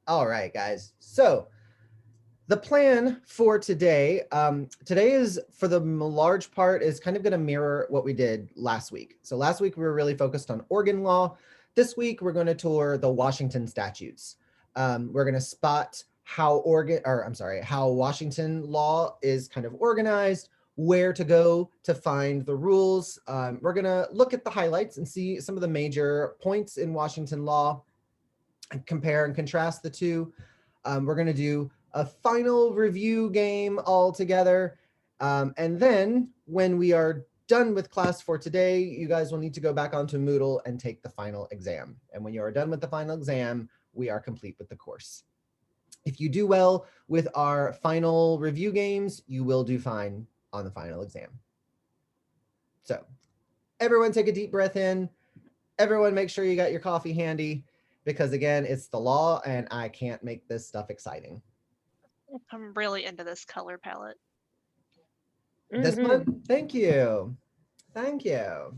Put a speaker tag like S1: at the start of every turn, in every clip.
S1: All right, guys. So the plan for today, today is for the large part is kind of going to mirror what we did last week. So last week we were really focused on Oregon law. This week we're going to tour the Washington statutes. We're going to spot how how Washington law is kind of organized, where to go to find the rules. We're going to look at the highlights and see some of the major points in Washington law, and compare and contrast the two. We're going to do a final review game all together. And then when we are done with class for today, you guys will need to go back onto Moodle and take the final exam. And when you are done with the final exam, we are complete with the course. If you do well with our final review games, you will do fine on the final exam. So everyone take a deep breath in. Everyone make sure you got your coffee handy, because again, it's the law and I can't make this stuff exciting.
S2: I'm really into this color palette.
S1: This one? Thank you. Thank you.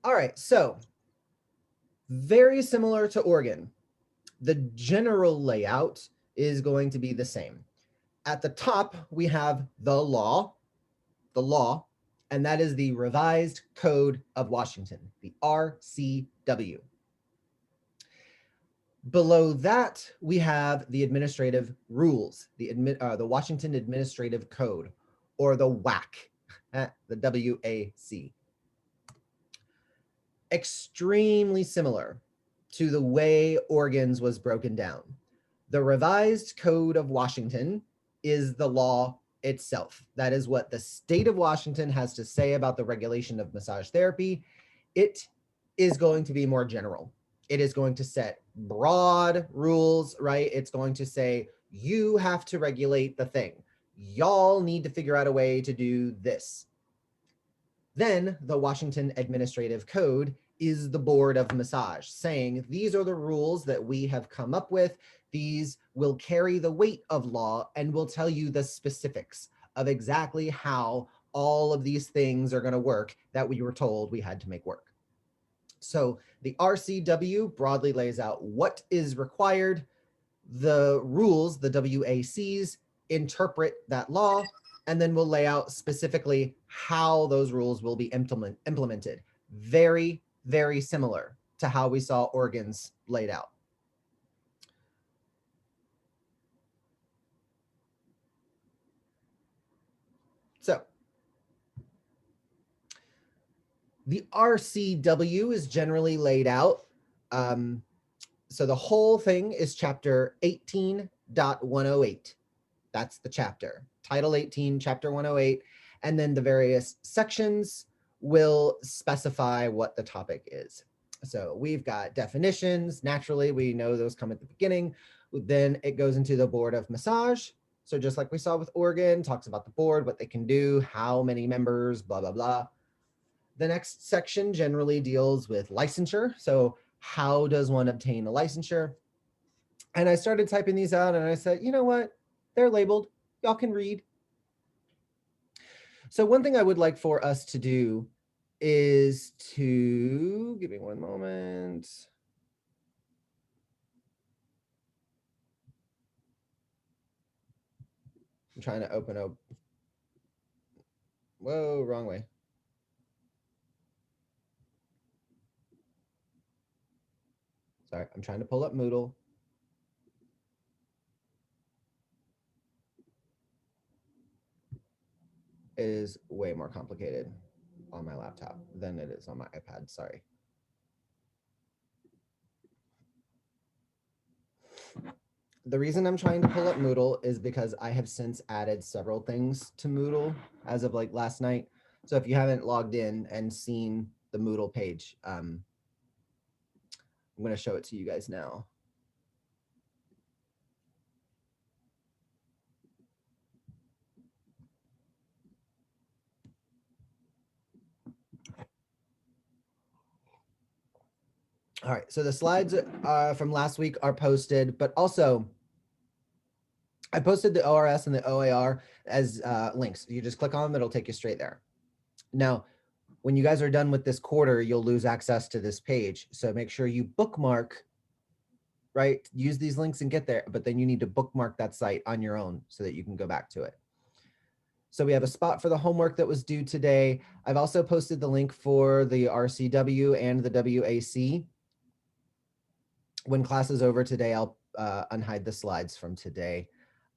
S1: All right, so very similar to Oregon. The general layout is going to be the same. At the top, we have the law, and that is the Revised Code of Washington, the RCW. Below that, we have the administrative rules, the Washington Administrative Code, or the WAC, the WAC. Extremely similar to the way Oregon's was broken down. The Revised Code of Washington is the law itself. That is what the state of Washington has to say about the regulation of massage therapy. It is going to be more general. It is going to set broad rules, right? It's going to say, you have to regulate the thing. Y'all need to figure out a way to do this. Then the Washington Administrative Code is the board of massage, saying these are the rules that we have come up with. These will carry the weight of law and will tell you the specifics of exactly how all of these things are going to work that we were told we had to make work. So the RCW broadly lays out what is required. The rules, the WACs, interpret that law, and then we'll lay out specifically how those rules will be implemented. Very, very similar to how we saw Oregon's laid out. So the RCW is generally laid out. So the whole thing is chapter 18.108. That's the chapter. Title 18, chapter 108. And then the various sections will specify what the topic is. So we've got definitions. Naturally, we know those come at the beginning. Then it goes into the board of massage. So just like we saw with Oregon, talks about the board, what they can do, how many members, blah, blah, blah. The next section generally deals with licensure. So how does one obtain a licensure? And I started typing these out and I said, you know what? They're labeled. Y'all can read. So one thing I would like for us to do is to, give me one moment. I'm trying to open up. Whoa, wrong way. Sorry, I'm trying to pull up Moodle. It is way more complicated on my laptop than it is on my iPad, sorry. The reason I'm trying to pull up Moodle is because I have since added several things to Moodle as of like last night. So if you haven't logged in and seen the Moodle page, I'm going to show it to you guys now. All right, so the slides from last week are posted, but also I posted the ORS and the OAR as links. You just click on them, it'll take you straight there. Now, When you guys are done with this quarter, you'll lose access to this page. So make sure you bookmark, right? Use these links and get there, but then you need to bookmark that site on your own so that you can go back to it. So we have a spot for the homework that was due today. I've also posted the link for the RCW and the WAC. When class is over today, I'll unhide the slides from today.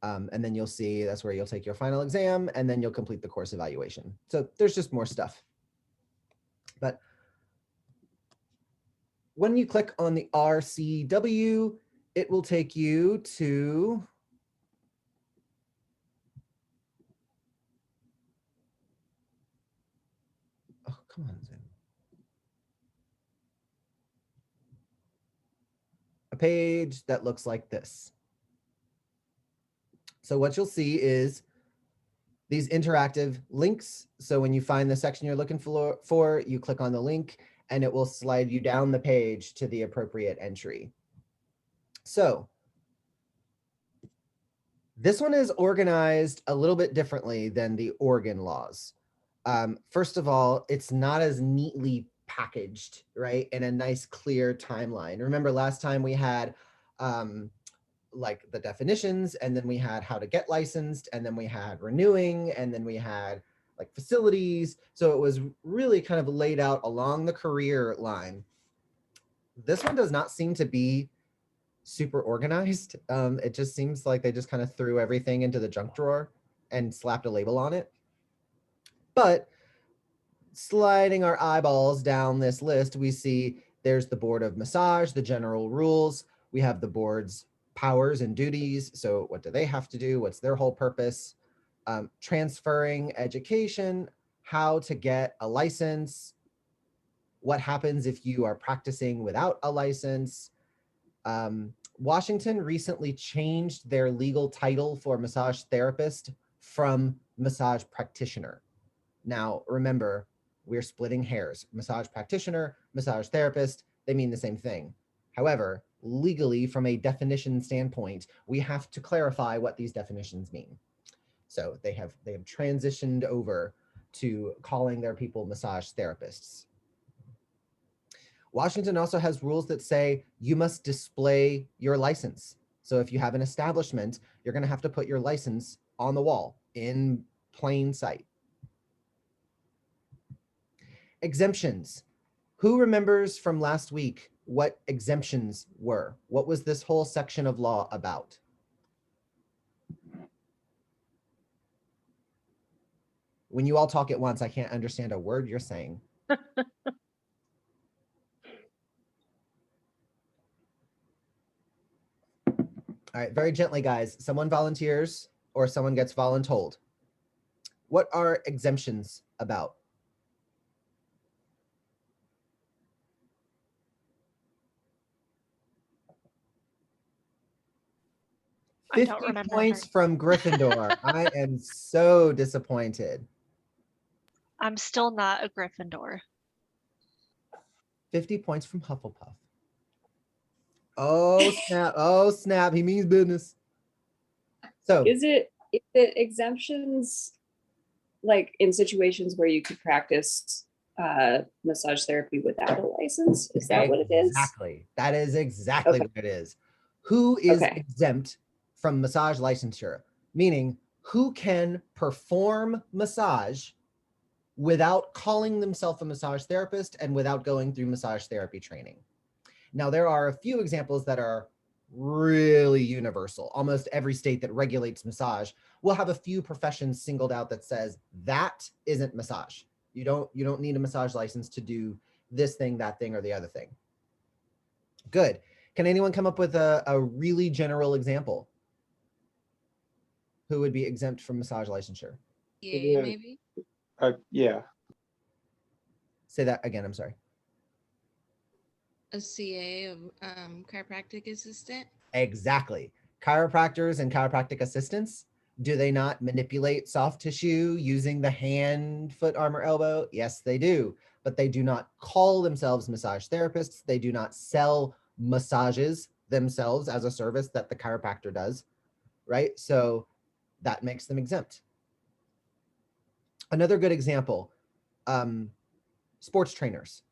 S1: And then you'll see that's where you'll take your final exam and then you'll complete the course evaluation. So there's just more stuff. But when you click on the RCW, it will take you to come on, Zoom. A page that looks like this. So what you'll see is these interactive links. So when you find the section you're looking for, you click on the link and it will slide you down the page to the appropriate entry. So this one is organized a little bit differently than the Oregon laws. First of all, it's not as neatly packaged, right, in a nice clear timeline. Remember last time we had like the definitions, and then we had how to get licensed, and then we had renewing, and then we had like facilities. So it was really kind of laid out along the career line. This one does not seem to be super organized. It just seems like they just kind of threw everything into the junk drawer and slapped a label on it. But sliding our eyeballs down this list, we see there's the Board of Massage, the general rules. We have the board's powers and duties. So what do they have to do? What's their whole purpose? Transferring education, how to get a license, what happens if you are practicing without a license. Washington recently changed their legal title for massage therapist from massage practitioner. Now, remember, we're splitting hairs. Massage practitioner, massage therapist, they mean the same thing. However, legally, from a definition standpoint, we have to clarify what these definitions mean. So they have transitioned over to calling their people massage therapists. Washington also has rules that say you must display your license. So if you have an establishment, you're going to have to put your license on the wall in plain sight. Exemptions. Who remembers from last week what exemptions were? What was this whole section of law about? When you all talk at once, I can't understand a word you're saying. All right, very gently, guys. Someone volunteers or someone gets voluntold. What are exemptions about? 50 points from Gryffindor. I am so disappointed.
S2: I'm still not a Gryffindor.
S1: 50 points from Hufflepuff. Oh snap! Oh snap! He means business. So
S3: is it exemptions like in situations where you could practice massage therapy without a license? Is that what it is?
S1: Exactly. That is exactly what it is. Who is exempt from massage licensure? Meaning, who can perform massage without calling themselves a massage therapist and without going through massage therapy training? Now, there are a few examples that are really universal. Almost every state that regulates massage will have a few professions singled out that says that isn't massage. You don't need a massage license to do this thing, that thing, or the other thing. Good. Can anyone come up with a really general example? Who would be exempt from massage licensure?
S4: Yeah, maybe.
S5: Yeah.
S1: Say that again, I'm sorry.
S4: A CA of chiropractic assistant.
S1: Exactly. Chiropractors and chiropractic assistants, do they not manipulate soft tissue using the hand, foot, arm, or elbow? Yes, they do. But they do not call themselves massage therapists. They do not sell massages themselves as a service that the chiropractor does, right? So that makes them exempt. Another good example, sports trainers.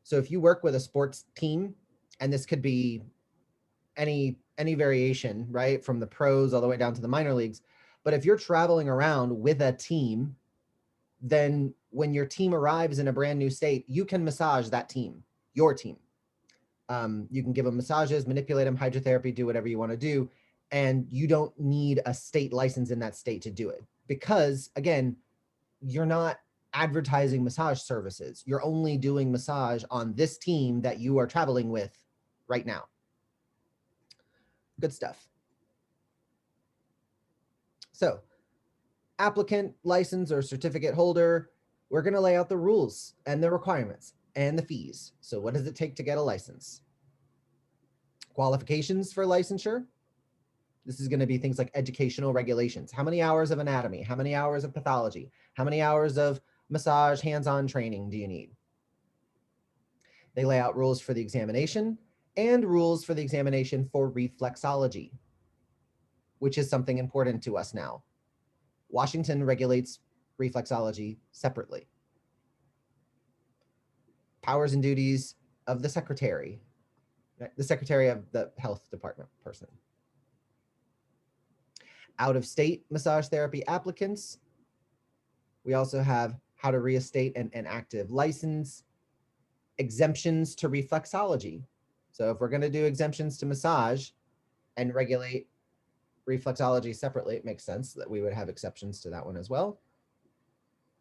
S1: So if you work with a sports team, and this could be any variation, right, from the pros all the way down to the minor leagues, but if you're traveling around with a team, then when your team arrives in a brand new state, you can massage that team, your team. You can give them massages, manipulate them, hydrotherapy, do whatever you want to do, and you don't need a state license in that state to do it, because again, you're not advertising massage services. You're only doing massage on this team that you are traveling with right now. Good stuff. So, applicant, license, or certificate holder, we're going to lay out the rules and the requirements and the fees. So what does it take to get a license? Qualifications for licensure. This is going to be things like educational regulations. How many hours of anatomy? How many hours of pathology? How many hours of massage hands-on training do you need? They lay out rules for the examination and rules for the examination for reflexology, which is something important to us now. Washington regulates reflexology separately. Powers and duties of the secretary of the health department person. Out-of-state massage therapy applicants. We also have how to reinstate an active license. Exemptions to reflexology. So if we're going to do exemptions to massage and regulate reflexology separately, it makes sense that we would have exceptions to that one as well.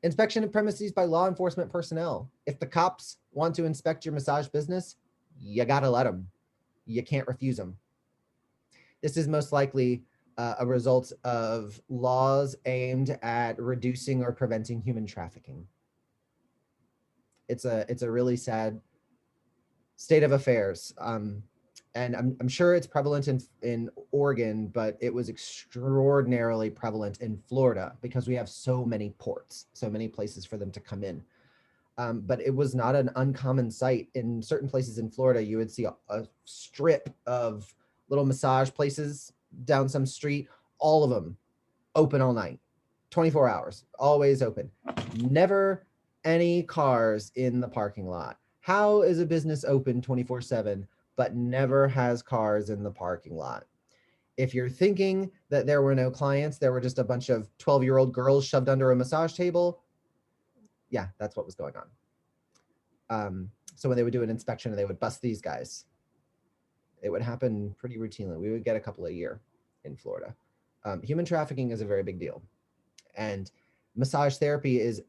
S1: Inspection of premises by law enforcement personnel. If the cops want to inspect your massage business, you gotta let them. You can't refuse them. This is most likely a result of laws aimed at reducing or preventing human trafficking. It's a really sad state of affairs. And I'm sure it's prevalent in Oregon, but it was extraordinarily prevalent in Florida because we have so many ports, so many places for them to come in. But it was not an uncommon sight. In certain places in Florida, you would see a strip of little massage places down some street, all of them open all night, 24 hours, always open. Never any cars in the parking lot. How is a business open 24/7? But never has cars in the parking lot? If you're thinking that there were no clients, there were just a bunch of 12-year-old girls shoved under a massage table, yeah, that's what was going on. So when they would do an inspection and they would bust these guys, it would happen pretty routinely. We would get a couple a year in Florida. Human trafficking is a very big deal. And massage therapy is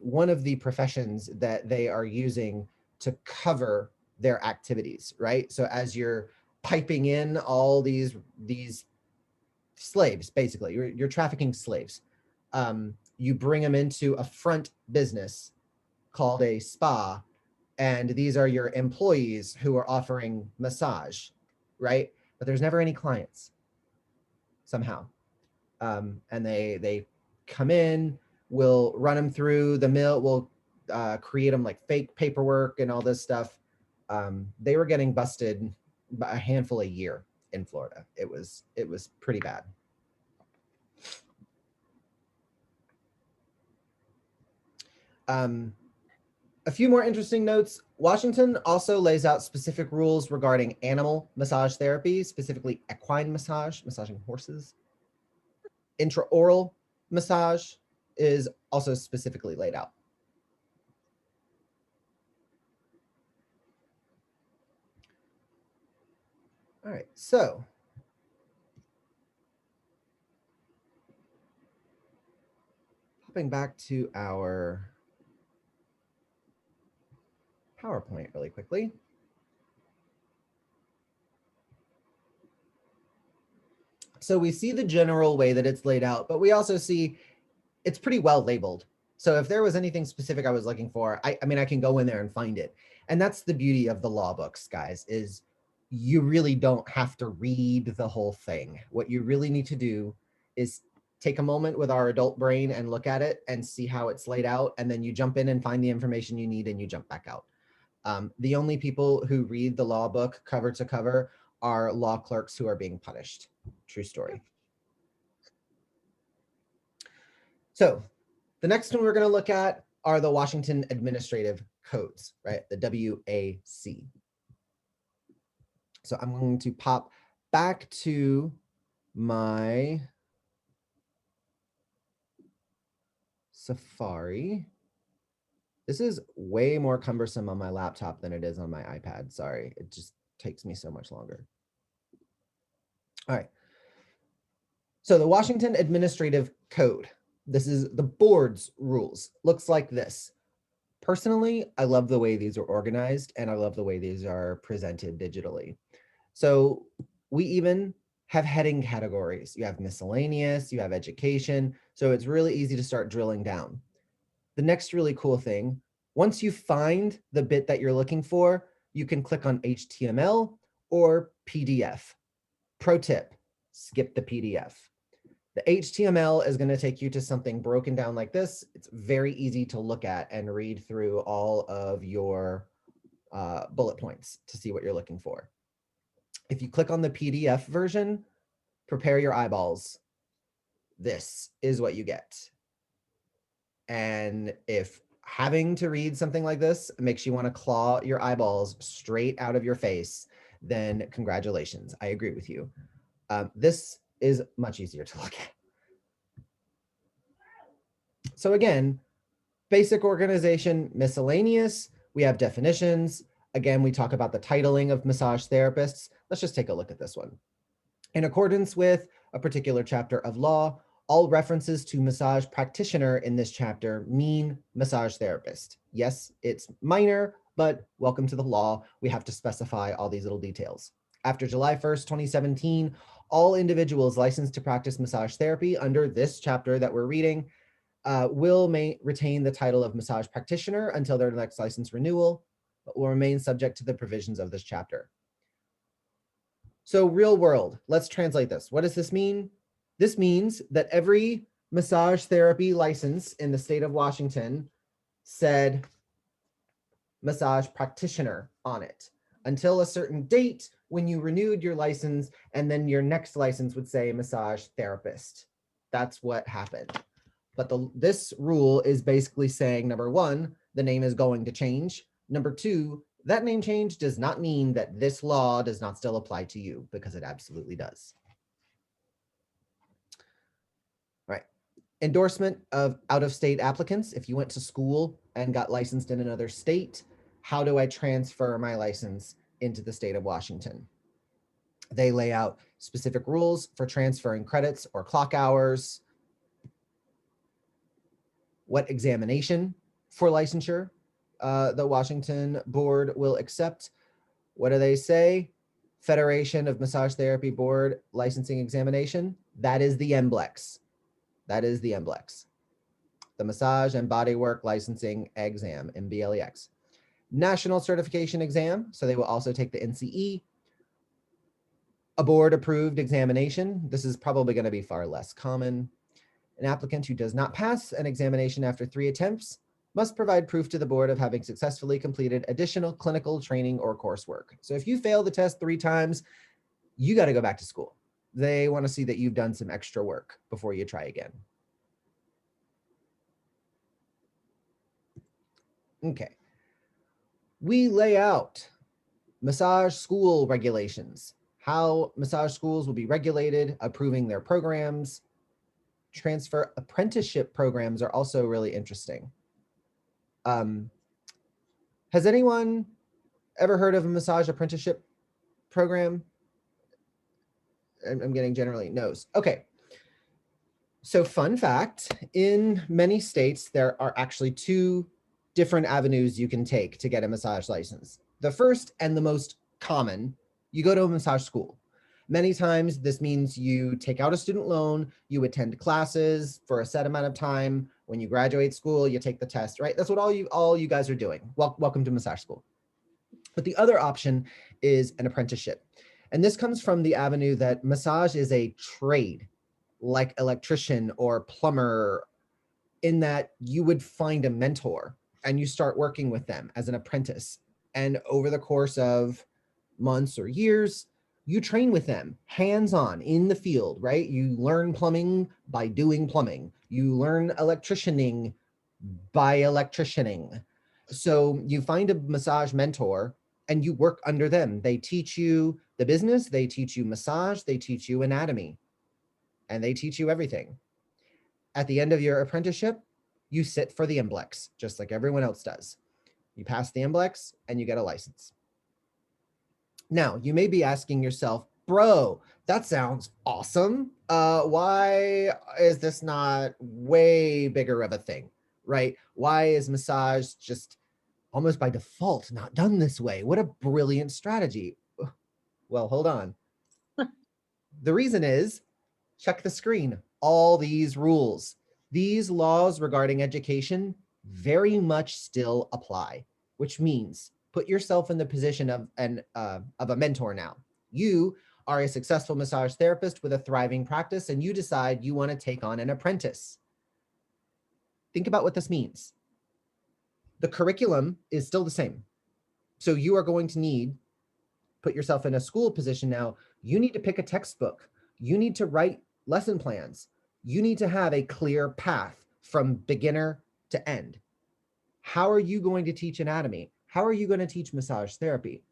S1: one of the professions that they are using to cover their activities, right? So as you're piping in all these slaves, basically, you're trafficking slaves. You bring them into a front business called a spa, and these are your employees who are offering massage, right? But there's never any clients somehow. And they come in, we'll run them through the mill, we'll create them like fake paperwork and all this stuff. They were getting busted by a handful a year in Florida. It was pretty bad. A few more interesting notes. Washington also lays out specific rules regarding animal massage therapy, specifically equine massage, massaging horses. Intraoral massage is also specifically laid out. All right, so popping back to our PowerPoint really quickly. So we see the general way that it's laid out, but we also see it's pretty well labeled. So if there was anything specific I was looking for, I mean, I can go in there and find it. And that's the beauty of the law books, guys, is you really don't have to read the whole thing. What you really need to do is take a moment with our adult brain and look at it and see how it's laid out. And then you jump in and find the information you need and you jump back out. The only people who read the law book cover to cover are law clerks who are being punished. True story. So the next one we're going to look at are the Washington Administrative Codes, right? The WAC. So I'm going to pop back to my Safari. This is way more cumbersome on my laptop than it is on my iPad. Sorry, it just takes me so much longer. All right. So the Washington Administrative Code. This is the board's rules. Looks like this. Personally, I love the way these are organized and I love the way these are presented digitally. So we even have heading categories. You have miscellaneous, you have education. So it's really easy to start drilling down. The next really cool thing, once you find the bit that you're looking for, you can click on HTML or PDF. Pro tip, skip the PDF. The HTML is going to take you to something broken down like this. It's very easy to look at and read through all of your bullet points to see what you're looking for. If you click on the PDF version, prepare your eyeballs. This is what you get. And if having to read something like this makes you want to claw your eyeballs straight out of your face, then congratulations. I agree with you. This is much easier to look at. So again, basic organization, miscellaneous, we have definitions. Again, we talk about the titling of massage therapists. Let's just take a look at this one. In accordance with a particular chapter of law, all references to massage practitioner in this chapter mean massage therapist. Yes, it's minor, but welcome to the law. We have to specify all these little details. After July 1st, 2017, all individuals licensed to practice massage therapy under this chapter that we're reading will retain the title of massage practitioner until their next license renewal, but will remain subject to the provisions of this chapter. So real world, let's translate this. What does this mean? This means that every massage therapy license in the state of Washington said massage practitioner on it until a certain date when you renewed your license, and then your next license would say massage therapist. That's what happened. But this rule is basically saying, number one, the name is going to change. Number two, that name change does not mean that this law does not still apply to you, because it absolutely does. Right. Endorsement of out-of-state applicants. If you went to school and got licensed in another state, how do I transfer my license into the state of Washington? They lay out specific rules for transferring credits or clock hours, what examination for licensure the Washington board will accept. What do they say? Federation of Massage Therapy Board licensing examination. That is the MBLEX. That is the MBLEX. The Massage and Bodywork Licensing Exam, MBLEX. National Certification Exam, so they will also take the NCE. A board approved examination. This is probably going to be far less common. An applicant who does not pass an examination after 3 attempts must provide proof to the board of having successfully completed additional clinical training or coursework. So if you fail the test 3 times, you got to go back to school. They want to see that you've done some extra work before you try again. Okay. We lay out massage school regulations, how massage schools will be regulated, approving their programs. Transfer apprenticeship programs are also really interesting. Has anyone ever heard of a massage apprenticeship program? I'm getting generally no's. Okay. So fun fact, in many states, there are actually 2 different avenues you can take to get a massage license. The first and the most common, you go to a massage school. Many times this means you take out a student loan, you attend classes for a set amount of time. When you graduate school, you take the test, right? That's what all you guys are doing. Welcome to massage school. But the other option is an apprenticeship. And this comes from the avenue that massage is a trade, like electrician or plumber, in that you would find a mentor and you start working with them as an apprentice. And over the course of months or years, you train with them hands-on in the field, right? You learn plumbing by doing plumbing. You learn electricianing by electricianing. So you find a massage mentor and you work under them. They teach you the business, they teach you massage, they teach you anatomy, and they teach you everything. At the end of your apprenticeship, you sit for the NBLEX, just like everyone else does. You pass the NBLEX and you get a license. Now, you may be asking yourself, bro, that sounds awesome. Why is this not way bigger of a thing, right? Why is massage just almost by default not done this way? What a brilliant strategy. Well, hold on. The reason is, check the screen. All these rules, these laws regarding education very much still apply, which means put yourself in the position of a mentor now. You are a successful massage therapist with a thriving practice, and you decide you want to take on an apprentice. Think about what this means. The curriculum is still the same. So you are going to need, put yourself in a school position now, you need to pick a textbook. You need to write lesson plans. You need to have a clear path from beginner to end. How are you going to teach anatomy? How are you going to teach massage therapy?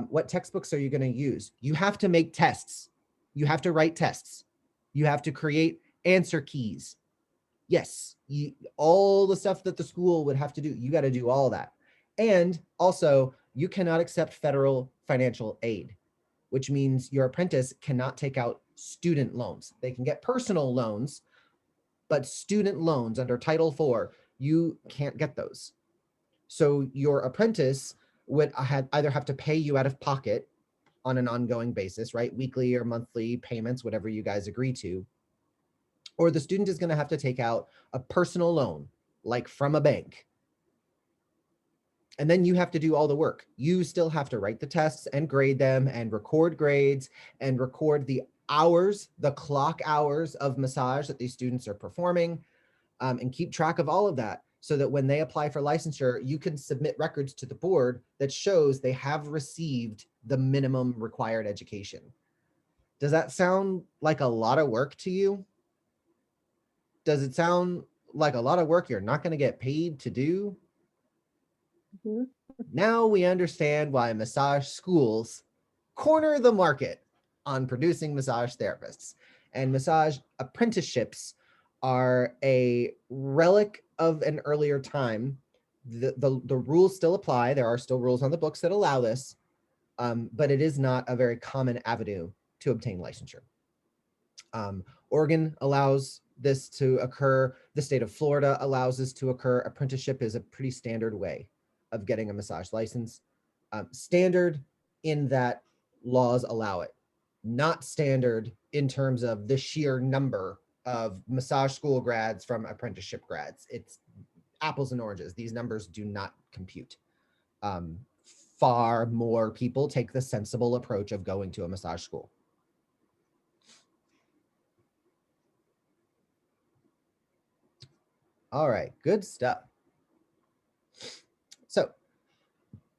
S1: What textbooks are you going to use? You have to make tests. You have to write tests. You have to create answer keys. Yes, all the stuff that the school would have to do, you got to do all that. And also, you cannot accept federal financial aid, which means your apprentice cannot take out student loans. They can get personal loans, but student loans under Title IV, you can't get those. So your apprentice would either have to pay you out of pocket on an ongoing basis, right? Weekly or monthly payments, whatever you guys agree to, or the student is going to have to take out a personal loan, like from a bank. And then you have to do all the work. You still have to write the tests and grade them and record grades and record the hours, the clock hours of massage that these students are performing, and keep track of all of that so that when they apply for licensure, you can submit records to the board that shows they have received the minimum required education. Does that sound like a lot of work to you? Does it sound like a lot of work you're not going to get paid to do?
S3: Mhm.
S1: Now we understand why massage schools corner the market on producing massage therapists. And massage apprenticeships are a relic of an earlier time. The rules still apply. There are still rules on the books that allow this, but it is not a very common avenue to obtain licensure. Oregon allows this to occur. The state of Florida allows this to occur. Apprenticeship is a pretty standard way of getting a massage license. Standard in that laws allow it. Not standard in terms of the sheer number of massage school grads from apprenticeship grads. It's apples and oranges. These numbers do not compute. Far more people take the sensible approach of going to a massage school. All right, good stuff. So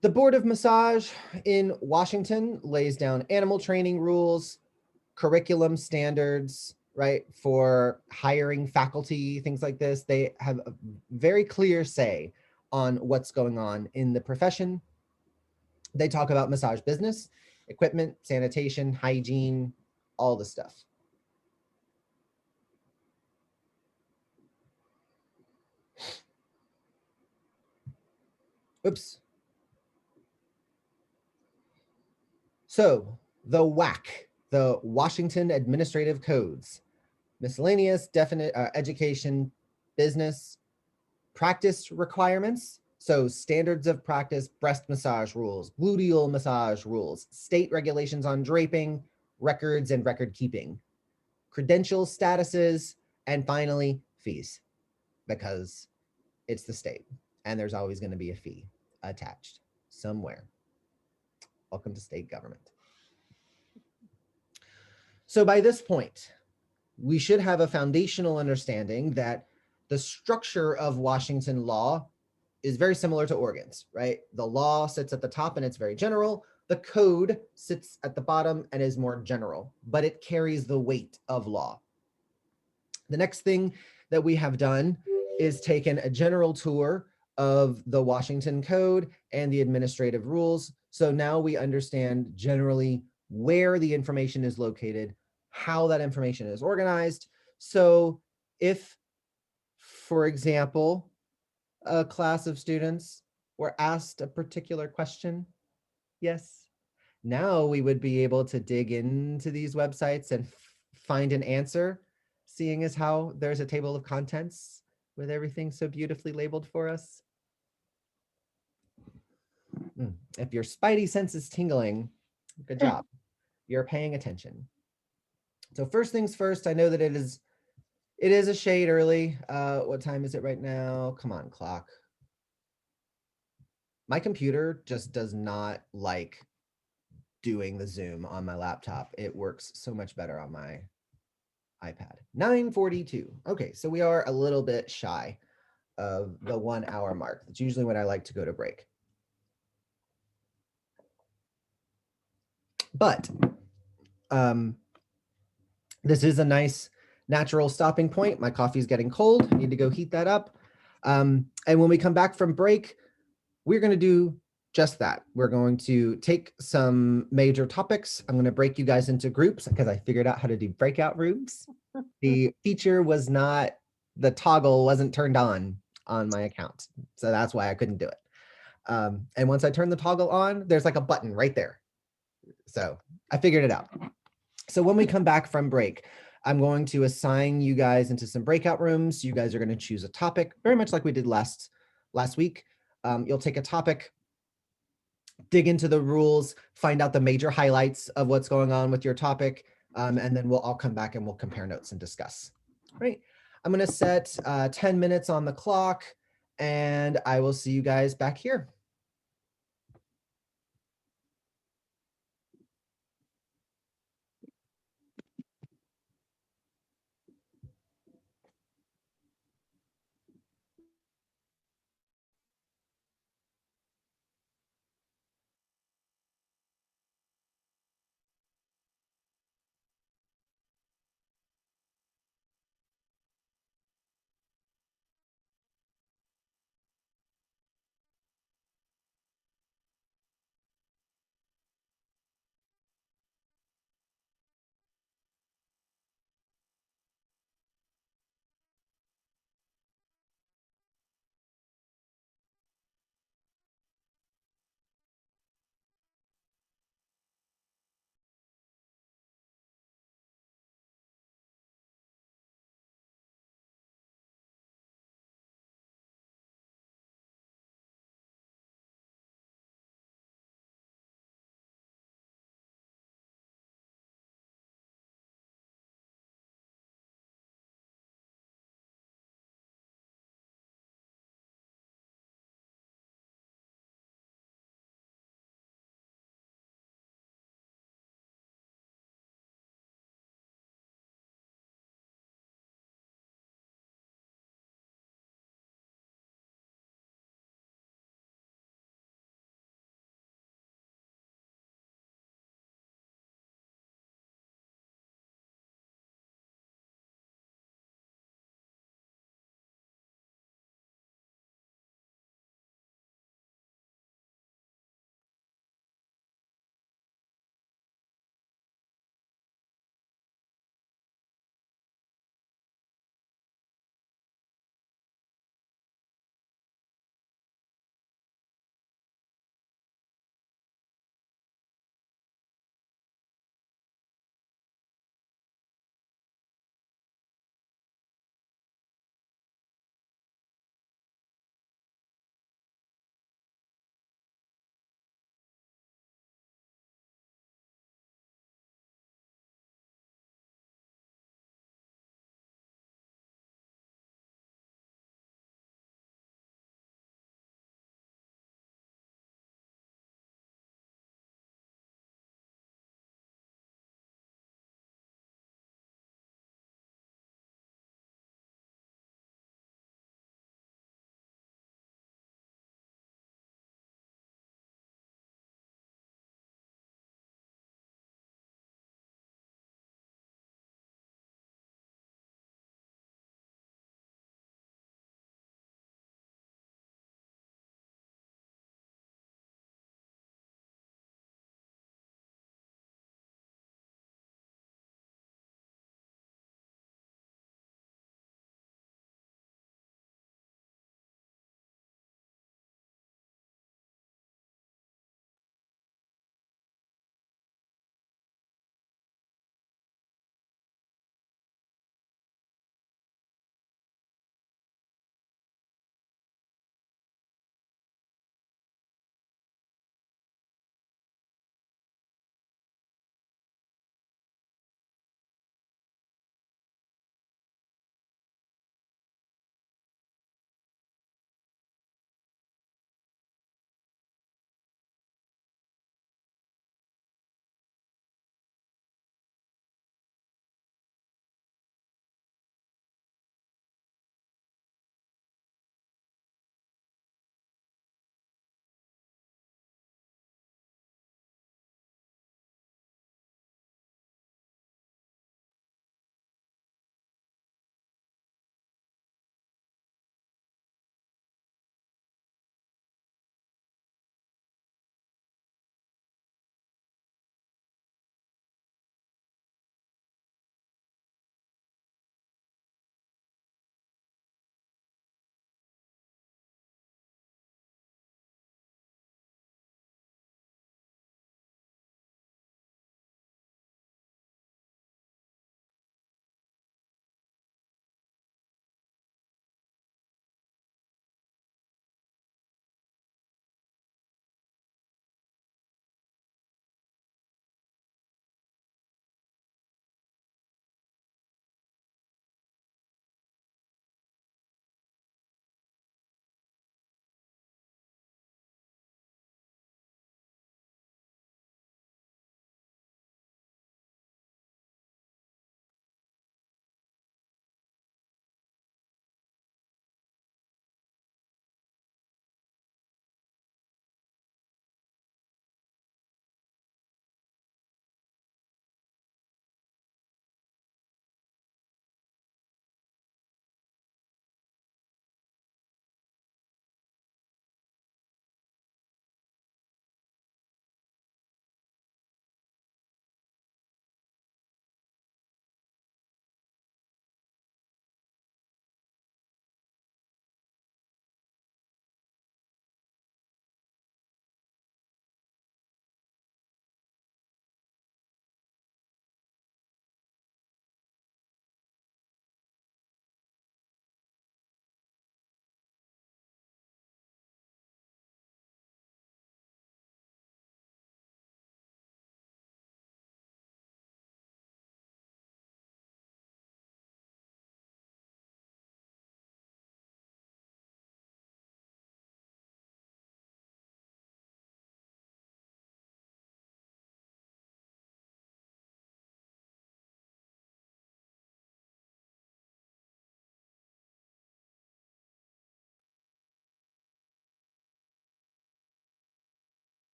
S1: the Board of Massage in Washington lays down animal training rules, curriculum standards, right, for hiring faculty, things like this. They have a very clear say on what's going on in the profession. They talk about massage business, equipment, sanitation, hygiene, all the stuff. Oops. So the WAC, the Washington Administrative Codes, miscellaneous definite education, business, practice requirements. So standards of practice, breast massage rules, gluteal massage rules, state regulations on draping, records and record keeping, credential statuses, and finally fees, because it's the state and there's always going to be a fee attached somewhere. Welcome to state government. So by this point, we should have a foundational understanding that the structure of Washington law is very similar to Oregon's, right? The law sits at the top and it's very general. The code sits at the bottom and is more general, but it carries the weight of law. The next thing that we have done is taken a general tour of the Washington Code and the administrative rules. So now we understand generally where the information is located, how that information is organized. So if, for example, a class of students were asked a particular question, yes, now we would be able to dig into these websites and find an answer, seeing as how there's a table of contents with everything so beautifully labeled for us. If your spidey sense is tingling, good job. You're paying attention. So first things first, I know that it is a shade early. What time is it right now? Come on, clock. My computer just does not like doing the Zoom on my laptop. It works so much better on my iPad. 9:42. Okay, so we are a little bit shy of the 1 hour mark. That's usually when I like to go to break. But this is a nice natural stopping point. My coffee is getting cold. I need to go heat that up. And when we come back from break, we're going to do just that. We're going to take some major topics. I'm going to break you guys into groups because I figured out how to do breakout rooms. The feature was not, the toggle wasn't turned on my account. So that's why I couldn't do it. And once I turn the toggle on, there's like a button right there. So I figured it out. So when we come back from break, I'm going to assign you guys into some breakout rooms. You guys are going to choose a topic, very much like we did last week. You'll take a topic, dig into the rules, find out the major highlights of what's going on with your topic, and then we'll all come back and we'll compare notes and discuss. Great. I'm going to set 10 minutes on the clock, and I will see you guys back here.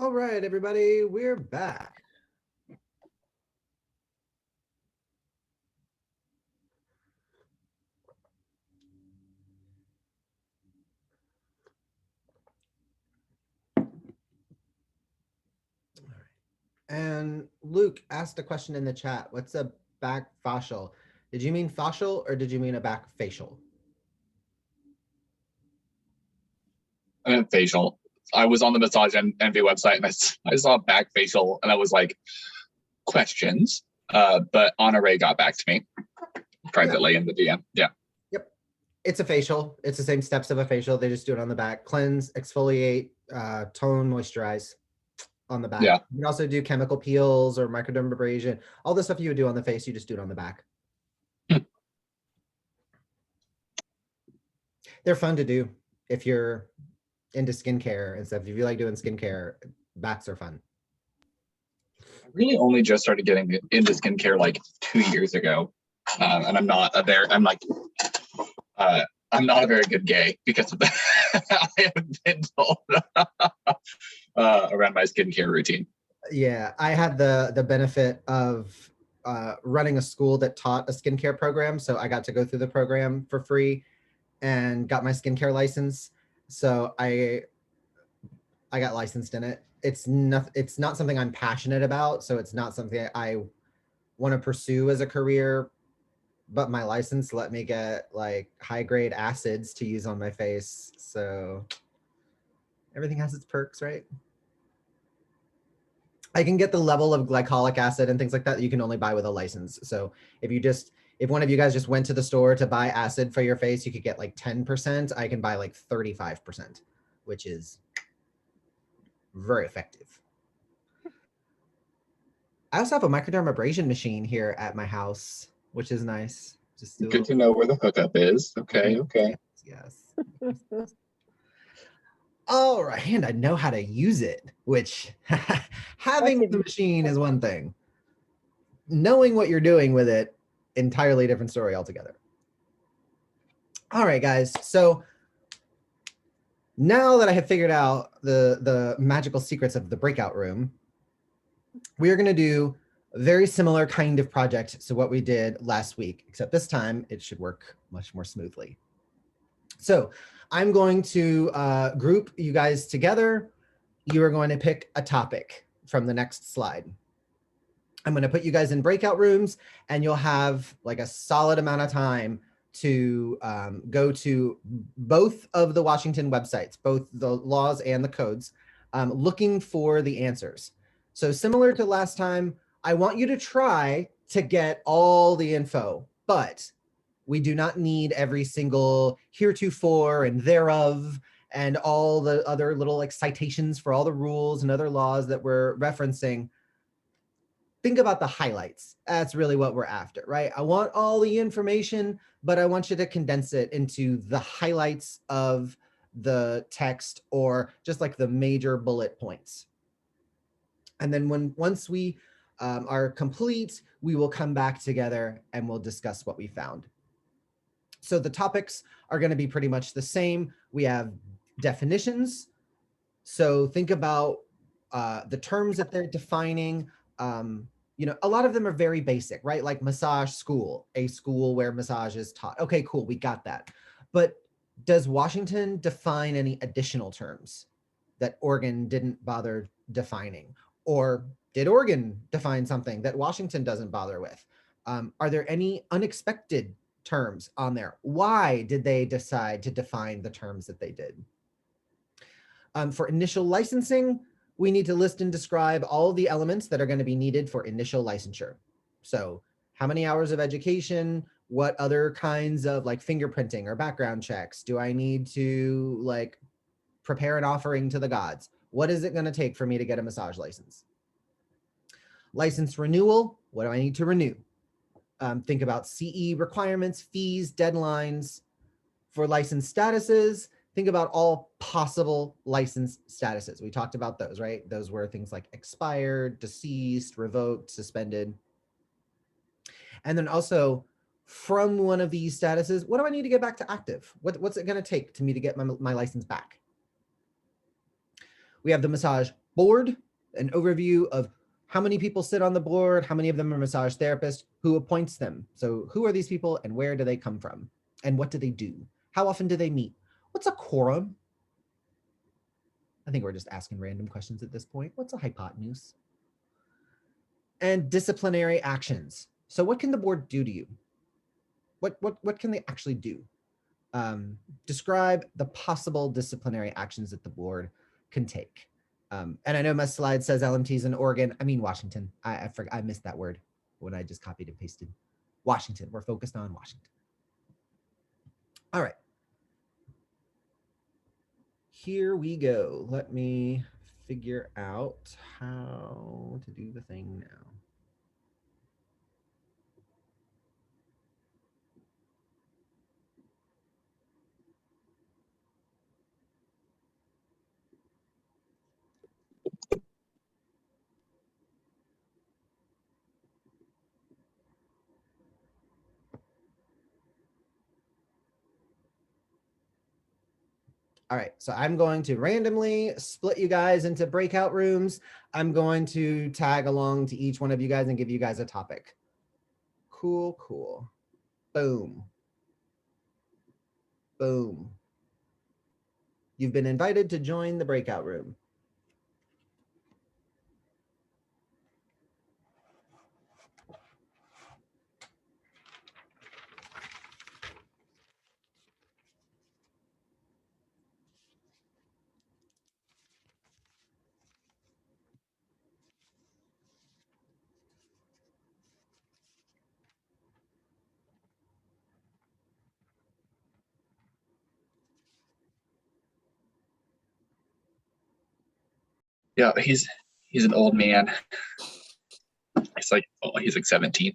S1: All right, everybody, we're back. All right. And Luke asked a question in the chat. What's a back facial? Did you mean facial or did you mean a back facial?
S5: I meant facial. I was on the Massage Envy website and I saw back facial and I was like, questions. But Honore got back to me privately in the DM. Yeah.
S1: Yep. It's a facial. It's the same steps of a facial. They just do it on the back. Cleanse, exfoliate, tone, moisturize on the back.
S5: Yeah.
S1: You can also do chemical peels or microdermabrasion. All the stuff you would do on the face, you just do it on the back. They're fun to do if you're into skincare and stuff. If you like doing skincare, backs are fun.
S5: I really only just started getting into skincare like 2 years ago. And I'm not a very good gay because of that. I haven't been told around my skincare routine.
S1: Yeah, I had the benefit of running a school that taught a skincare program. So I got to go through the program for free and got my skincare license. So I got licensed in it. It's not something I'm passionate about. So it's not something I want to pursue as a career, but my license let me get like high grade acids to use on my face. So everything has its perks, right? I can get the level of glycolic acid and things like that you can only buy with a license. So if one of you guys just went to the store to buy acid for your face, you could get like 10%. I can buy like 35%, which is very effective. I also have a microdermabrasion machine here at my house, which is nice. Just
S5: Good to know where the hookup is. Okay.
S1: Yes. All right, and I know how to use it, which having the machine is one thing. Knowing what you're doing with it, entirely different story altogether. All right, guys. So now that I have figured out the magical secrets of the breakout room, we are going to do a very similar kind of project to what we did last week, except this time it should work much more smoothly. So I'm going to group you guys together. You are going to pick a topic from the next slide. I'm going to put you guys in breakout rooms and you'll have like a solid amount of time to go to both of the Washington websites, both the laws and the codes, looking for the answers. So similar to last time, I want you to try to get all the info, but we do not need every single heretofore and thereof and all the other little like citations for all the rules and other laws that we're referencing. Think about the highlights. That's really what we're after, right? I want all the information, but I want you to condense it into the highlights of the text or just like the major bullet points. And then once we are complete, we will come back together and we'll discuss what we found. So the topics are going to be pretty much the same. We have definitions. So think about the terms that they're defining. You know, a lot of them are very basic, right? Like massage school, a school where massage is taught. Okay, cool, we got that. But does Washington define any additional terms that Oregon didn't bother defining? Or did Oregon define something that Washington doesn't bother with? Are there any unexpected terms on there? Why did they decide to define the terms that they did? For initial licensing, we need to list and describe all of the elements that are going to be needed for initial licensure. So how many hours of education, what other kinds of like fingerprinting or background checks do I need to like prepare an offering to the gods? What is it going to take for me to get a massage license? License renewal, what do I need to renew? Think about CE requirements, fees, deadlines. For license statuses, think about all possible license statuses. We talked about those, right? Those were things like expired, deceased, revoked, suspended. And then also from one of these statuses, what do I need to get back to active? What's it going to take to me to get my license back? We have the massage board, an overview of how many people sit on the board, how many of them are massage therapists, who appoints them. So who are these people and where do they come from? And what do they do? How often do they meet? What's a quorum? I think we're just asking random questions at this point. What's a hypotenuse? And disciplinary actions. So what can the board do to you? What can they actually do? Describe the possible disciplinary actions that the board can take. And I know my slide says LMTs in Oregon. I mean Washington. I missed that word when I just copied and pasted. Washington. We're focused on Washington. All right. Here we go. Let me figure out how to do the thing now. All right, so I'm going to randomly split you guys into breakout rooms. I'm going to tag along to each one of you guys and give you guys a topic. Cool, cool. Boom. Boom. You've been invited to join the breakout room.
S5: Yeah, he's an old man. He's like 17.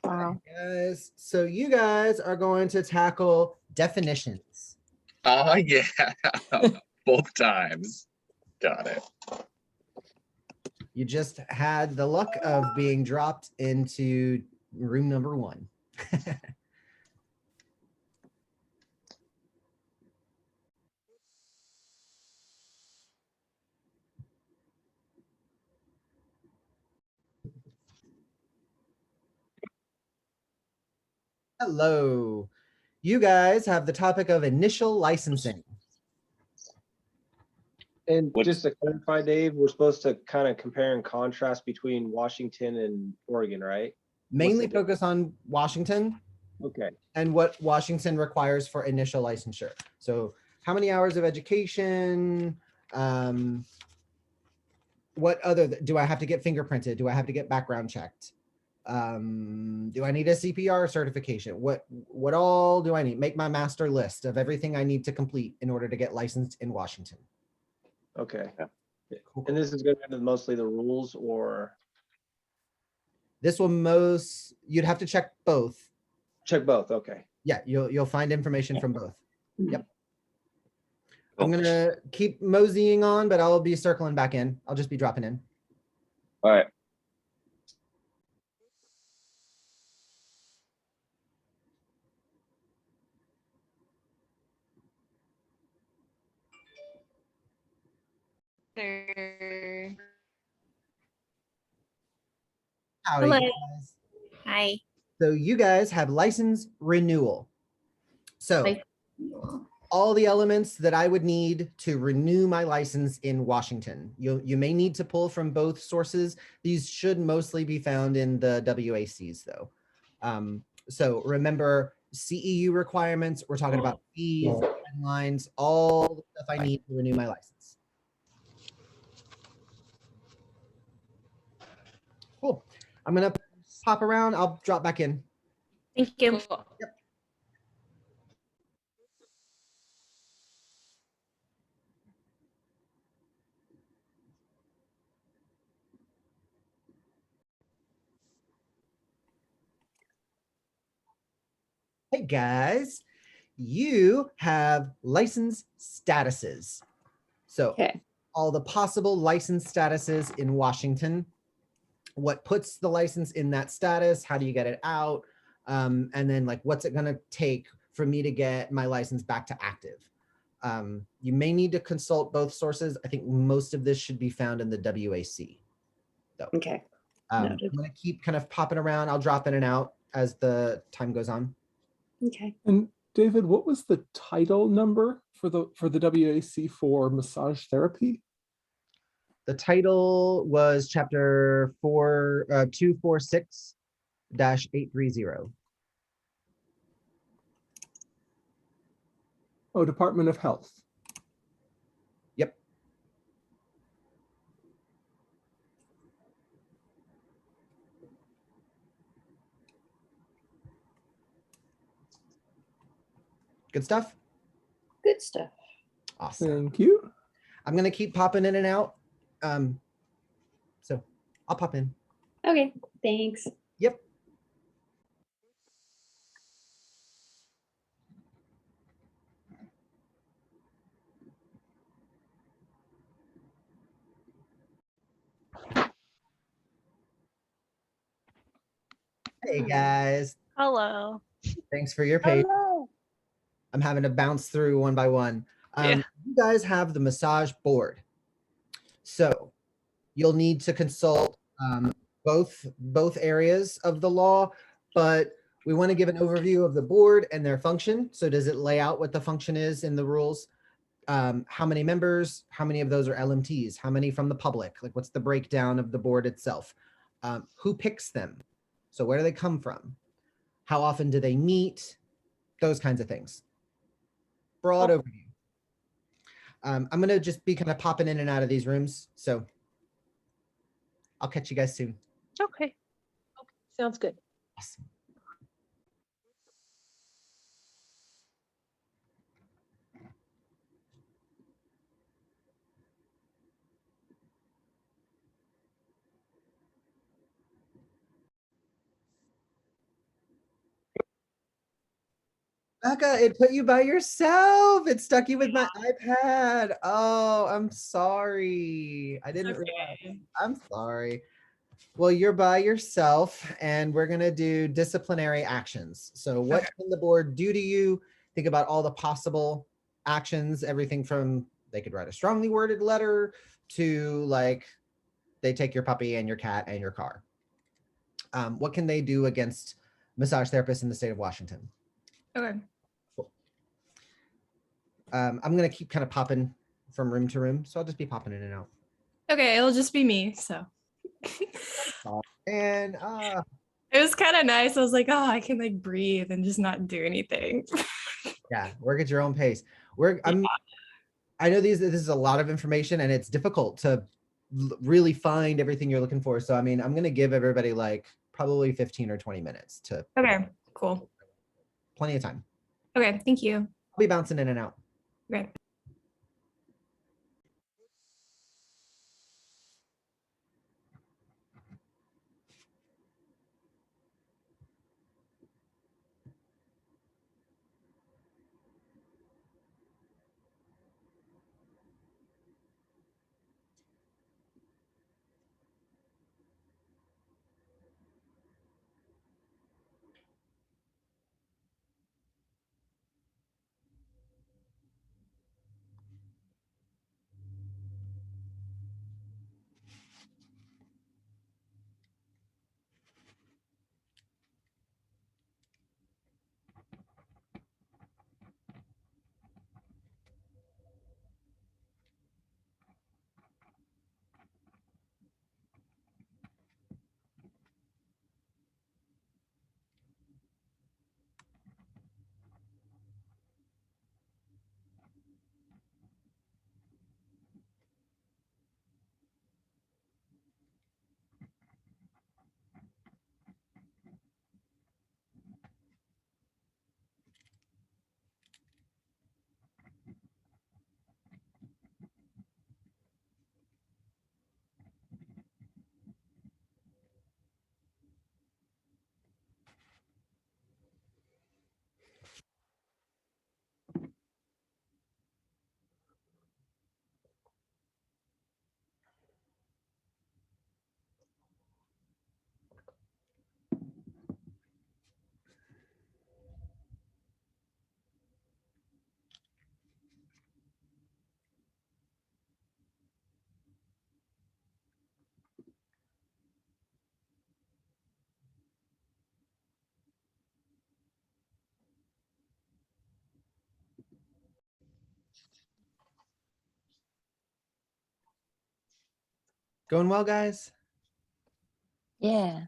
S2: Wow.
S1: Guys, so you guys are going to tackle definitions.
S5: Oh yeah, both times. Got it.
S1: You just had the luck of being dropped into room number 1. Hello. You guys have the topic of initial licensing.
S6: And
S5: What-
S6: just to clarify, Dave, we're supposed to kind of compare and contrast between Washington and Oregon, right?
S1: Mainly
S6: the difference?
S1: focus on Washington
S6: Okay.
S1: and what Washington requires for initial licensure. So how many hours of education? What other, do I have to get fingerprinted? Do I have to get background checked? Do I need a CPR certification? What all do I need? Make my master list of everything I need to complete in order to get licensed in Washington.
S6: Okay.
S1: Cool.
S6: And this is going to be mostly the rules, or
S1: This will you'd have to check both.
S6: check both. Okay.
S1: Yeah, you'll find information from both. Yep. I'm gonna keep moseying on, but I'll be circling back in. I'll just be dropping in.
S6: All right.
S4: There.
S1: Howdy,
S7: Hello.
S1: guys.
S7: Hi.
S1: So you guys have license renewal. So
S7: License
S1: all the elements that I would need to renew my license in Washington. You may need to pull from both sources. These should mostly be found in the WACs though. So remember CEU requirements, we're talking about fees, deadlines, all the stuff I need to renew my license. Cool. I'm gonna pop around, I'll drop back in.
S7: Thank you.
S4: Cool.
S1: Hey guys, you have license statuses. So
S3: Okay.
S1: all the possible license statuses in Washington, what puts the license in that status, how do you get it out? And then like, what's it gonna take for me to get my license back to active? You may need to consult both sources. I think most of this should be found in the WAC, though.
S3: Okay.
S1: I'm
S3: Noted.
S1: going to keep kind of popping around. I'll drop in and out as the time goes on.
S3: Okay.
S7: And David, what was the title number for the WAC for massage therapy?
S1: The title was chapter 246-830.
S7: Oh, Department of Health.
S1: Yep. Good stuff.
S3: Good stuff.
S1: Awesome.
S7: Thank you.
S1: I'm going to keep popping in and out. So I'll pop in.
S3: Okay. Thanks.
S1: Yep. Hey guys,
S2: Hello.
S1: thanks for your patience.
S2: Hello.
S1: I'm having to bounce through one by one.
S2: Yeah.
S1: You guys have the massage board. So you'll need to consult both areas of the law, but we want to give an overview of the board and their function. So does it lay out what the function is in the rules? How many members, how many of those are LMTs, how many from the public? Like what's the breakdown of the board itself? Who picks them? So where do they come from? How often do they meet? Those kinds of things. Broad overview. I'm going to just be kind of popping in and out of these rooms. So I'll catch you guys soon.
S2: Okay.
S8: Sounds good.
S1: Awesome. Becca, it put you by yourself. It stuck you with my iPad. Oh, I'm sorry. I didn't realize. I'm sorry. Well, you're by yourself and we're going to do disciplinary actions. So what can the board do to you? Think about all the possible actions, everything from they could write a strongly worded letter to like they take your puppy and your cat and your car. What can they do against massage therapists in the state of Washington?
S8: Okay.
S1: I'm going to keep kind of popping from room to room. So I'll just be popping in and out.
S8: Okay, it'll just be me. So
S1: And
S8: it was kind of nice. I was like, oh, I can like breathe and just not do anything.
S1: yeah, work at your own pace. I know this is a lot of information and it's difficult to really find everything you're looking for. So, I mean, I'm going to give everybody like probably 15 or 20 minutes to
S8: Okay, cool.
S1: plenty of time.
S8: Okay, thank you.
S1: I'll be bouncing in and out.
S8: Okay.
S1: Going well, guys?
S9: Yeah.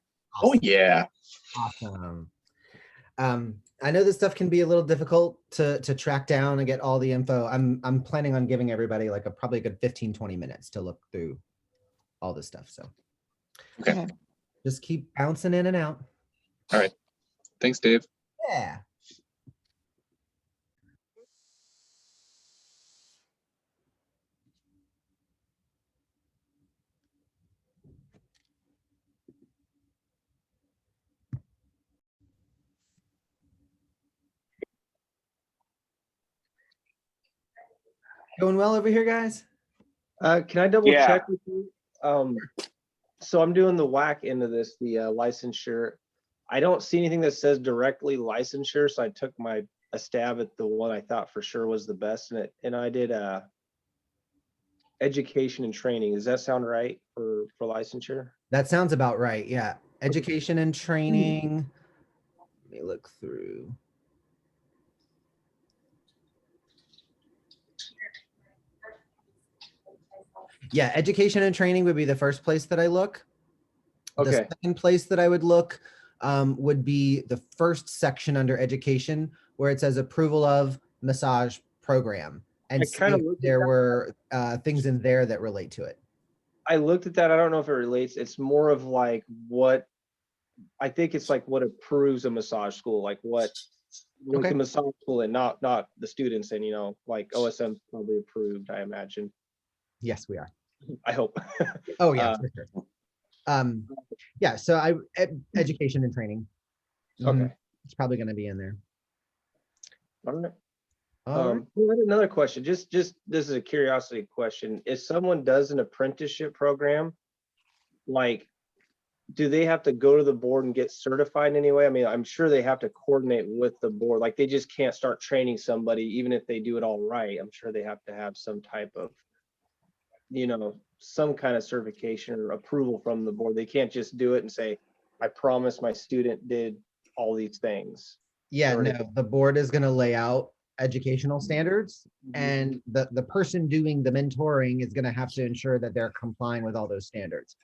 S5: Oh yeah.
S1: Awesome. I know this stuff can be a little difficult to track down and get all the info. I'm planning on giving everybody like probably a good 15-20 minutes to look through all this stuff. So
S5: Okay.
S1: just keep bouncing in and out.
S5: All right. Thanks, Dave.
S1: Yeah. Going well over here, guys?
S6: Can I double
S5: Yeah.
S6: check with you? So I'm doing the whack end of this, the licensure. I don't see anything that says directly licensure, so I took a stab at the one I thought for sure was the best in it, and I did education and training. Does that sound right for licensure?
S1: That sounds about right. Yeah. Education and training. Let me look through. Yeah, education and training would be the first place that I look. The
S6: Okay.
S1: second place that I would look would be the first section under education where it says approval of massage program, and
S6: I
S1: see
S6: kinda
S1: if
S6: looked at
S1: there
S6: that.
S1: were things in there that relate to it.
S6: I looked at that. I don't know if it relates. It's more of like what I think it's like what approves a massage school, like what like
S1: Okay.
S6: the massage school and not the students, and like OSM probably approved, I imagine.
S1: Yes, we are.
S6: I hope.
S1: Oh yeah,
S6: Uh,
S1: for sure. Yeah, so education and training.
S6: Okay.
S1: It's probably going to be in there.
S6: I don't know.
S1: All right.
S6: Well, another question, just this is a curiosity question. If someone does an apprenticeship program, like, do they have to go to the board and get certified anyway? I mean, I'm sure they have to coordinate with the board. Like, they just can't start training somebody, even if they do it all right. I'm sure they have to have some type of, some kind of certification or approval from the board. They can't just do it and say, I promise my student did all these things.
S1: Yeah,
S6: or
S1: no,
S6: anything.
S1: the board is going to lay out educational standards,
S6: Mhm.
S1: and the person doing the mentoring is going to have to ensure that they're complying with all those standards.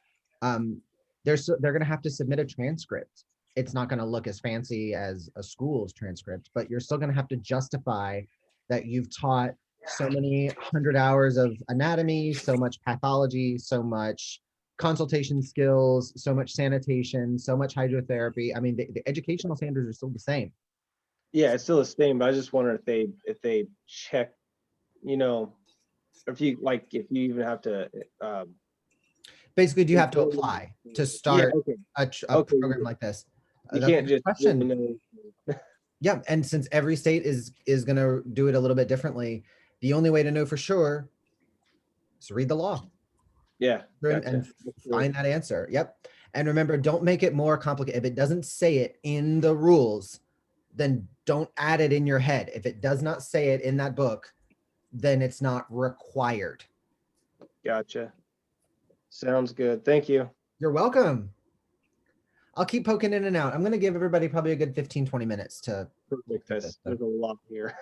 S1: They're going to have to submit a transcript. It's not going to look as fancy as a school's transcript, but you're still going to have to justify that you've taught so many 100 hours of anatomy, so much pathology, so much consultation skills, so much sanitation, so much hydrotherapy. I mean, the educational standards are still the same.
S6: Yeah, it's still the same, but I just wonder if they check, if you even have to,
S1: Basically, do you have to apply to
S6: yeah,
S1: start
S6: okay.
S1: a
S6: Okay,
S1: program like this?
S6: You
S1: That's a
S6: can't
S1: good
S6: just.
S1: question. Yeah, and since every state is going to do it a little bit differently, the only way to know for sure is to read the law
S6: Yeah.
S1: and
S6: Gotcha.
S1: find that answer. Yep. And remember, don't make it more complicated. If it doesn't say it in the rules, then don't add it in your head. If it does not say it in that book, then it's not required.
S6: Gotcha. Sounds good. Thank you.
S1: You're welcome. I'll keep poking in and out. I'm going to give everybody probably a good 15-20 minutes to.
S6: Perfect. There's a lot here.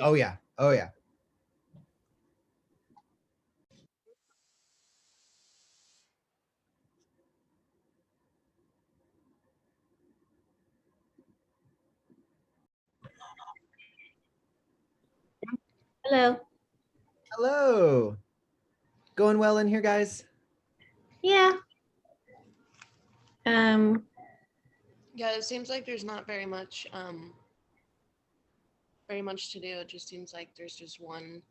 S1: Oh yeah. Oh yeah.
S10: Hello.
S1: Hello. Going well in here, guys?
S10: Yeah.
S4: Yeah, it seems like there's not very much to do. It just seems like there's just one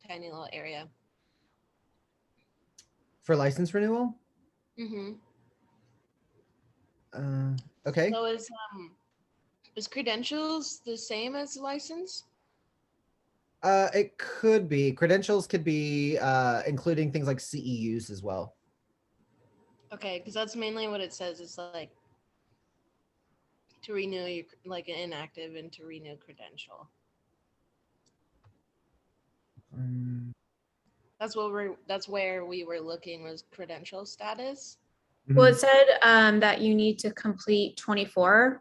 S4: tiny little area.
S1: For license renewal?
S4: Mm-hmm.
S1: Okay.
S4: So is credentials the same as license?
S1: It could be. Credentials could be including things like CEUs as well.
S4: Okay, because that's mainly what it says. It's like to renew your like an inactive and to renew credential. That's where we were looking was credential status.
S8: Well, it said that you need to complete 24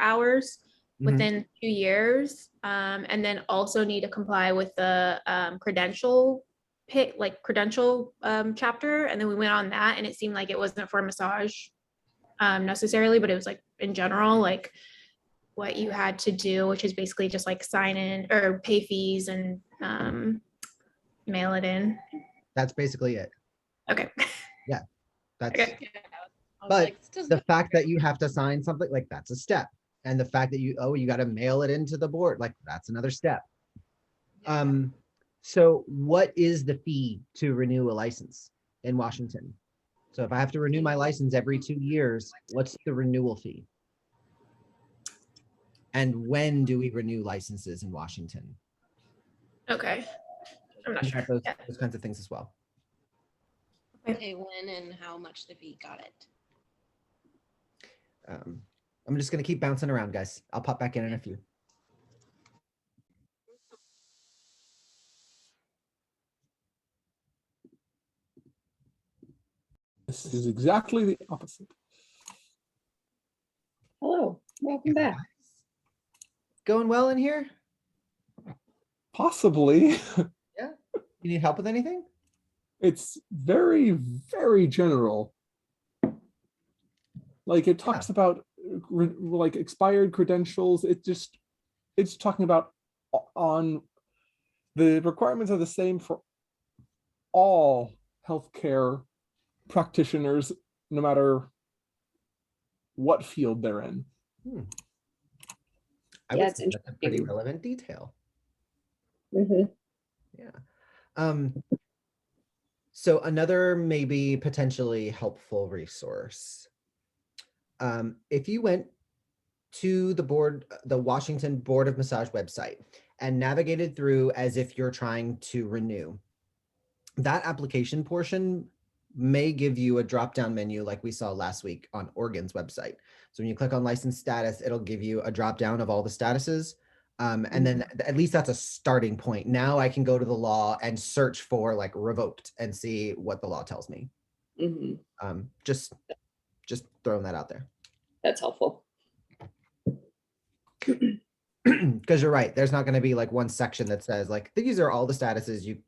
S8: hours within 2 years, and then also need to comply with the credential like credential chapter, and then we went on that, and it seemed like it wasn't for massage necessarily, but it was like in general, like what you had to do, which is basically just like sign in or pay fees and mail it in.
S1: That's basically it.
S8: Okay.
S1: That's
S8: Okay.
S4: Yeah, I was
S1: But
S4: like, this doesn't
S1: the
S4: look
S1: fact
S4: right.
S1: that you have to sign something, like that's a step. And the fact that you got to mail it into the board, like that's another step. So what is the fee to renew a license in Washington? So if I have to renew my license every 2 years, what's the renewal fee? And when do we renew licenses in Washington?
S8: Okay. I'm not
S1: You
S8: sure.
S1: got those,
S8: Yeah.
S1: those kinds of things as well.
S4: Okay, when and how much the fee got it.
S1: I'm just going to keep bouncing around, guys. I'll pop back in a few.
S7: This is exactly the opposite.
S3: Hello, welcome back.
S1: Going well in here?
S7: Possibly.
S1: You need help with anything?
S7: It's very, very general. Like it talks about like expired credentials. It's talking about on the requirements are the same for all healthcare practitioners, no matter what field they're in.
S1: I
S3: Yeah,
S1: would
S3: it's
S1: say that's a pretty
S3: interesting.
S1: relevant detail.
S3: Mhm.
S1: So another maybe potentially helpful resource. If you went to the Washington Board of Massage website and navigated through as if you're trying to renew, that application portion may give you a drop-down menu like we saw last week on Oregon's website. So when you click on license status, it'll give you a drop-down of all the statuses. And then at least that's a starting point. Now I can go to the law and search for like revoked and see what the law tells me.
S3: Mhm.
S1: Just throwing that out there.
S3: That's helpful.
S1: Because you're right, there's not going to be like one section that says like these are all the statuses you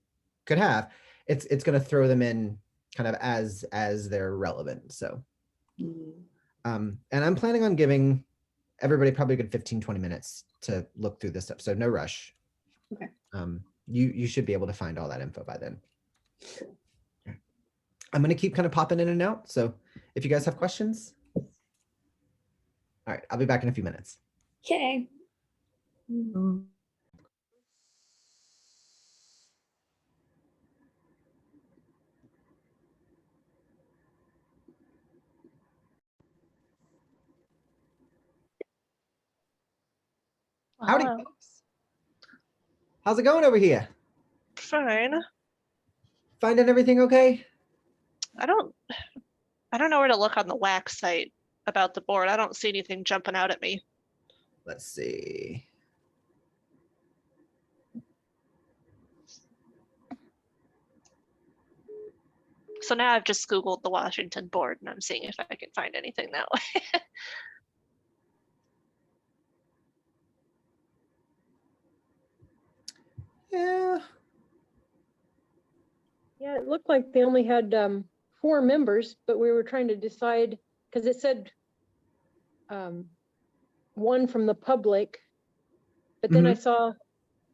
S1: could have. It's going to throw them in kind of as they're relevant. So
S3: Mhm.
S1: and I'm planning on giving everybody probably a good 15-20 minutes to look through this stuff, so no rush.
S3: Okay.
S1: You should be able to find all that info by then. I'm going to keep kind of popping in and out, so if you guys have questions. All right, I'll be back in a few minutes.
S3: Okay.
S1: Howdy,
S2: Hello.
S1: folks. How's it going over here?
S2: Fine.
S1: Finding everything okay?
S2: I don't know where to look on the wax site about the board. I don't see anything jumping out at me.
S1: Let's see.
S2: So now I've just Googled the Washington board and I'm seeing if I can find anything that way.
S1: Yeah.
S11: Yeah, it looked like they only had 4 members, but we were trying to decide, because it said 1 from the public. But then I saw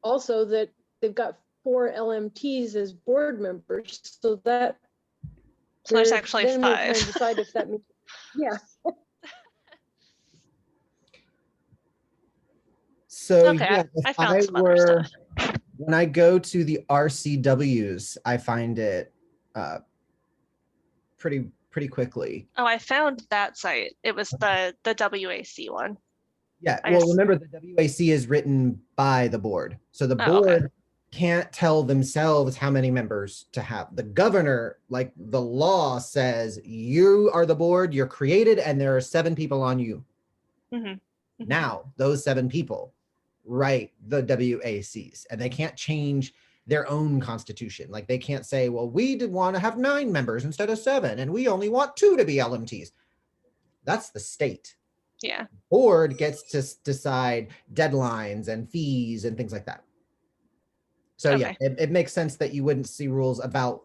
S11: also that they've got 4 LMTs as board members, so that.
S2: So there's actually
S11: then we were trying
S2: 5.
S11: to decide if that means, yeah.
S1: So
S2: Okay,
S1: yeah,
S2: I
S1: if
S2: found
S1: I
S2: some other
S1: were,
S2: stuff.
S1: when I go to the RCWs, I find it pretty quickly.
S2: Oh, I found that site. It was the WAC one.
S1: Yeah,
S2: I
S1: well,
S2: just-
S1: remember the WAC is written by the board. So the
S2: Oh, okay.
S1: board can't tell themselves how many members to have. The governor, like the law says, you are the board, you're created, and there are 7 people on you.
S2: Mhm.
S1: Now, those 7 people write the WACs, and they can't change their own constitution. Like they can't say, well, we did want to have 9 members instead of 7, and we only want 2 to be LMTs. That's the state.
S2: Yeah.
S1: Board gets to decide deadlines and fees and things like that. So yeah,
S2: Okay.
S1: it makes sense that you wouldn't see rules about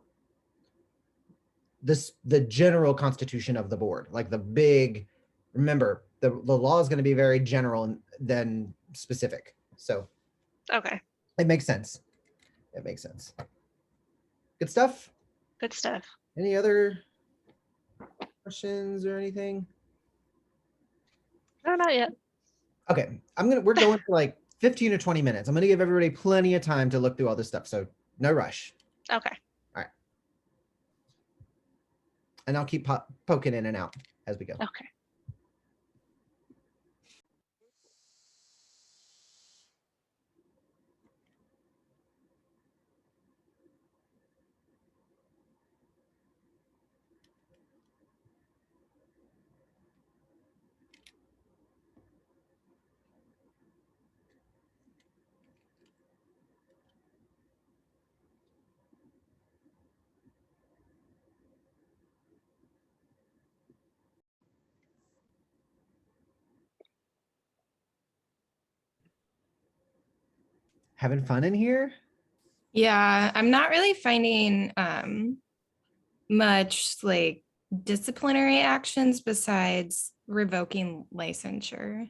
S1: the general constitution of the board, like the big, remember, the law is going to be very general than specific. So
S2: Okay.
S1: it makes sense. It makes sense. Good stuff.
S2: Good stuff.
S1: Any other questions or anything?
S2: No, not yet.
S1: Okay, we're going for like 15 or 20 minutes. I'm gonna give everybody plenty of time to look through all this stuff, so no rush.
S2: Okay.
S1: And I'll keep poking in and out as we go.
S2: Okay.
S1: Having fun in here?
S12: Yeah, I'm not really finding much like disciplinary actions besides revoking licensure.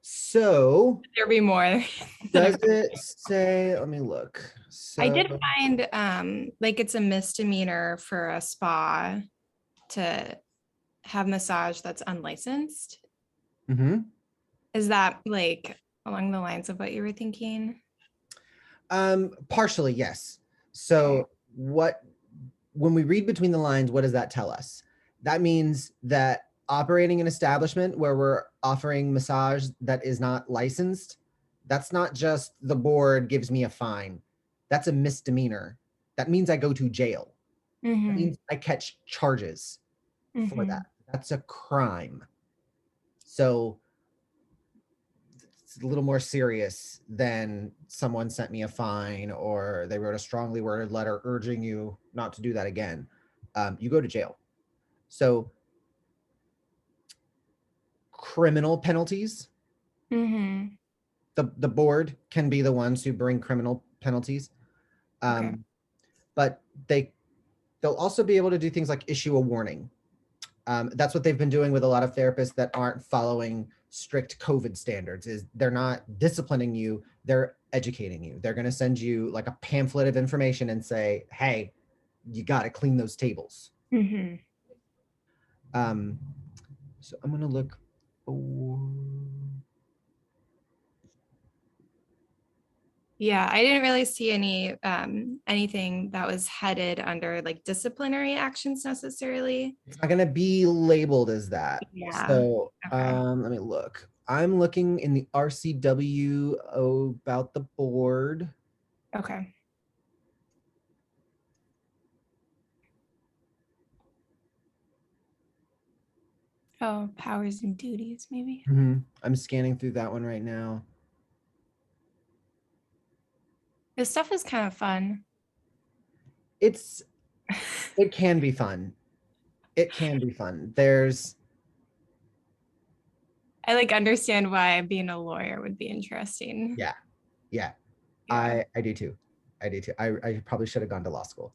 S1: So
S12: There be more.
S1: does it say, let me look. So,
S12: I did find like it's a misdemeanor for a spa to have massage that's unlicensed.
S1: Mhm.
S12: Is that like along the lines of what you were thinking?
S1: Partially, yes. So when we read between the lines, what does that tell us? That means that operating an establishment where we're offering massage that is not licensed, that's not just the board gives me a fine. That's a misdemeanor. That means I go to jail. That means I catch charges for that. That's a crime. So it's a little more serious than someone sent me a fine or they wrote a strongly worded letter urging you not to do that again. You go to jail. So criminal penalties, the board can be the ones who bring criminal penalties. But they'll also be able to do things like issue a warning. That's what they've been doing with a lot of therapists that aren't following strict COVID standards. Is they're not disciplining you, they're educating you. They're going to send you like a pamphlet of information and say, hey, you got to clean those tables. So I'm going to look for...
S12: Yeah, I didn't really see anything that was headed under like disciplinary actions necessarily.
S1: It's not going to be labeled as that.
S12: Yeah.
S1: So let me look. I'm looking in the RCW about the board.
S12: Okay. Oh, powers and duties, maybe.
S1: I'm scanning through that one right now.
S12: This stuff is kind of fun.
S1: It can be fun. It can be fun.
S12: I like understand why being a lawyer would be interesting.
S1: Yeah. I do too. I probably should have gone to law school.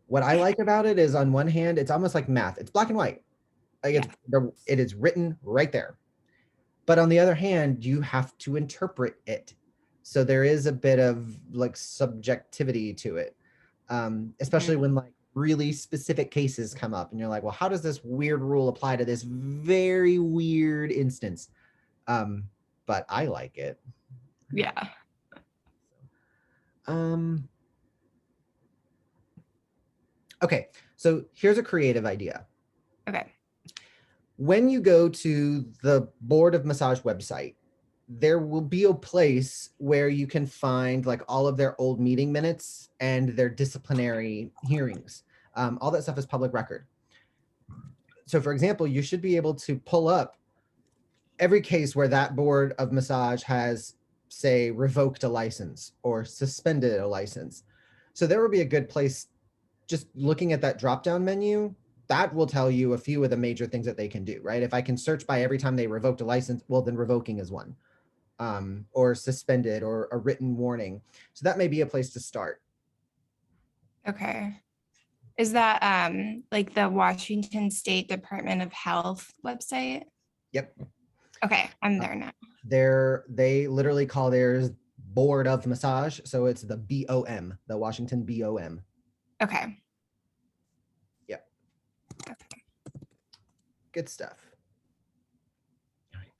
S1: What I like about it is on one hand, it's almost like math. It's black and white. Like it is written right there. But on the other hand, you have to interpret it. So there is a bit of like subjectivity to it, especially when like really specific cases come up and you're like, well, how does this weird rule apply to this very weird instance? But I like it.
S12: Yeah.
S1: Okay, so here's a creative idea.
S12: Okay.
S1: When you go to the Board of Massage website, there will be a place where you can find like all of their old meeting minutes and their disciplinary hearings. All that stuff is public record. So for example, you should be able to pull up every case where that Board of Massage has, say, revoked a license or suspended a license. So there will be a good place, just looking at that drop-down menu, that will tell you a few of the major things that they can do, right? If I can search by every time they revoked a license, well, then revoking is one. or suspended or a written warning. So that may be a place to start.
S12: Okay. Is that like the Washington State Department of Health website?
S1: Yep.
S12: Okay, I'm there now.
S1: They literally call theirs Board of Massage. So it's the BOM, the Washington BOM.
S12: Okay.
S1: Yep.
S12: Okay.
S1: Good stuff. All right.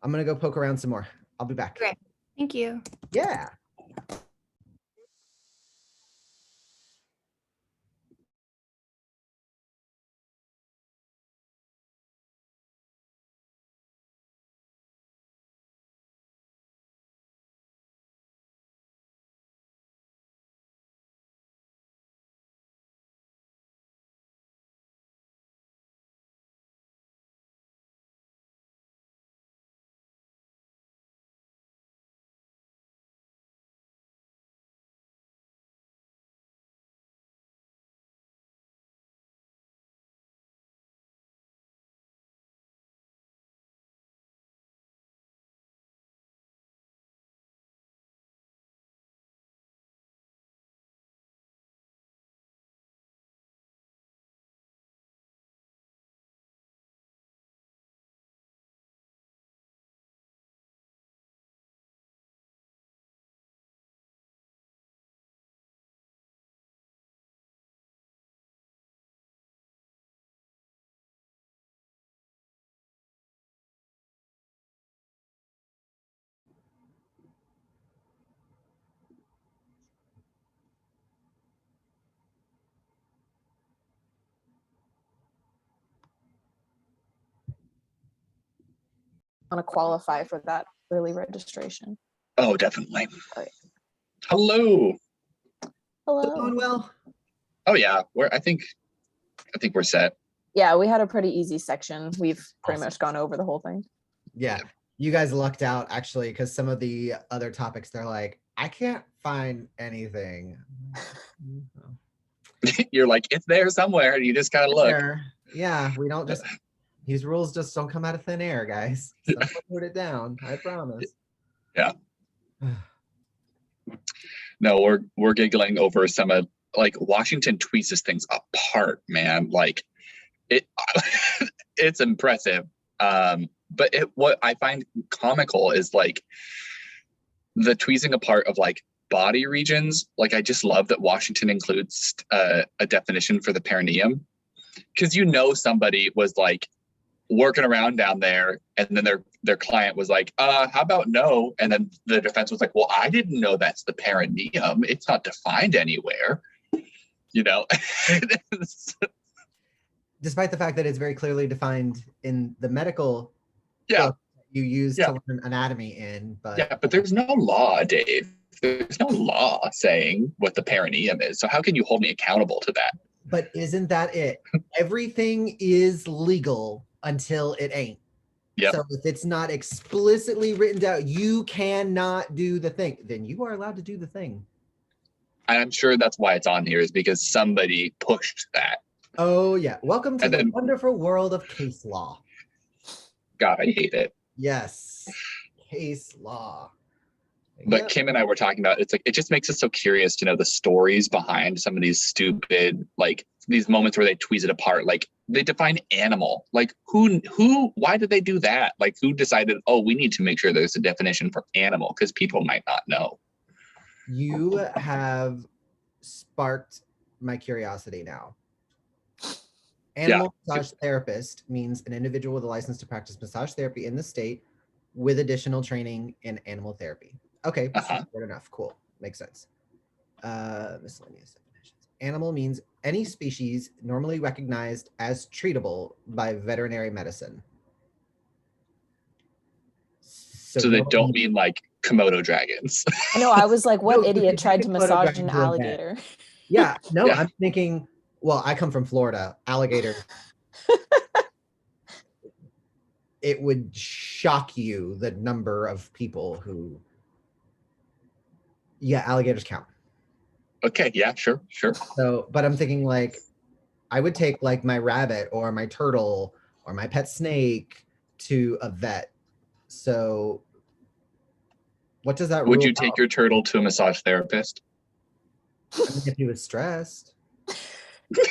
S1: I'm going to go poke around some more. I'll be back.
S12: Great. Thank you.
S1: Yeah.
S13: Want to qualify for that early registration.
S5: Oh, definitely.
S13: All right.
S5: Hello.
S13: Hello.
S1: Doing well.
S5: Oh yeah, I think we're set.
S13: Yeah, we had a pretty easy section. We've pretty
S1: Awesome.
S13: much gone over the whole thing.
S1: Yeah. You guys lucked out actually, because some of the other topics, they're like, I can't find anything.
S5: You're like, it's there somewhere. You just gotta look.
S1: There. Yeah, we don't just, these rules just don't come out of thin air, guys. Someone put it down, I promise.
S5: Yeah. No, we're giggling over some of, like, Washington tweets these things apart, man. Like it it's impressive. But what I find comical is like the tweezing apart of like body regions. Like I just love that Washington includes a definition for the perineum, because somebody was like working around down there, and then their client was like, how about no? And then the defense was like, well, I didn't know that's the perineum. It's not defined anywhere.
S1: Despite the fact that it's very clearly defined in the medical book you use to learn anatomy in,
S5: but there's no law, Dave. There's no law saying what the perineum is. So how can you hold me accountable to that?
S1: But isn't that it? Everything is legal until it ain't.
S5: Yep.
S1: So if it's not explicitly written down, you cannot do the thing, then you are allowed to do the thing.
S5: I'm sure that's why it's on here, is because somebody pushed that.
S1: Oh yeah. Welcome to the wonderful world of case law.
S5: God, I hate it.
S1: Yes. Case law.
S5: But Kim and I were talking about, it's like, it just makes us so curious to know the stories behind some of these stupid, like these moments where they tweeze it apart. Like they define animal, like why did they do that? Like who decided, oh, we need to make sure there's a definition for animal, because people might not know.
S1: You have sparked my curiosity now. Animal massage therapist means an individual with a license to practice massage therapy in the state with additional training in animal therapy. Okay, good enough. Cool. Makes sense. Miscellaneous definitions. Animal means any species normally recognized as treatable by veterinary medicine.
S5: So they don't mean like Komodo dragons.
S13: I know, I was like, what idiot tried to massage an alligator?
S1: Yeah, no, I'm thinking, well, I come from Florida, alligator. It would shock you the number of people who, alligators count.
S5: Okay, yeah, sure.
S1: So, but I'm thinking like, I would take like my rabbit or my turtle or my pet snake to a vet. So What does that
S5: Would
S1: rule
S5: you take
S1: out?
S5: your turtle to a massage therapist?
S1: I mean, if he was stressed.
S5: My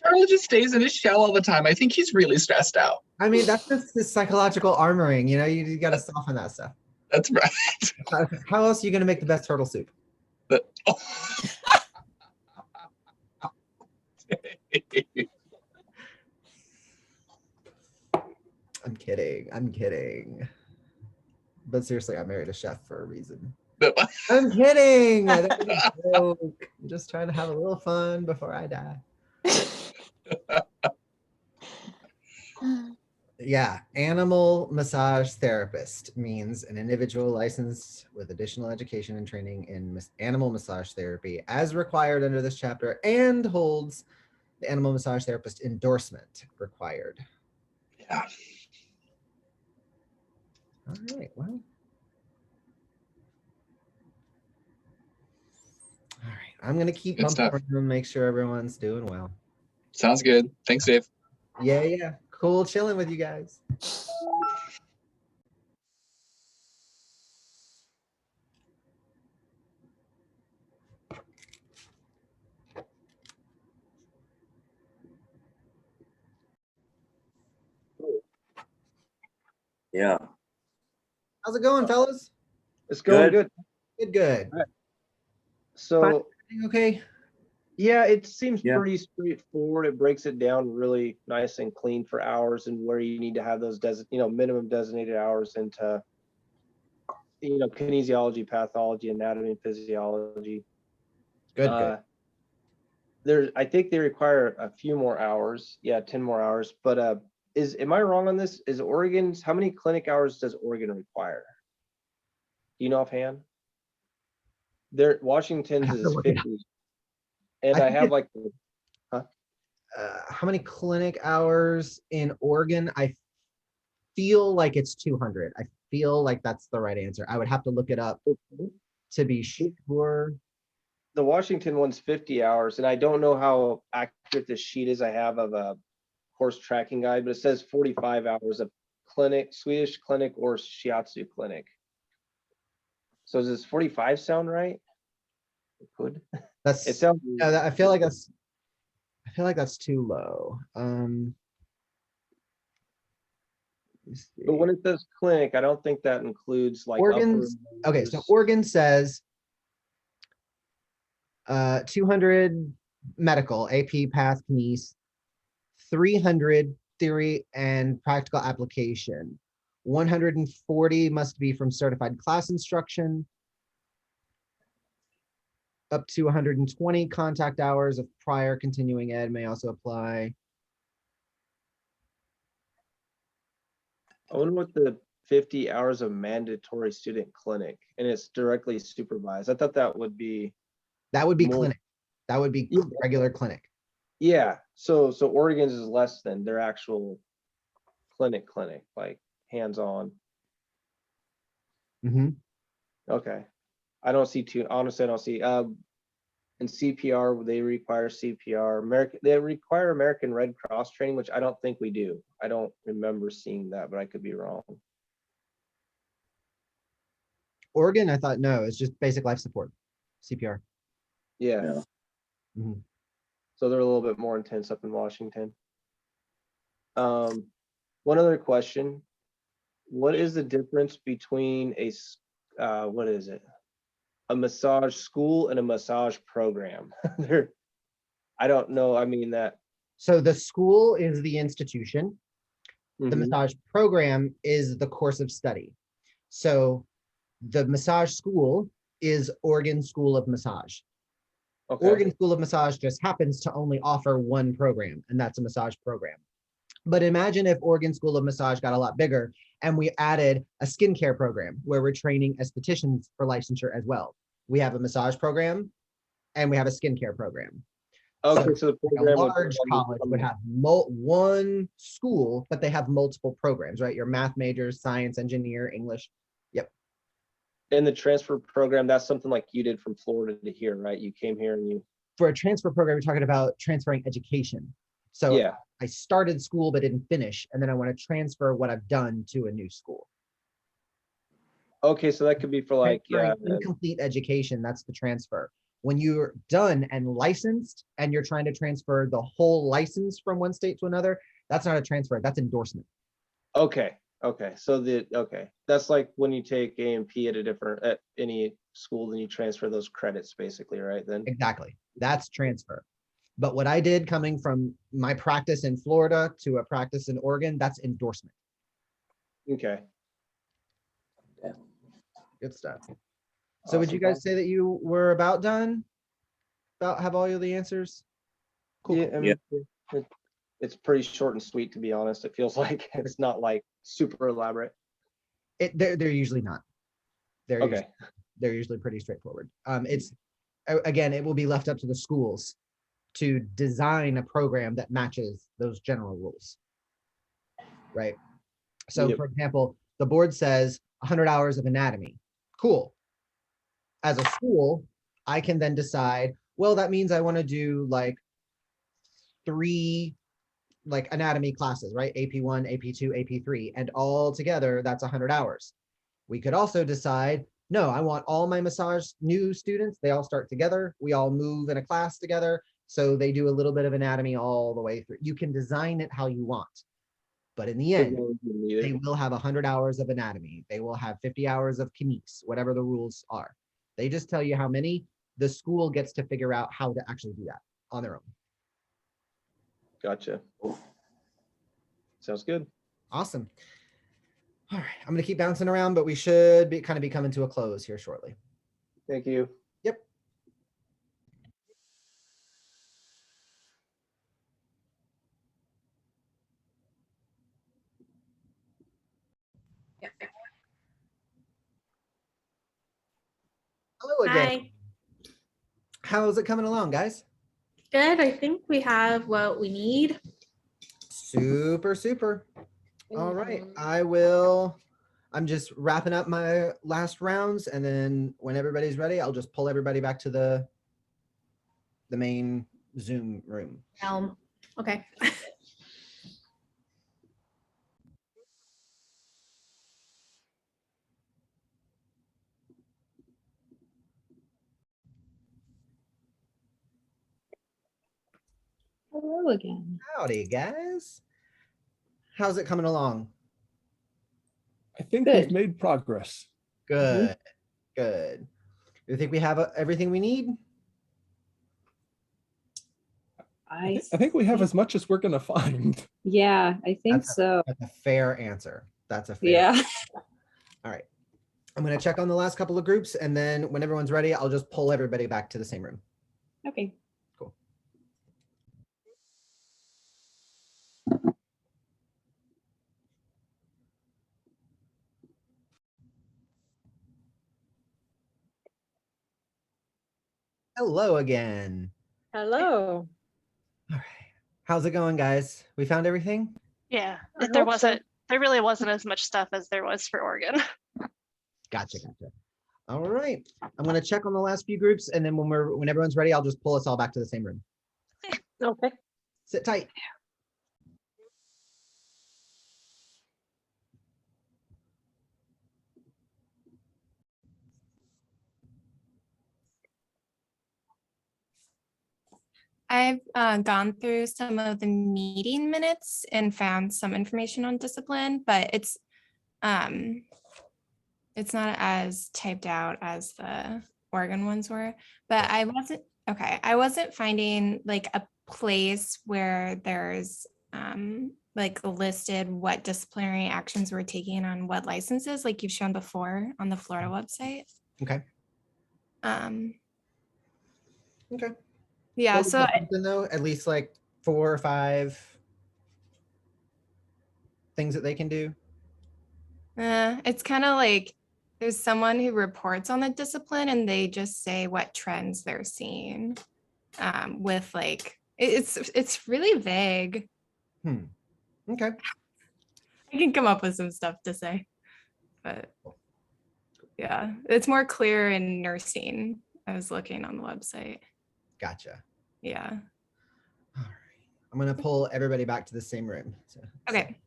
S5: turtle just stays in his shell all the time. I think he's really stressed out.
S1: I mean, that's just his psychological armoring. You know, you got to soften that stuff.
S5: That's right.
S1: How else are you going to make the best turtle soup?
S5: But, oh.
S1: I'm kidding. I'm kidding. But seriously, I married a chef for a reason.
S5: No.
S1: I'm kidding. That was a joke. I'm just trying to have a little fun before I die. Yeah, animal massage therapist means an individual licensed with additional education and training in animal massage therapy as required under this chapter and holds the animal massage therapist endorsement required.
S5: Yeah.
S1: All right, well. All right, I'm going to keep
S5: Good
S1: bumping
S5: stuff.
S1: around and make sure everyone's doing well.
S5: Sounds good. Thanks, Dave.
S1: Yeah. Cool chilling with you guys.
S14: Yeah.
S1: How's it going, fellas?
S6: It's going good.
S1: Good.
S6: So,
S1: Everything okay?
S6: yeah, it seems
S14: Yeah.
S6: pretty straightforward. It breaks it down really nice and clean for hours and where you need to have those minimum designated hours into, kinesiology, pathology, anatomy, and physiology.
S1: Good.
S6: I think they require a few more hours. Yeah, 10 more hours. But am I wrong on this? How many clinic hours does Oregon require? Do you know offhand? Washington's is 50. And I have like,
S1: how many clinic hours in Oregon? I feel like it's 200. I feel like that's the right answer. I would have to look it up to be sure.
S6: the Washington one's 50 hours, and I don't know how accurate this sheet is I have of a course tracking guide, but it says 45 hours of clinic, Swedish clinic or shiatsu clinic. So does this 45 sound right? It could.
S1: That's
S6: It sounds.
S1: yeah, I feel like that's too low.
S6: But when it says clinic, I don't think that includes like
S1: Oregon's okay. So Oregon says 200 medical, AP, Path, Kines, 300 theory and practical application. 140 must be from certified class instruction. Up to 120 contact hours of prior continuing ed may also apply.
S6: I wonder what the 50 hours of mandatory student clinic, and it's directly supervised. I thought that would be more,
S1: clinic. That would be regular clinic.
S6: Yeah. So Oregon's is less than their actual clinic, like hands-on.
S1: Mm-hmm.
S6: Okay. I don't see honestly, I don't see in CPR, they require CPR. They require American Red Cross training, which I don't think we do. I don't remember seeing that, but I could be wrong.
S1: Oregon, I thought no, it's just basic life support, CPR.
S6: Yeah.
S1: Mm-hmm.
S6: So they're a little bit more intense up in Washington. One other question. What is the difference between what is it? A massage school and a massage program? I don't know. I mean that.
S1: So the school is the institution. The
S6: Mhm.
S1: massage program is the course of study. So the massage school is Oregon School of Massage.
S6: Okay.
S1: Oregon School of Massage just happens to only offer one program, and that's a massage program. But imagine if Oregon School of Massage got a lot bigger and we added a skincare program where we're training estheticians for licensure as well. We have a massage program and we have a skincare program.
S6: Okay, so the program
S1: a large college would have one school, but they have multiple programs, right? Your math majors, science, engineer, English. Yep.
S6: In the transfer program, that's something like you did from Florida to here, right? You came here and you.
S1: For a transfer program, you're talking about transferring education. So
S6: yeah.
S1: I started school but didn't finish, and then I want to transfer what I've done to a new school.
S6: Okay, so that could be for like, yeah,
S1: Transferring incomplete education, that's the transfer. When you're done and licensed and you're trying to transfer the whole license from one state to another, that's not a transfer, that's endorsement.
S6: okay, okay. So that's like when you take A&P at any school, then you transfer those credits basically, right? Then
S1: Exactly, that's transfer. But what I did coming from my practice in Florida to a practice in Oregon, that's endorsement.
S6: okay.
S1: Good stuff. So would you guys say that you were about done? About have all of the answers? Cool.
S6: Yeah, I mean, it's pretty short and sweet, to be honest. It feels like it's not like super elaborate.
S1: They're usually not.
S6: Okay.
S1: They're usually pretty straightforward. It's again, it will be left up to the schools to design a program that matches those general rules. Right. So for example, the board says 100 hours of anatomy. Cool. As a school, I can then decide, well, that means I want to do like 3 like anatomy classes, right? AP1, AP2, AP3, and all together, that's 100 hours. We could also decide, no, I want all my massage new students, they all start together, we all move in a class together, so they do a little bit of anatomy all the way through. You can design it how you want. But in the end, they will have 100 hours of anatomy. They will have 50 hours of kinesics, whatever the rules are. They just tell you how many. The school gets to figure out how to actually do that on their own.
S6: Gotcha. Sounds good.
S1: Awesome. All right, I'm going to keep bouncing around, but we should be coming to a close here shortly.
S6: Thank you.
S1: Yep. Hello again.
S8: Hi.
S1: How's it coming along, guys?
S8: Good. I think we have what we need.
S1: Super, super. All right, I'm just wrapping up my last rounds, and then when everybody's ready, I'll just pull everybody back to the main Zoom room.
S8: Okay.
S3: Hello again.
S1: Howdy, guys. How's it coming along?
S7: I think we've made progress.
S1: Good, good. You think we have everything we need?
S7: I think we have as much as we're going to find.
S3: Yeah, I think so.
S1: That's a fair answer. That's a fair
S3: Yeah.
S1: All right. I'm going to check on the last couple of groups, and then when everyone's ready, I'll just pull everybody back to the same room.
S3: Okay.
S1: Cool. Hello again.
S11: Hello.
S1: How's it going, guys? We found everything?
S2: Yeah,
S11: I
S2: there
S11: hope so.
S2: there really wasn't as much stuff as there was for Oregon.
S1: Gotcha. All right. I'm going to check on the last few groups, and then when everyone's ready, I'll just pull us all back to the same room.
S11: Okay.
S1: Sit tight.
S12: I've gone through some of the meeting minutes and found some information on discipline, but it's not as typed out as the Oregon ones were. But I wasn't finding like a place where there's like listed what disciplinary actions we're taking on what licenses, like you've shown before on the Florida website.
S1: Okay. Okay.
S12: Yeah, so
S1: though, at least like 4 or 5 things that they can do.
S12: it's kind of like there's someone who reports on the discipline and they just say what trends they're seeing with like it's really vague.
S1: Okay.
S12: I can come up with some stuff to say, but yeah, it's more clear in nursing. I was looking on the website.
S1: Gotcha.
S12: Yeah.
S1: All right. I'm going to pull everybody back to the same room.
S12: Okay.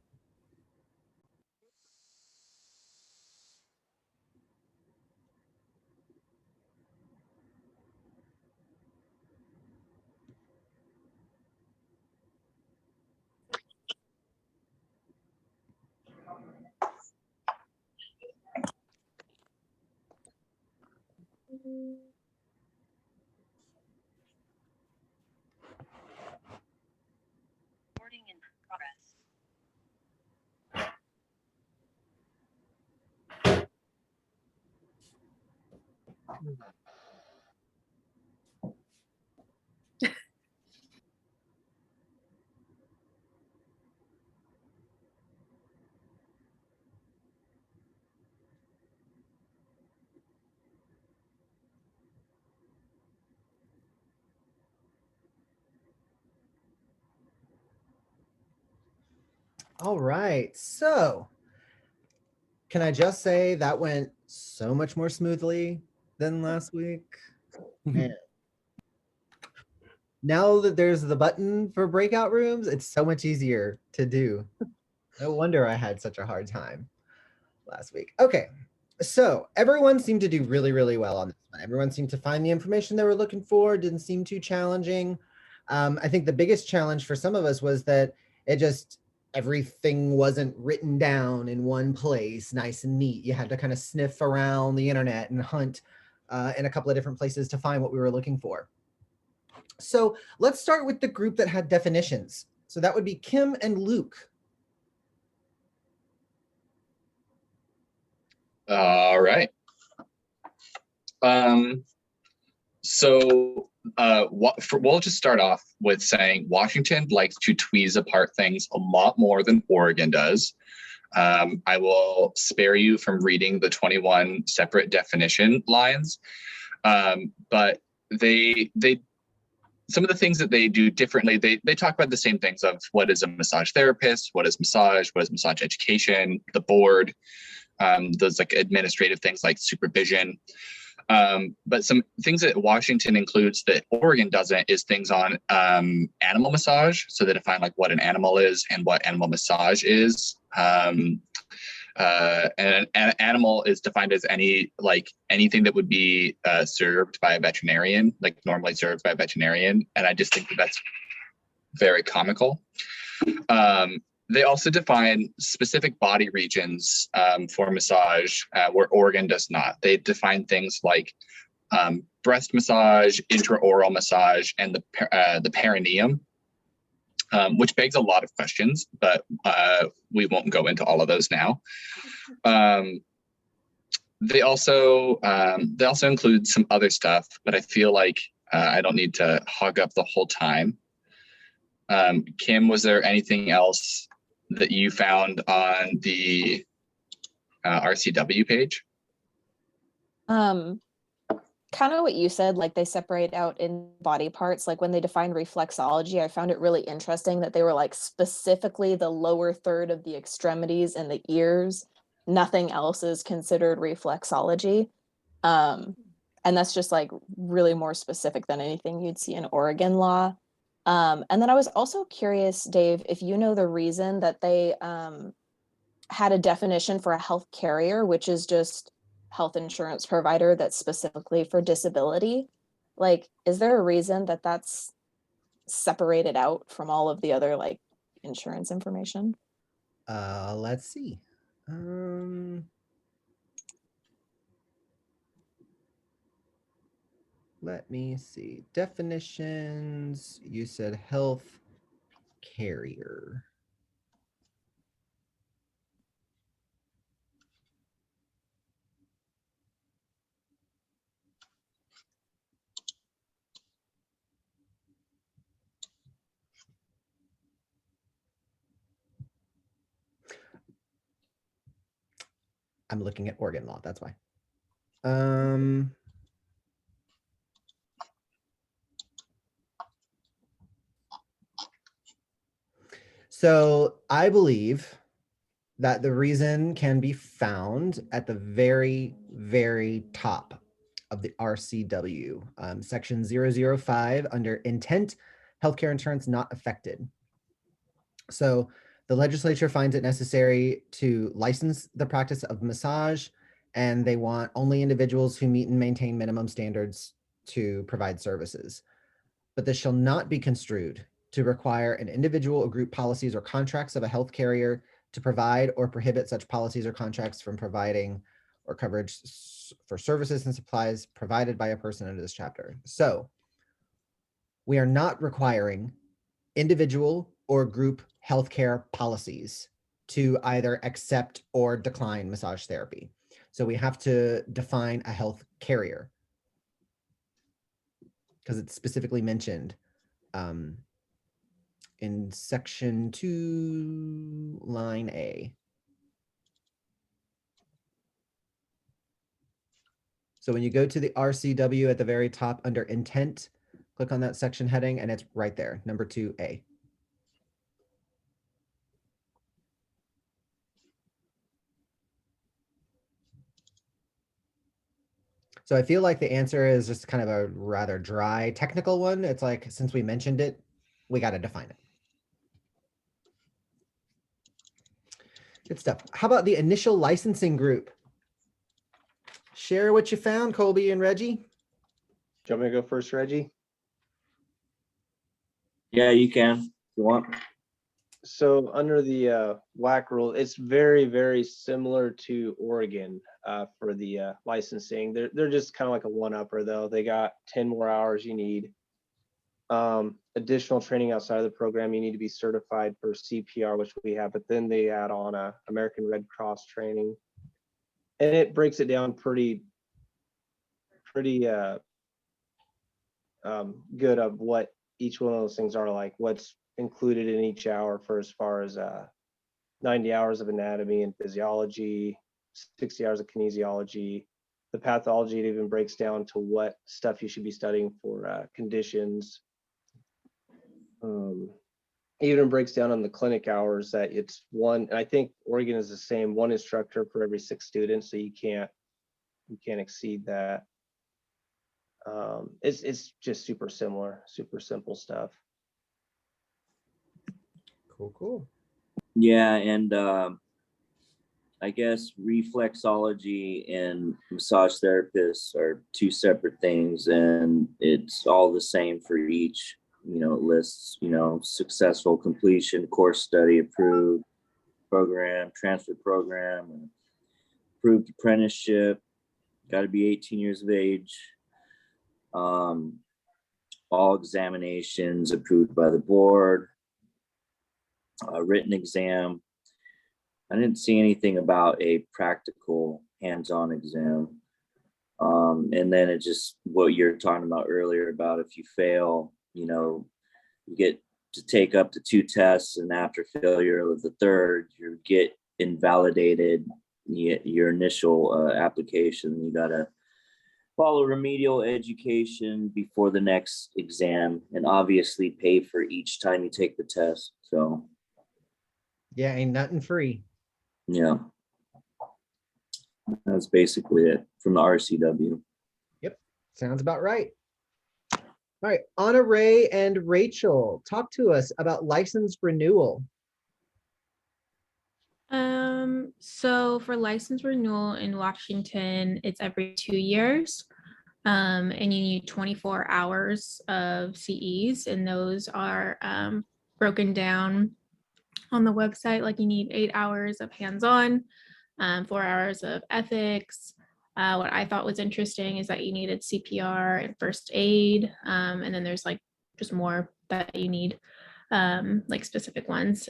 S1: All right, so can I just say that went so much more smoothly than last week? Man. Now that there's the button for breakout rooms, it's so much easier to do. No wonder I had such a hard time last week. Okay, so everyone seemed to do really, really well on this one. Everyone seemed to find the information they were looking for, didn't seem too challenging. I think the biggest challenge for some of us was that everything wasn't written down in one place, nice and neat. You had to kind of sniff around the internet and hunt in a couple of different places to find what we were looking for. So let's start with the group that had definitions. So that would be Kim and Luke.
S5: All right. We'll just start off with saying Washington likes to tweeze apart things a lot more than Oregon does. I will spare you from reading the 21 separate definition lines, but some of the things that they do differently, they talk about the same things of what is a massage therapist, what is massage education, the board, those like administrative things like supervision. But some things that Washington includes that Oregon doesn't is things on animal massage. So they define like what an animal is and what animal massage is. And an animal is defined as anything that would be served by a veterinarian, like normally served by a veterinarian. And I just think that that's very comical. They also define specific body regions for massage where Oregon does not. They define things like breast massage, intraoral massage, and the perineum, which begs a lot of questions, but we won't go into all of those now. They also include some other stuff, but I feel like I don't need to hog up the whole time. Kim, was there anything else that you found on the RCW page?
S13: Kind of what you said, like they separate out in body parts. Like when they define reflexology, I found it really interesting that they were like specifically the lower third of the extremities and the ears. Nothing else is considered reflexology. And that's just like really more specific than anything you'd see in Oregon law. And then I was also curious, Dave, if you know the reason that they had a definition for a health carrier, which is just health insurance provider that's specifically for disability. Like, is there a reason that that's separated out from all of the other like insurance information?
S1: Let's see. Let me see. Definitions. You said health carrier. I'm looking at Oregon law, that's why. So I believe that the reason can be found at the very, very top of the RCW, section 005 under intent, healthcare insurance not affected. So the legislature finds it necessary to license the practice of massage, and they want only individuals who meet and maintain minimum standards to provide services. But this shall not be construed to require an individual or group policies or contracts of a health carrier to provide or prohibit such policies or contracts from providing or coverage for services and supplies provided by a person under this chapter. So we are not requiring individual or group healthcare policies to either accept or decline massage therapy. So we have to define a health carrier because it's specifically mentioned in section 2, line A. So when you go to the RCW at the very top under intent, click on that section heading and it's right there, number 2A. So I feel like the answer is just kind of a rather dry technical one. It's like, since we mentioned it, we got to define it. Good stuff. How about the initial licensing group? Share what you found, Colby and Reggie.
S6: Do you want me to go first, Reggie?
S14: Yeah, you can if you want.
S6: So under the WAC rule, it's very, very similar to Oregon for the licensing. They're just kind of like a one-upper though. They got 10 more hours you need. Additional training outside of the program, you need to be certified for CPR, which we have, but then they add on a American Red Cross training. And it breaks it down pretty good of what each one of those things are, like what's included in each hour for as far as 90 hours of anatomy and physiology, 60 hours of kinesiology. The pathology, it even breaks down to what stuff you should be studying for conditions. It even breaks down on the clinic hours that it's one, and I think Oregon is the same, one instructor for every 6 students, so you can't exceed that. It's just super similar, super simple stuff.
S1: Cool.
S14: Yeah, and I guess reflexology and massage therapists are 2 separate things, and it's all the same for each. You know, it lists, you know, successful completion, course study, approved program, transfer program, and approved apprenticeship, got to be 18 years of age. All examinations approved by the board, written exam. I didn't see anything about a practical hands-on exam. And then it just, what you're talking about earlier about if you fail, you know, you get to take up to 2 tests, and after failure of the 3rd, you get invalidated your initial application. You got to follow remedial education before the next exam, and obviously pay for each time you take the test. So
S1: Yeah, ain't nothing free.
S14: yeah, that's basically it from the RCW.
S1: Yep, sounds about right. All right, Anna Ray and Rachel, talk to us about license renewal.
S8: So for license renewal in Washington, it's every 2 years. And you need 24 hours of CEs, and those are broken down on the website. Like you need 8 hours of hands-on, 4 hours of ethics. What I thought was interesting is that you needed CPR and first aid, and then there's like just more that you need, like specific ones.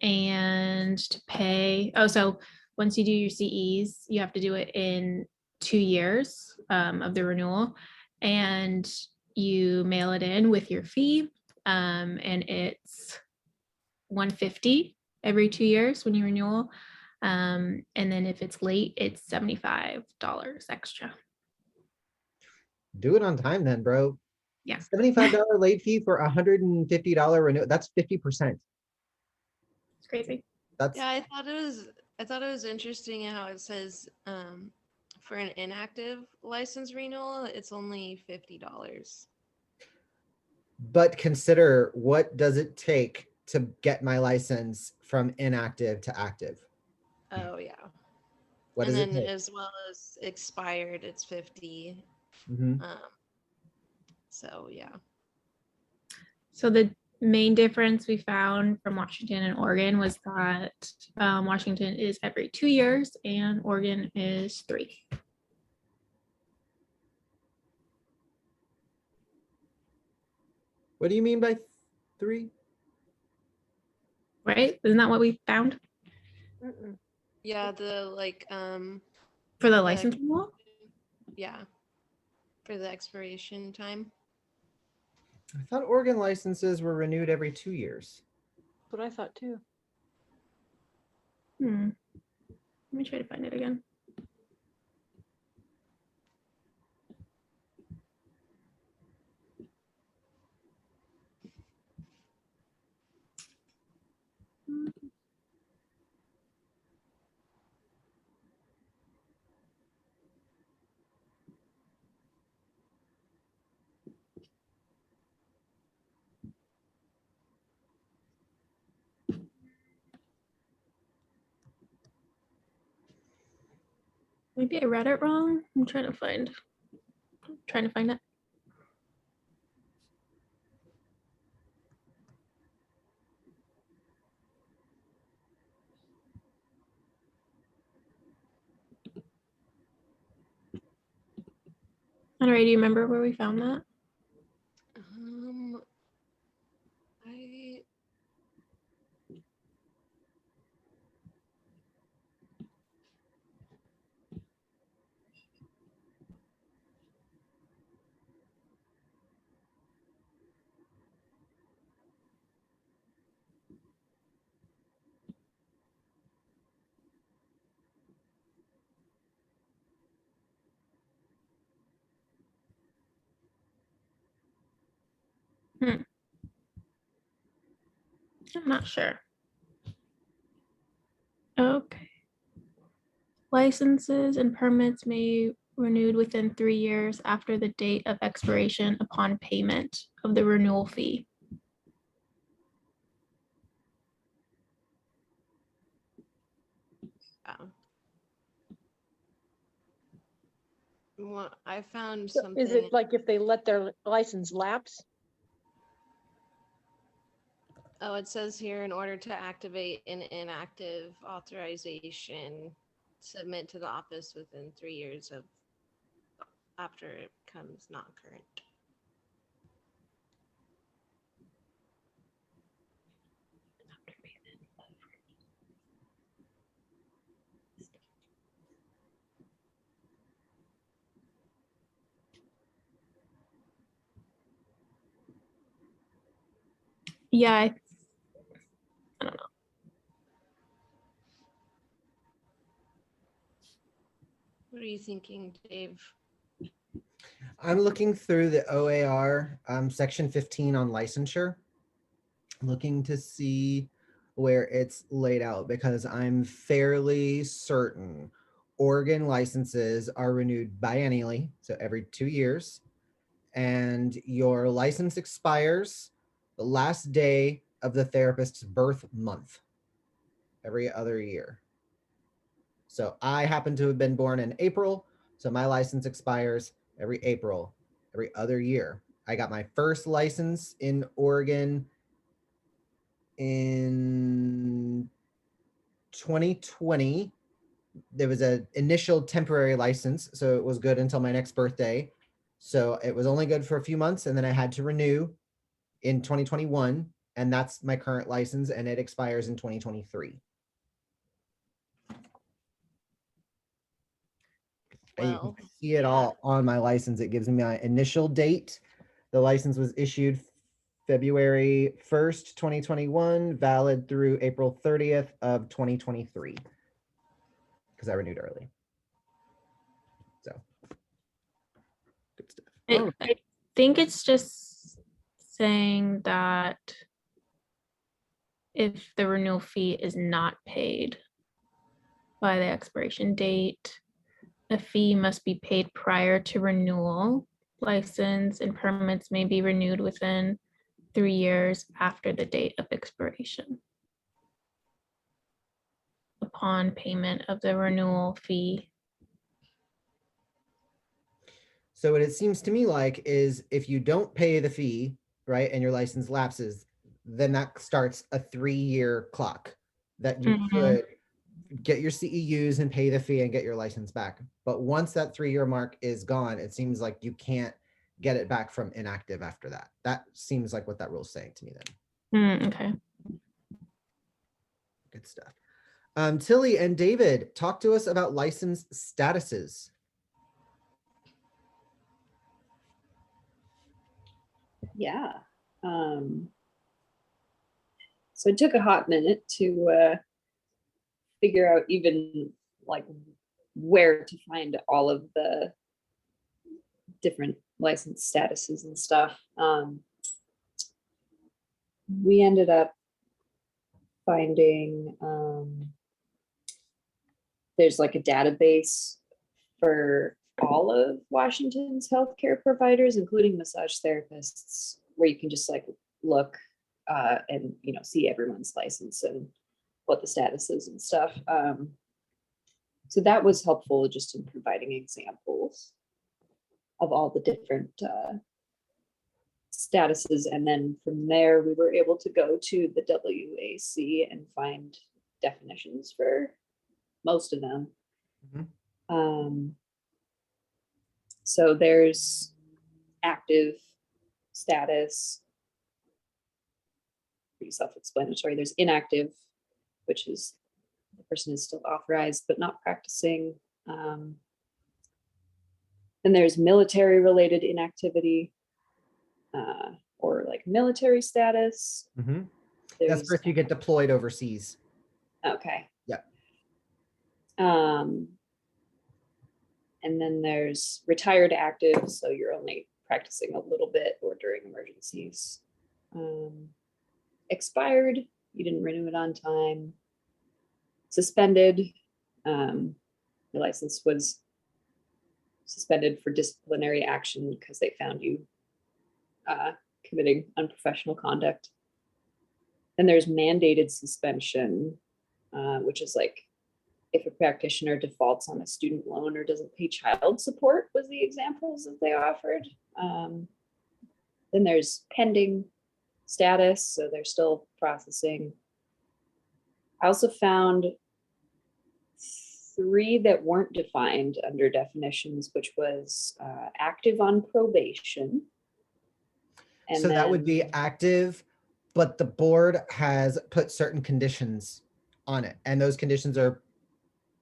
S8: And to pay, so once you do your CEs, you have to do it in 2 years of the renewal, and you mail it in with your fee, and it's $150 every 2 years when you renewal. And then if it's late, it's $75 extra.
S1: Do it on time then, bro.
S8: Yeah.
S1: $75 late fee for $150 renewal. That's 50%.
S8: It's crazy.
S1: That's
S4: Yeah, I thought it was interesting how it says for an inactive license renewal, it's only $50.
S1: But consider, what does it take to get my license from inactive to active?
S4: Oh yeah.
S1: What
S4: and
S1: does it
S4: then
S1: take?
S4: as well as expired, it's
S1: 50.
S4: So yeah.
S8: So the main difference we found from Washington and Oregon was that Washington is every 2 years and Oregon is 3.
S1: What do you mean by 3?
S8: Right? Isn't that what we found
S4: Yeah, the
S8: for the
S4: the
S8: license renewal?
S4: yeah, for the expiration time.
S1: I thought Oregon licenses were renewed every 2 years.
S11: That's what I thought too.
S8: Let me try to find it again. Maybe I read it wrong. I'm trying to find it. Alright, do you remember where we found that?
S4: I
S8: I'm not sure. Okay. Licenses and permits may be renewed within 3 years after the date of expiration upon payment of the renewal fee.
S4: Well, I found
S11: So
S4: something.
S11: is it like if they let their license lapse?
S4: Oh, it says here, in order to activate an inactive authorization, submit to the office within 3 years of after it becomes not current.
S8: Yeah, I don't know.
S4: What are you thinking, Dave?
S1: I'm looking through the OAR section 15 on licensure, looking to see where it's laid out because I'm fairly certain Oregon licenses are renewed biennially, so every 2 years, and your license expires the last day of the therapist's birth month every other year. So I happen to have been born in April, so my license expires every April, every other year. I got my first license in Oregon in 2020. There was an initial temporary license, so it was good until my next birthday. So it was only good for a few months, and then I had to renew in 2021, and that's my current license, and it expires in 2023. And you
S4: Well,
S1: can see it all on my license. It gives me my initial date. The license was issued February 1st, 2021, valid through April 30th of 2023, because I renewed early. So, good stuff.
S8: I think it's just saying that if the renewal fee is not paid by the expiration date, a fee must be paid prior to renewal. License and permits may be renewed within 3 years after the date of expiration upon payment of the renewal fee.
S1: So what it seems to me like is if you don't pay the fee, right, and your license lapses, then that starts a 3-year clock that you
S12: Mhm.
S1: could get your CEUs and pay the fee and get your license back. But once that 3-year mark is gone, it seems like you can't get it back from inactive after that. That seems like what that rule's saying to me then.
S8: Okay.
S1: Good stuff. Tilly and David, talk to us about license statuses.
S3: Yeah. So it took a hot minute to figure out even like where to find all of the different license statuses and stuff. We ended up finding there's like a database for all of Washington's healthcare providers, including massage therapists, where you can just like look and see everyone's license and what the status is and stuff. So that was helpful just in providing examples of all the different statuses. And then from there, we were able to go to the WAC and find definitions for most of them. So there's active status, pretty self-explanatory. There's inactive, which is the person is still authorized but not practicing. Then there's military related inactivity, or like military status.
S1: That's for if you get deployed overseas.
S3: Okay.
S1: Yeah.
S3: And then there's retired active, so you're only practicing a little bit or during emergencies. Expired, you didn't renew it on time. Suspended, your license was suspended for disciplinary action because they found you committing unprofessional conduct. Then there's mandated suspension, which is like if a practitioner defaults on a student loan or doesn't pay child support, was the examples that they offered. Then there's pending status, so they're still processing. I also found 3 that weren't defined under definitions, which was active on probation.
S1: So that would be active, but the board has put certain conditions on it, and those conditions are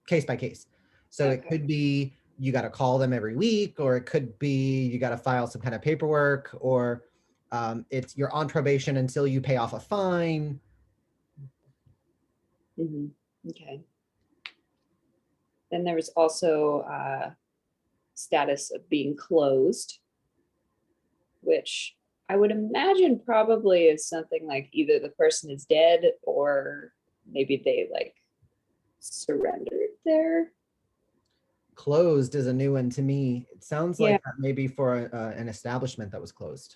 S1: case by case. So it could be you got to call them every week, or it could be you got to file some kind of paperwork, or it's you're on probation until you pay off a fine.
S3: Okay. Then there was also status of being closed, which I would imagine probably is something like either the person is dead or maybe they like surrendered there.
S1: Closed is a new one to me. It sounds like that maybe for an establishment that was closed.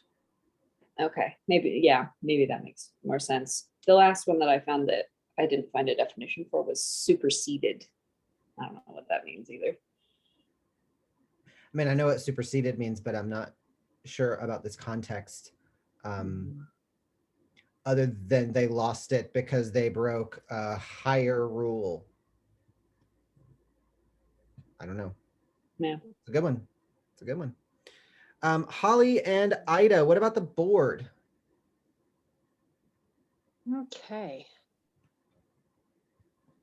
S3: Okay, maybe that makes more sense. The last one that I found that I didn't find a definition for was superseded. I don't know what that means either.
S1: I mean, I know what superseded means, but I'm not sure about this context. Other than they lost it because they broke a higher rule. I don't know.
S3: Yeah.
S1: It's a good one. It's a good one. Holly and Ida, what about the board?
S11: Okay.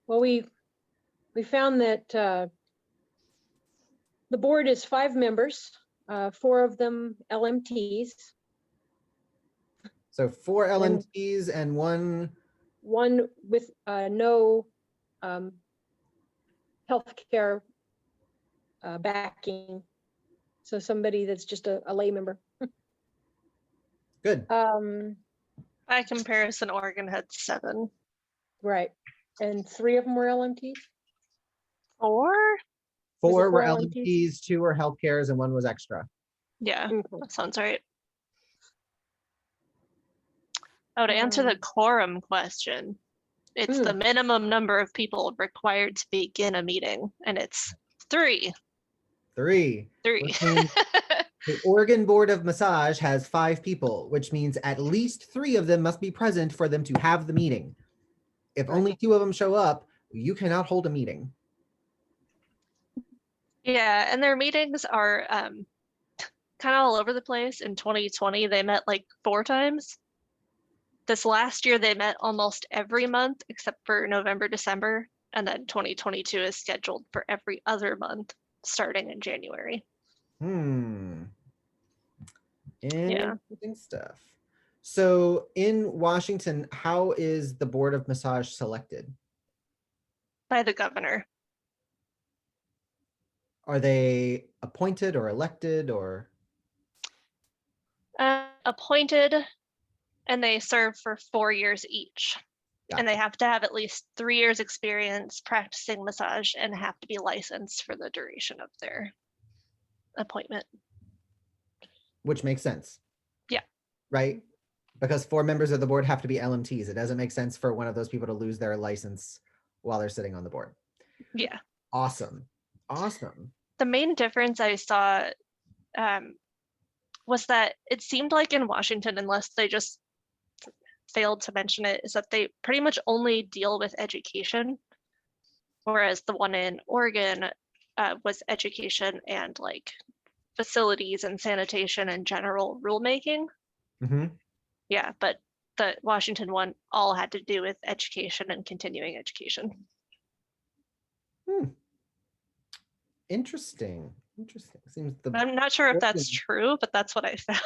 S11: Well, we found that the board is 5 members, 4 of them LMTs.
S1: So 4 LMTs and one
S11: with no healthcare backing. So somebody that's just a lay member.
S1: Good.
S2: By comparison, Oregon had 7.
S11: Right. And 3 of them were LMTs?
S2: 4?
S1: 4 were LMTs, 2 were healthcares, and 1 was extra.
S2: Yeah, that sounds right. Oh, to answer the quorum question, it's the minimum number of people required to begin a meeting, and it's 3.
S1: 3. The Oregon Board of Massage has 5 people, which means at least 3 of them must be present for them to have the meeting. If only 2 of them show up, you cannot hold a meeting.
S2: Yeah, and their meetings are kind of all over the place. In 2020, they met like 4 times. This last year, they met almost every month except for November, December. And then 2022 is scheduled for every other month starting in January.
S1: Interesting stuff. So in Washington, how is the Board of Massage selected?
S2: By the governor.
S1: Are they appointed or elected or?
S2: Appointed, and they serve for 4 years each. And they have to have at least 3 years experience practicing massage and have to be licensed for the duration of their appointment.
S1: Which makes sense.
S2: Yeah.
S1: Right? Because 4 members of the board have to be LMTs. It doesn't make sense for one of those people to lose their license while they're sitting on the board.
S2: Yeah.
S1: Awesome. Awesome.
S2: The main difference I saw was that it seemed like in Washington, unless they just failed to mention it, is that they pretty much only deal with education, whereas the one in Oregon was education and like facilities and sanitation and general rulemaking. Yeah, but the Washington one all had to do with education and continuing education.
S1: Interesting. Seems
S2: I'm not sure if that's true, but that's what I found.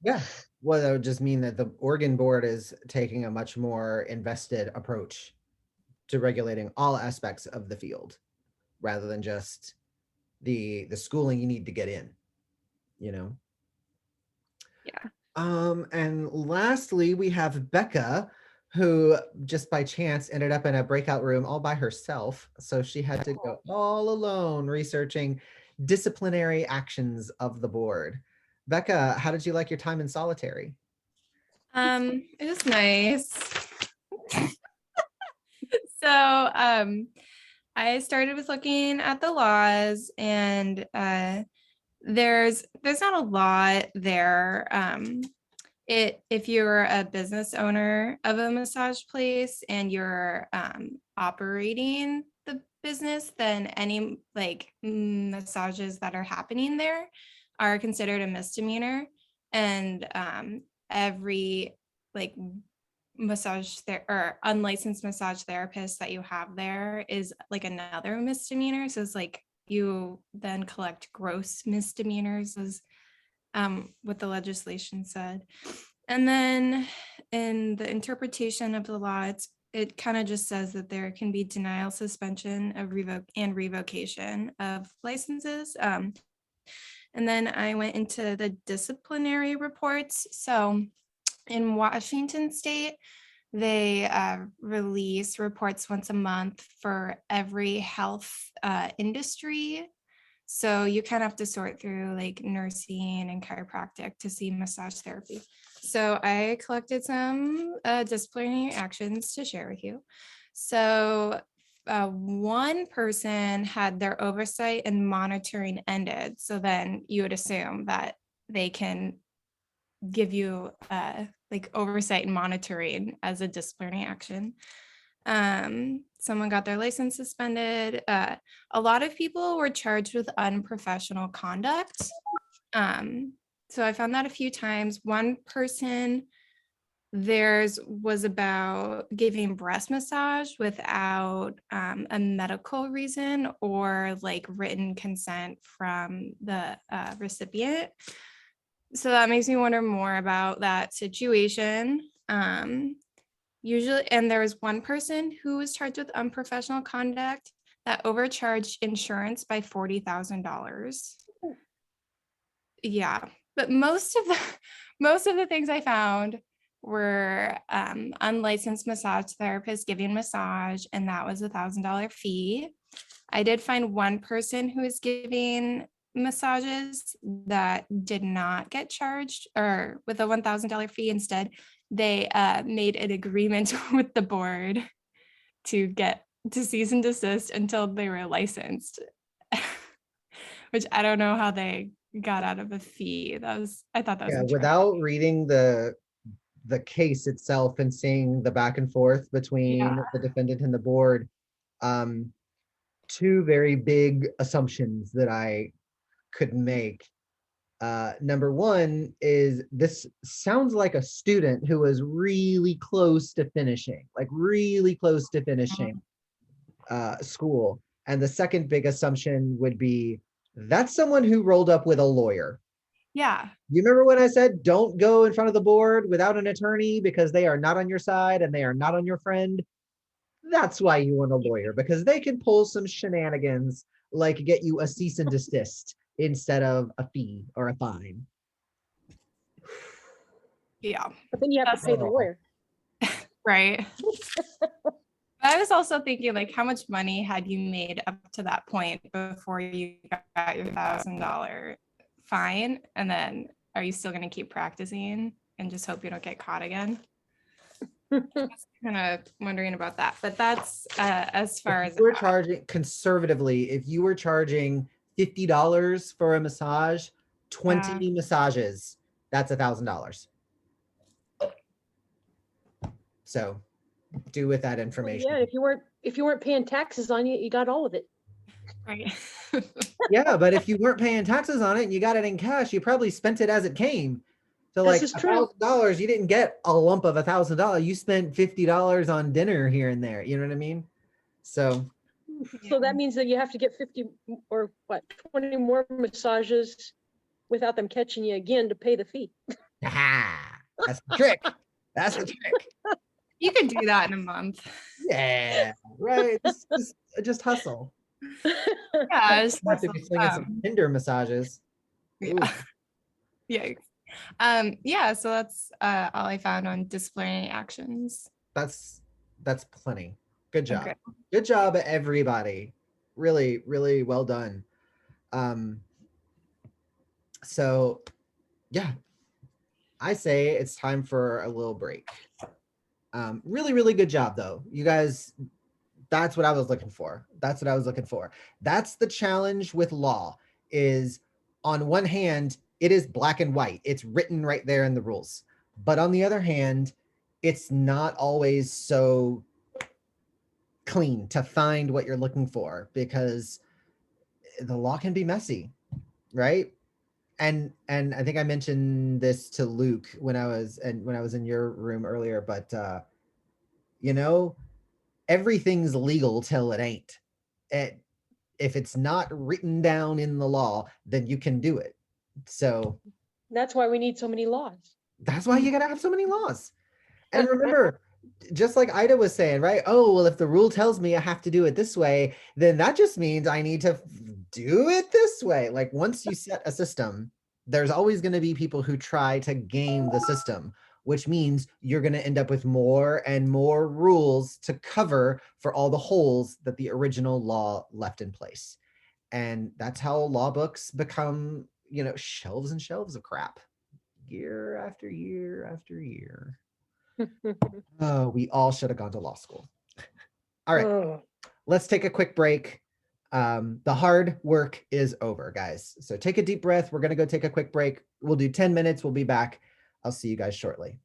S1: Yeah. Well, that would just mean that the Oregon board is taking a much more invested approach to regulating all aspects of the field rather than just the schooling you need to get in, you know?
S2: Yeah.
S1: And lastly, we have Becca, who just by chance ended up in a breakout room all by herself. So she had to go all alone researching disciplinary actions of the board. Becca, how did you like your time in solitary?
S12: It was nice. So I started with looking at the laws, and there's not a lot there. If you're a business owner of a massage place and you're operating the business, then any like massages that are happening there are considered a misdemeanor, and every like massage or unlicensed massage therapist that you have there is like another misdemeanor. So it's like you then collect gross misdemeanors, as what the legislation said. And then in the interpretation of the law, it kind of just says that there can be denial, suspension of revocation of licenses. And then I went into the disciplinary reports. So in Washington state, they release reports once a month for every health industry. So you kind of have to sort through like nursing and chiropractic to see massage therapy. So I collected some disciplinary actions to share with you. So one person had their oversight and monitoring ended. So then you would assume that they can give you like oversight and monitoring as a disciplinary action. Someone got their license suspended. A lot of people were charged with unprofessional conduct. So I found that a few times. One person, theirs was about giving breast massage without a medical reason or like written consent from the recipient. So that makes me wonder more about that situation. Usually, and there was one person who was charged with unprofessional conduct that overcharged insurance by $40,000. Yeah, but most of the things I found were unlicensed massage therapists giving massage, and that was $1,000 fee. I did find one person who was giving massages that did not get charged or with a $1,000 fee. Instead, they made an agreement with the board to cease and desist until they were licensed, which I don't know how they got out of a fee. I thought that was
S1: Yeah,
S12: interesting.
S1: without reading the case itself and seeing the back and forth between the defendant and the board, two very big assumptions that I could make. Number one is this sounds like a student who was really close to finishing, school. And the second big assumption would be that's someone who rolled up with a lawyer.
S12: Yeah.
S1: You remember when I said don't go in front of the board without an attorney because they are not on your side and they are not on your friend? That's why you want a lawyer, because they can pull some shenanigans like get you a cease and desist instead of a fee or a fine.
S12: Yeah.
S11: But then you have to pay the lawyer.
S12: Right. I was also thinking, like, how much money had you made up to that point before you got your $1,000 fine? And then are you still going to keep practicing and just hope you don't get caught again? Kind of wondering about that. But that's as far as
S1: we're charging conservatively, if you were charging $50 for a massage, 20 massages, that's $1,000. So do with that information.
S11: Yeah, if you weren't paying taxes on it, you got all of it.
S12: Right.
S1: Yeah, but if you weren't paying taxes on it and you got it in cash, you probably spent it as it came. So like $1,000, you didn't get a lump of $1,000. You spent $50 on dinner here and there. You know what I mean? So
S11: that means that you have to get 50 or 20 more massages without them catching you again to pay the fee.
S1: That's the trick. That's the trick.
S12: You can do that in a month.
S1: Yeah, right. Just hustle.
S12: Yeah, just
S1: have to be slinging some Tinder massages.
S12: Yeah. Yikes. Yeah, so that's all I found on disciplinary actions.
S1: That's plenty. Good job.
S12: Okay.
S1: Good job, everybody. Really, really well done. So yeah, I say it's time for a little break. Really, really good job though. You guys, that's what I was looking for. That's the challenge with law is, on one hand, it is black and white. It's written right there in the rules. But on the other hand, it's not always so clean to find what you're looking for, because the law can be messy, right? And I think I mentioned this to Luke when I was in your room earlier, but everything's legal till it ain't. If it's not written down in the law, then you can do it. So
S11: that's why we need so many laws.
S1: That's why you got to have so many laws. And remember, just like Ida was saying, right? Oh, well, if the rule tells me I have to do it this way, then that just means I need to do it this way. Like once you set a system, there's always going to be people who try to game the system, which means you're going to end up with more and more rules to cover for all the holes that the original law left in place. And that's how law books become, shelves and shelves of crap, year after year after year. Oh, we all should have gone to law school. All right, let's take a quick break. The hard work is over, guys. So take a deep breath. We're going to go take a quick break. We'll do 10 minutes. We'll be back. I'll see you guys shortly.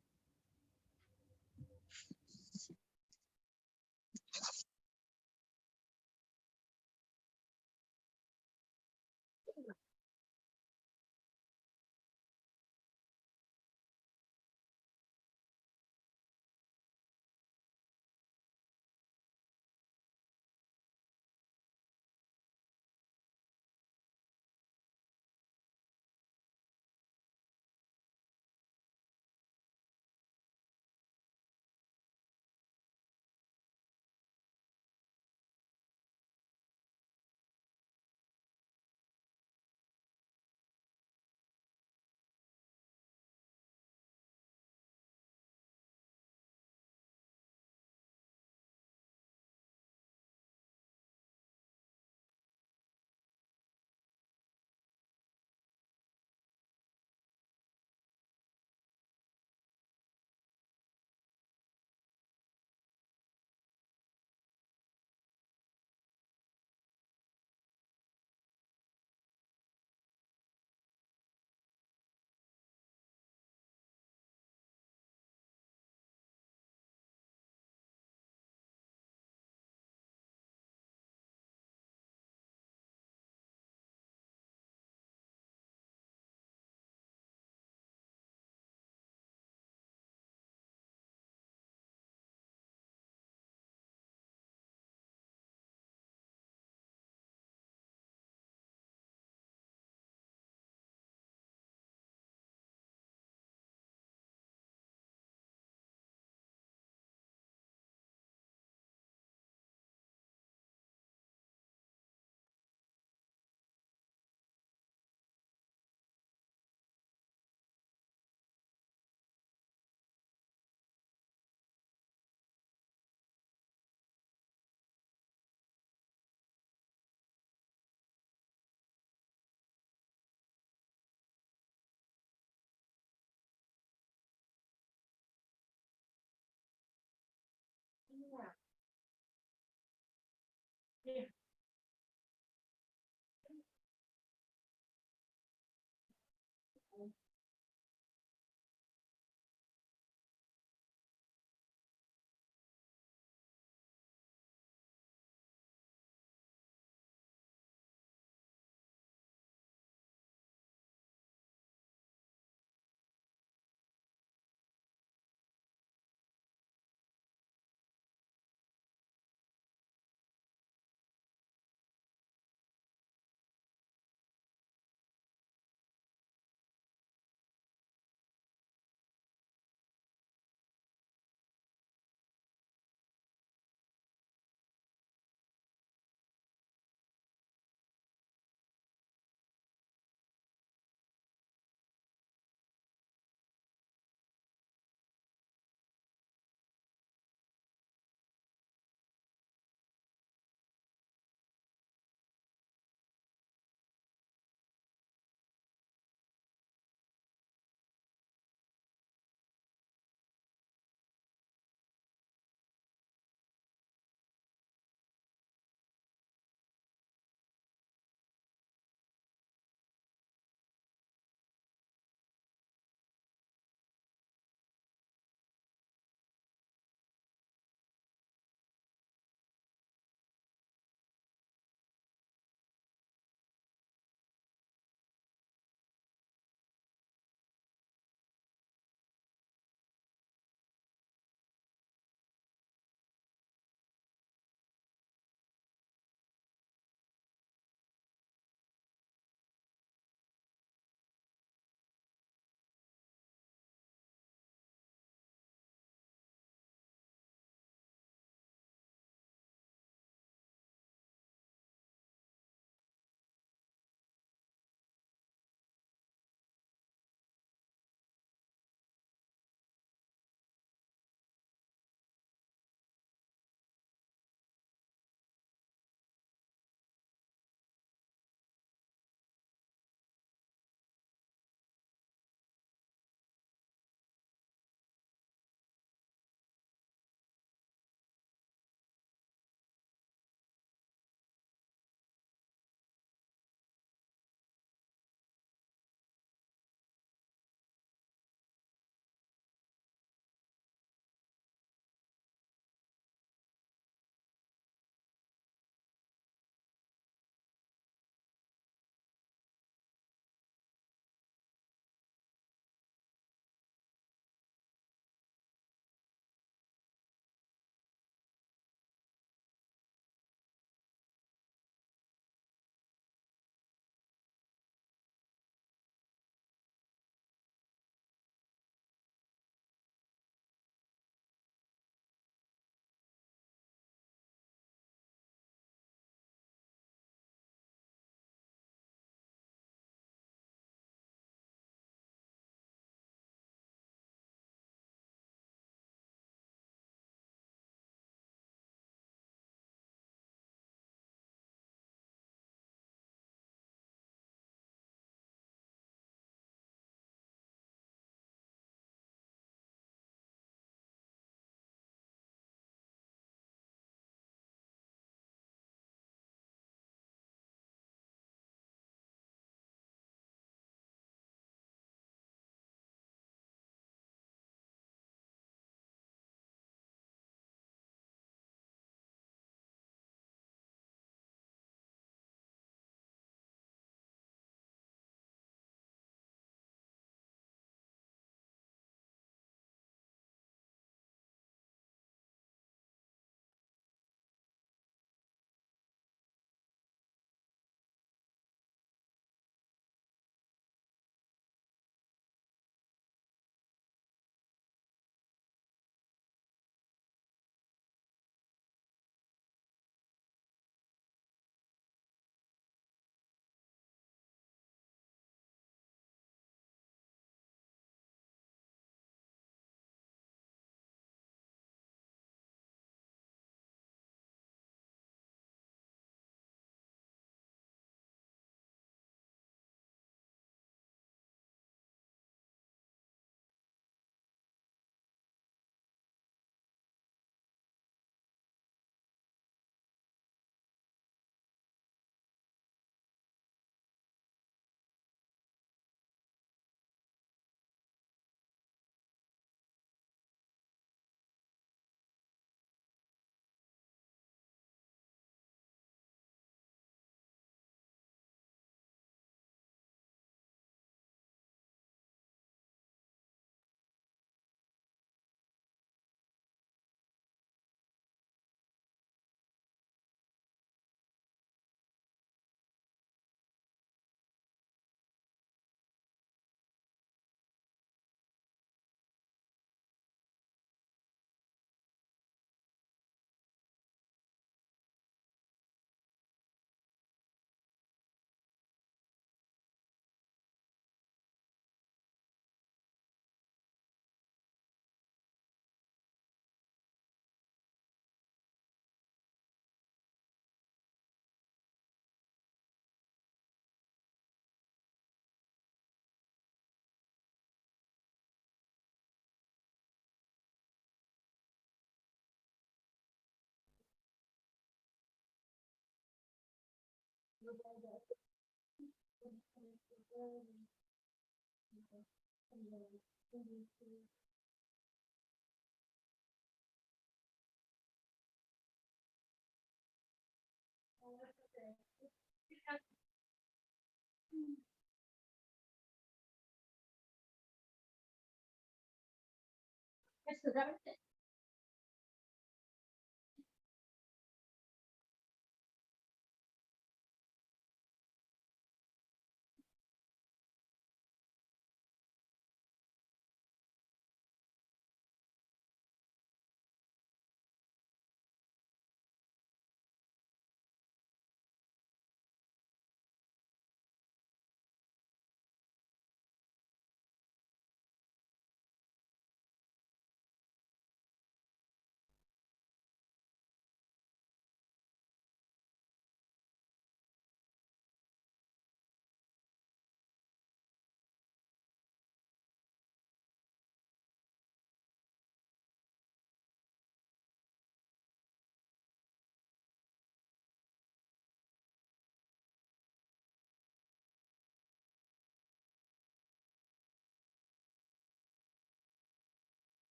S1: All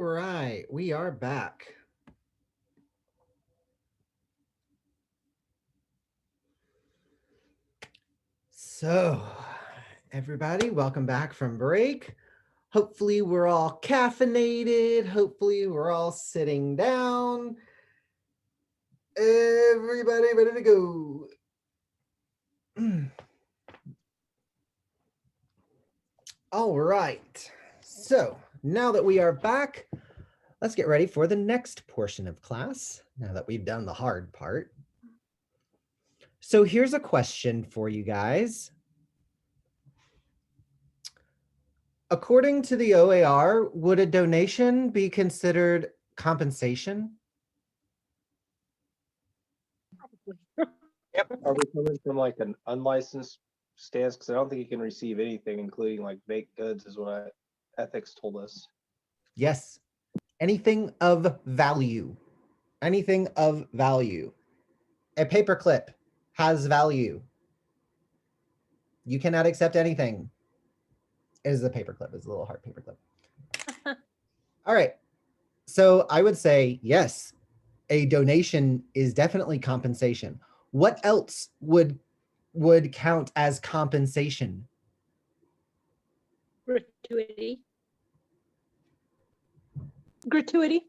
S1: right, we are back. So, everybody, welcome back from break. Hopefully we're all caffeinated. Hopefully we're all sitting down. Everybody ready to go. All right. So now that we are back, let's get ready for the next portion of class, now that we've done the hard part. So here's a question for you guys. According to the OAR, would a donation be considered compensation?
S6: Yep. Are we coming from like an unlicensed stance? Because I don't think you can receive anything, including like baked goods, is what ethics told us.
S1: Yes. Anything of value. Anything of value. A paperclip has value. You cannot accept anything. It is a paperclip. It's a little hard paperclip. All right. So I would say, yes, a donation is definitely compensation. What else would count as compensation?
S11: Gratuity. Gratuity.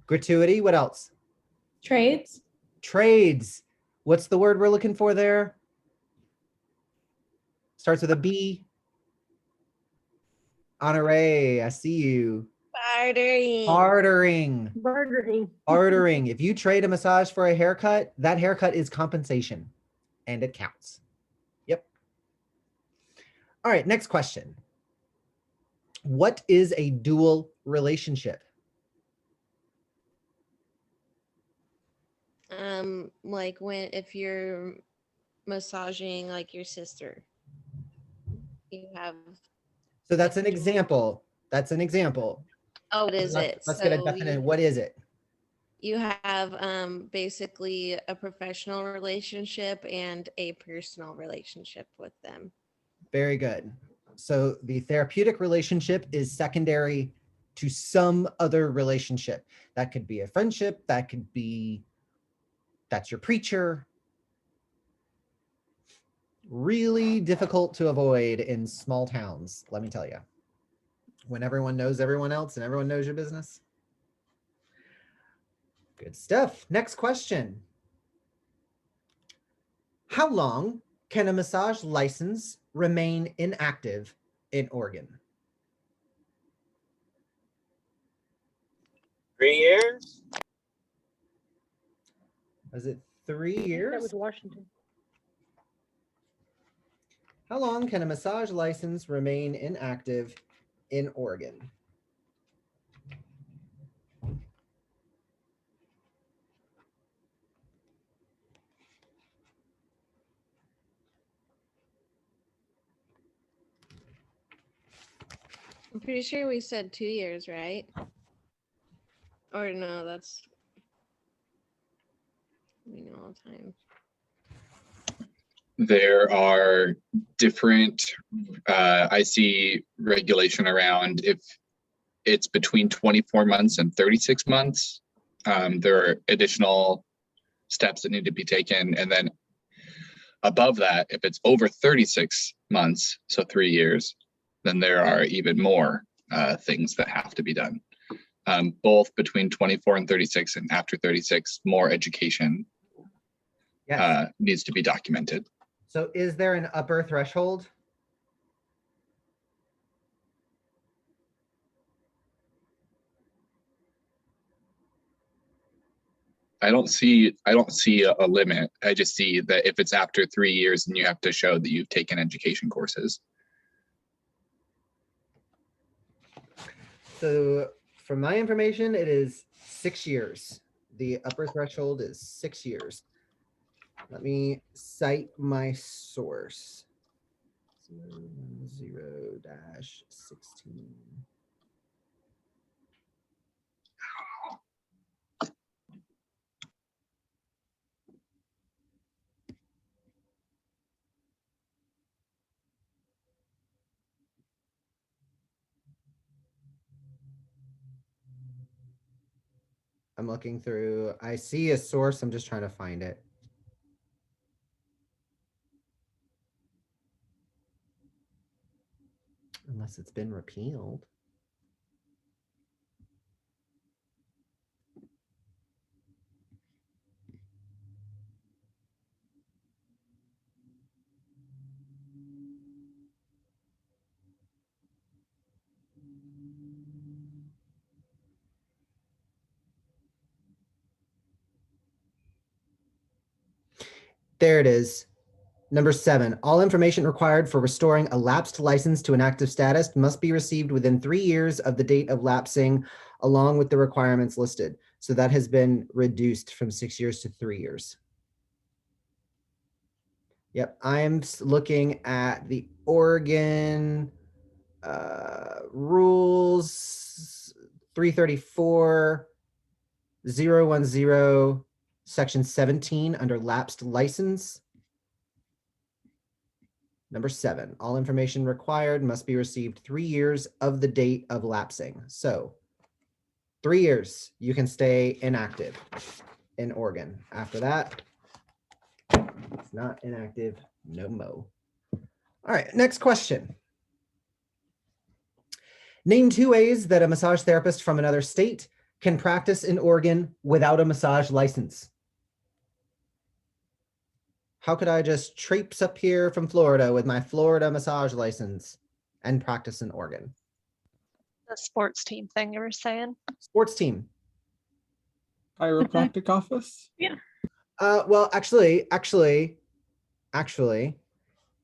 S1: Gratuity. What else?
S8: Trades.
S1: Trades. What's the word we're looking for there? Starts with a B. Honoré, I see you.
S4: Bartering.
S1: Bartering.
S11: Bartering.
S1: Bartering. If you trade a massage for a haircut, that haircut is compensation and it counts. Yep. All right, next question. What is a dual relationship?
S4: Like if you're massaging like your sister, you have.
S1: So that's an example. That's an example.
S4: Oh, what is it?
S1: Let's get a definite. What is it?
S4: You have basically a professional relationship and a personal relationship with them.
S1: Very good. So the therapeutic relationship is secondary to some other relationship. That could be a friendship. That could be, that's your preacher. Really difficult to avoid in small towns, let me tell you. When everyone knows everyone else and everyone knows your business. Good stuff. Next question. How long can a massage license remain inactive in Oregon?
S14: 3 years?
S1: Was it 3 years?
S11: That was Washington.
S1: How long can a massage license remain inactive in Oregon?
S4: I'm pretty sure we said 2 years, right? Or no, that's we know all the time.
S5: there are different, I see regulation around if it's between 24 months and 36 months. There are additional steps that need to be taken. And then above that, if it's over 36 months, so 3 years, then there are even more things that have to be done. Both between 24 and 36 and after 36, more education needs to be documented.
S1: So is there an upper threshold?
S5: I don't see a limit. I just see that if it's after 3 years, then you have to show that you've taken education courses.
S1: So from my information, it is 6 years. The upper threshold is 6 years. Let me cite my source. 0-16. I'm looking through. I see a source. I'm just trying to find it. Unless it's been repealed. There it is. Number 7, all information required for restoring a lapsed license to an active status must be received within 3 years of the date of lapsing, along with the requirements listed. So that has been reduced from 6 years to 3 years. Yep, I'm looking at the Oregon rules 334-010, section 17 under lapsed license. Number 7, all information required must be received 3 years of the date of lapsing. So 3 years, you can stay inactive in Oregon. After that, it's not inactive, no mo. All right, next question. Name 2 ways that a massage therapist from another state can practice in Oregon without a massage license. How could I just traipse up here from Florida with my Florida massage license and practice in Oregon?
S2: The sports team thing you were saying.
S1: Sports team.
S7: Chiropractic office?
S2: Yeah.
S1: Well, actually,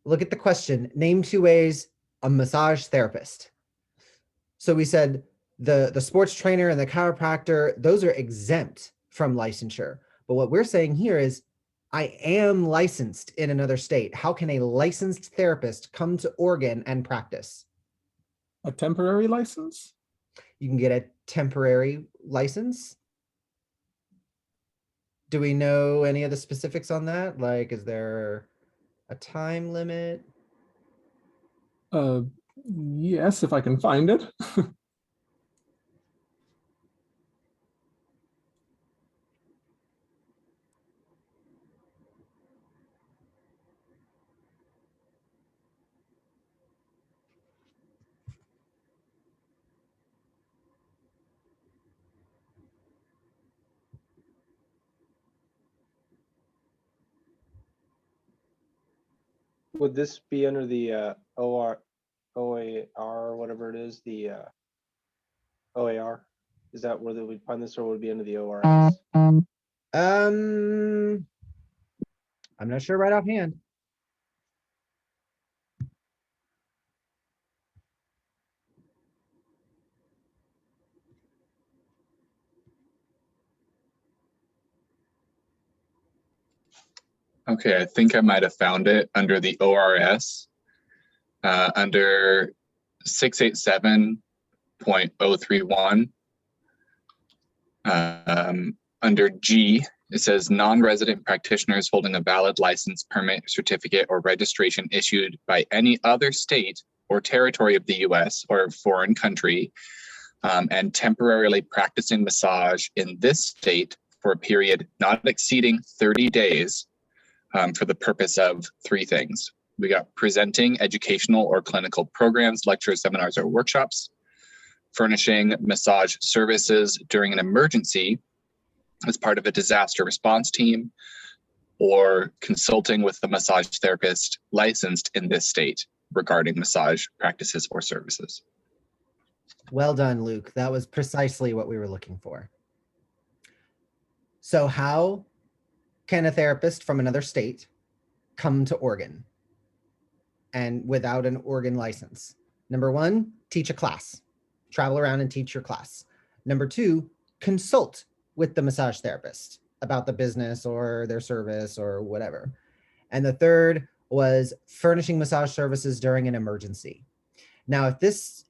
S1: look at the question. Name 2 ways a massage therapist. So we said the sports trainer and the chiropractor, those are exempt from licensure. But what we're saying here is, I am licensed in another state. How can a licensed therapist come to Oregon and practice?
S7: A temporary license?
S1: You can get a temporary license. Do we know any of the specifics on that? Like, is there a time limit?
S7: Yes, if I can find it.
S6: Would this be under the OAR, whatever it is, the OAR? Is that where we'd find this, or would it be under the ORS?
S1: I'm not sure right offhand.
S5: Okay, I think I might have found it under the ORS, under 687.031, under G, It says non-resident practitioners holding a valid license, permit, certificate, or registration issued by any other state or territory of the U.S. or foreign country, and temporarily practicing massage in this state for a period not exceeding 30 days for the purpose of three things. We got presenting educational or clinical programs, lectures, seminars, or workshops, furnishing massage services during an emergency as part of a disaster response team, or consulting with the massage therapist licensed in this state regarding massage practices or services.
S1: Well done, Luke. That was precisely what we were looking for. So how can a therapist from another state come to Oregon and without an Oregon license? Number one, teach a class. Travel around and teach your class. Number two, consult with the massage therapist about the business or their service or whatever. And the third was furnishing massage services during an emergency. Now, if this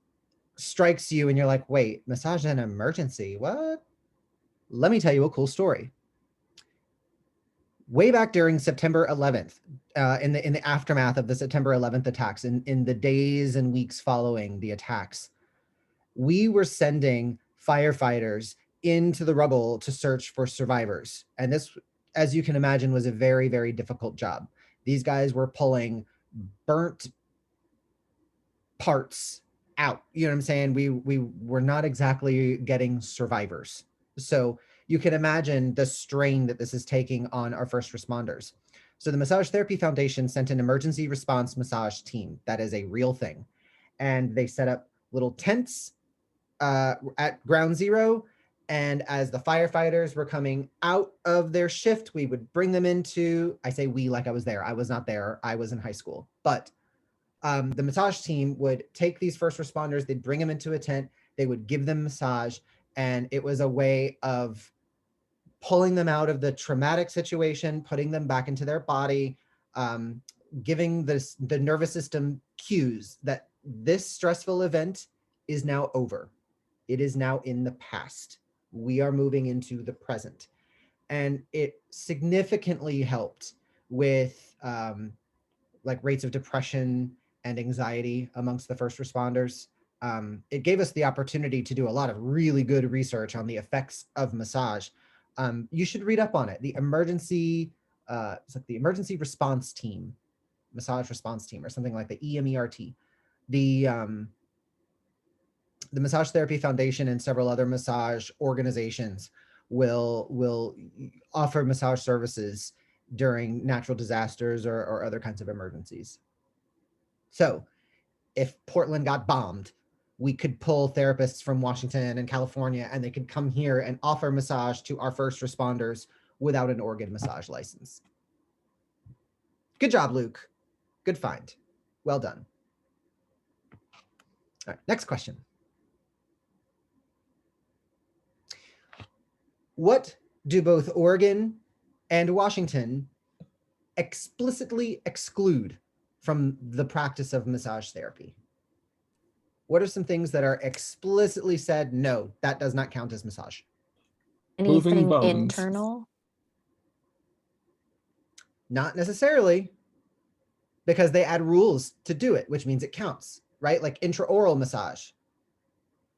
S1: strikes you and you're like, wait, massage in an emergency, what? Let me tell you a cool story. Way back during September 11th, in the aftermath of the September 11th attacks, in the days and weeks following the attacks, we were sending firefighters into the rubble to search for survivors. And this, as you can imagine, was a very, very difficult job. These guys were pulling burnt parts out. You know what I'm saying? We were not exactly getting survivors. So you can imagine the strain that this is taking on our first responders. So the Massage Therapy Foundation sent an emergency response massage team. That is a real thing. And they set up little tents at ground zero. And as the firefighters were coming out of their shift, we would bring them into, I say we like I was there. I was not there. I was in high school. But the massage team would take these first responders, they'd bring them into a tent, they would give them massage. And it was a way of pulling them out of the traumatic situation, putting them back into their body, giving the nervous system cues that this stressful event is now over. It is now in the past. We are moving into the present. And it significantly helped with like rates of depression and anxiety amongst the first responders. It gave us the opportunity to do a lot of really good research on the effects of massage. You should read up on it. The emergency, it's like the emergency response team, massage response team, or something like the EMERT. The Massage Therapy Foundation and several other massage organizations will offer massage services during natural disasters or other kinds of emergencies. So if Portland got bombed, we could pull therapists from Washington and California, and they could come here and offer massage to our first responders without an Oregon massage license. Good job, Luke. Good find. Well done. All right, next question. What do both Oregon and Washington explicitly exclude from the practice of massage therapy? What are some things that are explicitly said, no, that does not count as massage?
S7: Moving
S13: Anything
S7: bones.
S13: internal?
S1: Not necessarily, because they add rules to do it, which means it counts, right? Like intraoral massage.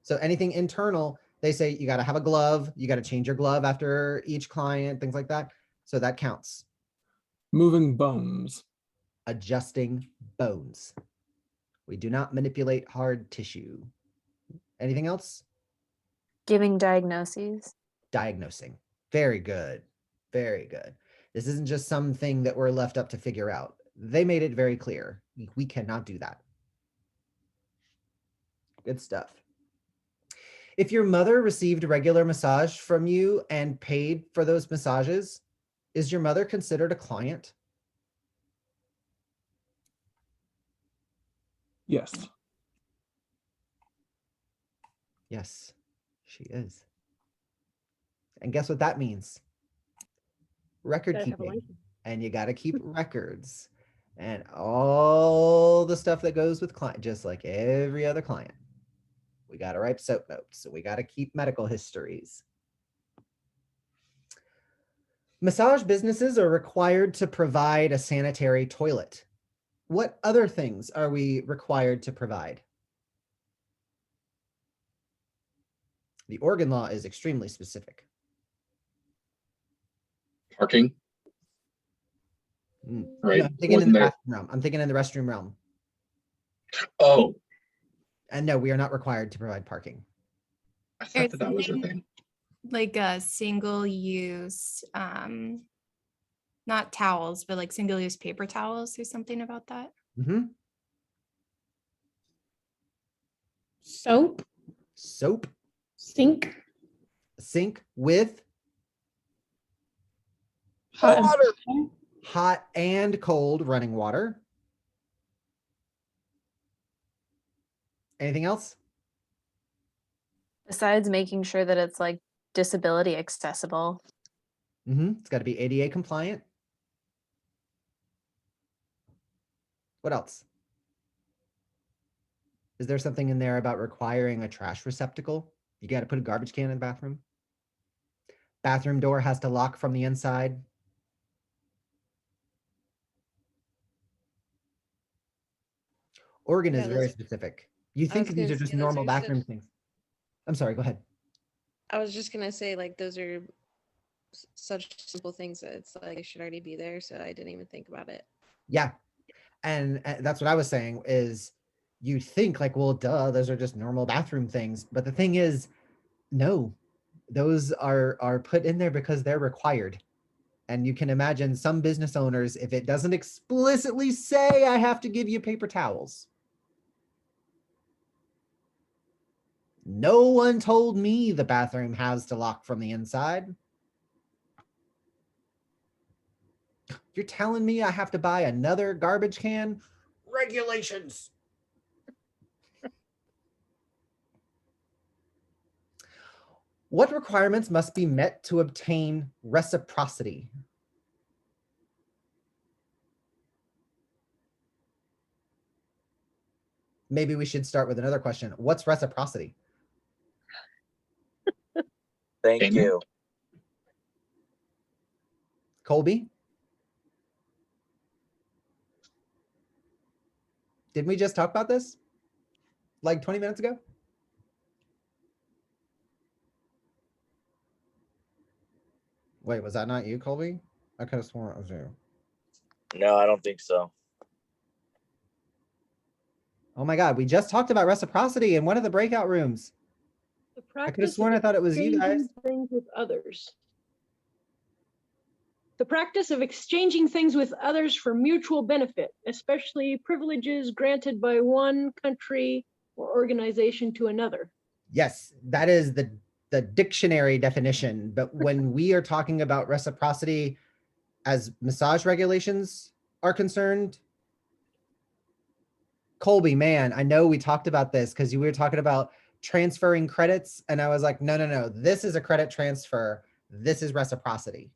S1: So anything internal, they say you got to have a glove, you got to change your glove after each client, things like that. So that counts.
S7: Moving bones.
S1: Adjusting bones. We do not manipulate hard tissue. Anything else?
S13: Giving diagnoses?
S1: Diagnosing. Very good. Very good. This isn't just something that we're left up to figure out. They made it very clear. We cannot do that. Good stuff. If your mother received regular massage from you and paid for those massages, is your mother considered a client?
S7: Yes.
S1: Yes, she is. And guess what that means? Record
S11: Gotta have a
S1: keeping.
S11: license.
S1: And you got to keep records and all the stuff that goes with client, just like every other client. We got to write soap notes. So we got to keep medical histories. Massage businesses are required to provide a sanitary toilet. What other things are we required to provide? The Oregon law is extremely specific.
S5: Parking,
S1: No,
S5: right?
S1: I'm thinking in
S5: Wasn't
S1: the
S5: there?
S1: bathroom realm. I'm thinking in the restroom realm.
S5: Oh,
S1: And no, we are not required to provide parking.
S5: I
S12: Or
S5: thought that was a
S12: something
S5: thing.
S12: like a single use, not towels, but like single use paper towels or something about that.
S1: Mhm.
S10: Soap,
S1: Soap,
S10: sink,
S1: sink with
S10: hot and
S1: water,
S10: cold.
S1: hot and cold running water. Anything else?
S13: Besides making sure that it's like disability accessible.
S1: It's got to be ADA compliant. What else? Is there something in there about requiring a trash receptacle? You got to put a garbage can in the bathroom. Bathroom door has to lock from the inside. Oregon is
S4: Yeah,
S1: very
S4: those-
S1: specific. You
S4: I
S1: think
S4: was
S1: these
S4: gonna
S1: are just
S4: say, those
S1: normal
S4: are
S1: bathroom
S4: such-
S1: things. I'm sorry, go ahead.
S4: I was just gonna say, like, those are such simple things that it's like it should already be there, so I didn't even think about it.
S1: Yeah. And that's what I was saying is you think like, well, duh, those are just normal bathroom things. But the thing is, no, those are put in there because they're required. And you can imagine some business owners, if it doesn't explicitly say I have to give you paper towels. No one told me the bathroom has to lock from the inside. You're telling me I have to buy another garbage can? Regulations. What requirements must be met to obtain reciprocity? Maybe we should start with another question. What's reciprocity?
S14: Thank
S5: Payment?
S14: you.
S1: Colby? Didn't we just talk about this? Like 20 minutes ago? Wait, was that not you, Colby? I could have sworn it was you.
S14: No, I don't think so.
S1: Oh my God, we just talked about reciprocity in one of the breakout rooms.
S11: The
S1: I could have
S11: practice
S1: sworn
S11: of
S1: I thought it was you guys.
S11: exchanging things with others. The practice of exchanging things with others for mutual benefit, especially privileges granted by one country or organization to another.
S1: Yes, that is the dictionary definition. But when we are talking about reciprocity as massage regulations are concerned, Colby, man, I know we talked about this because you were talking about transferring credits. And I was like, no, no, no, this is a credit transfer. This is reciprocity.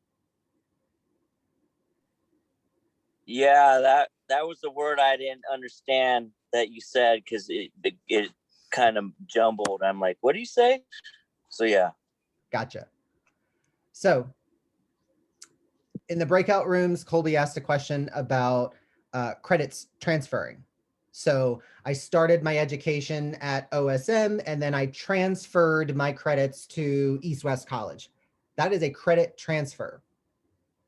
S14: Yeah, that was the word I didn't understand that you said because it kind of jumbled. I'm like, what do you say? So yeah.
S1: Gotcha. So in the breakout rooms, Colby asked a question about credits transferring. So I started my education at OSM and then I transferred my credits to East West College. That is a credit transfer.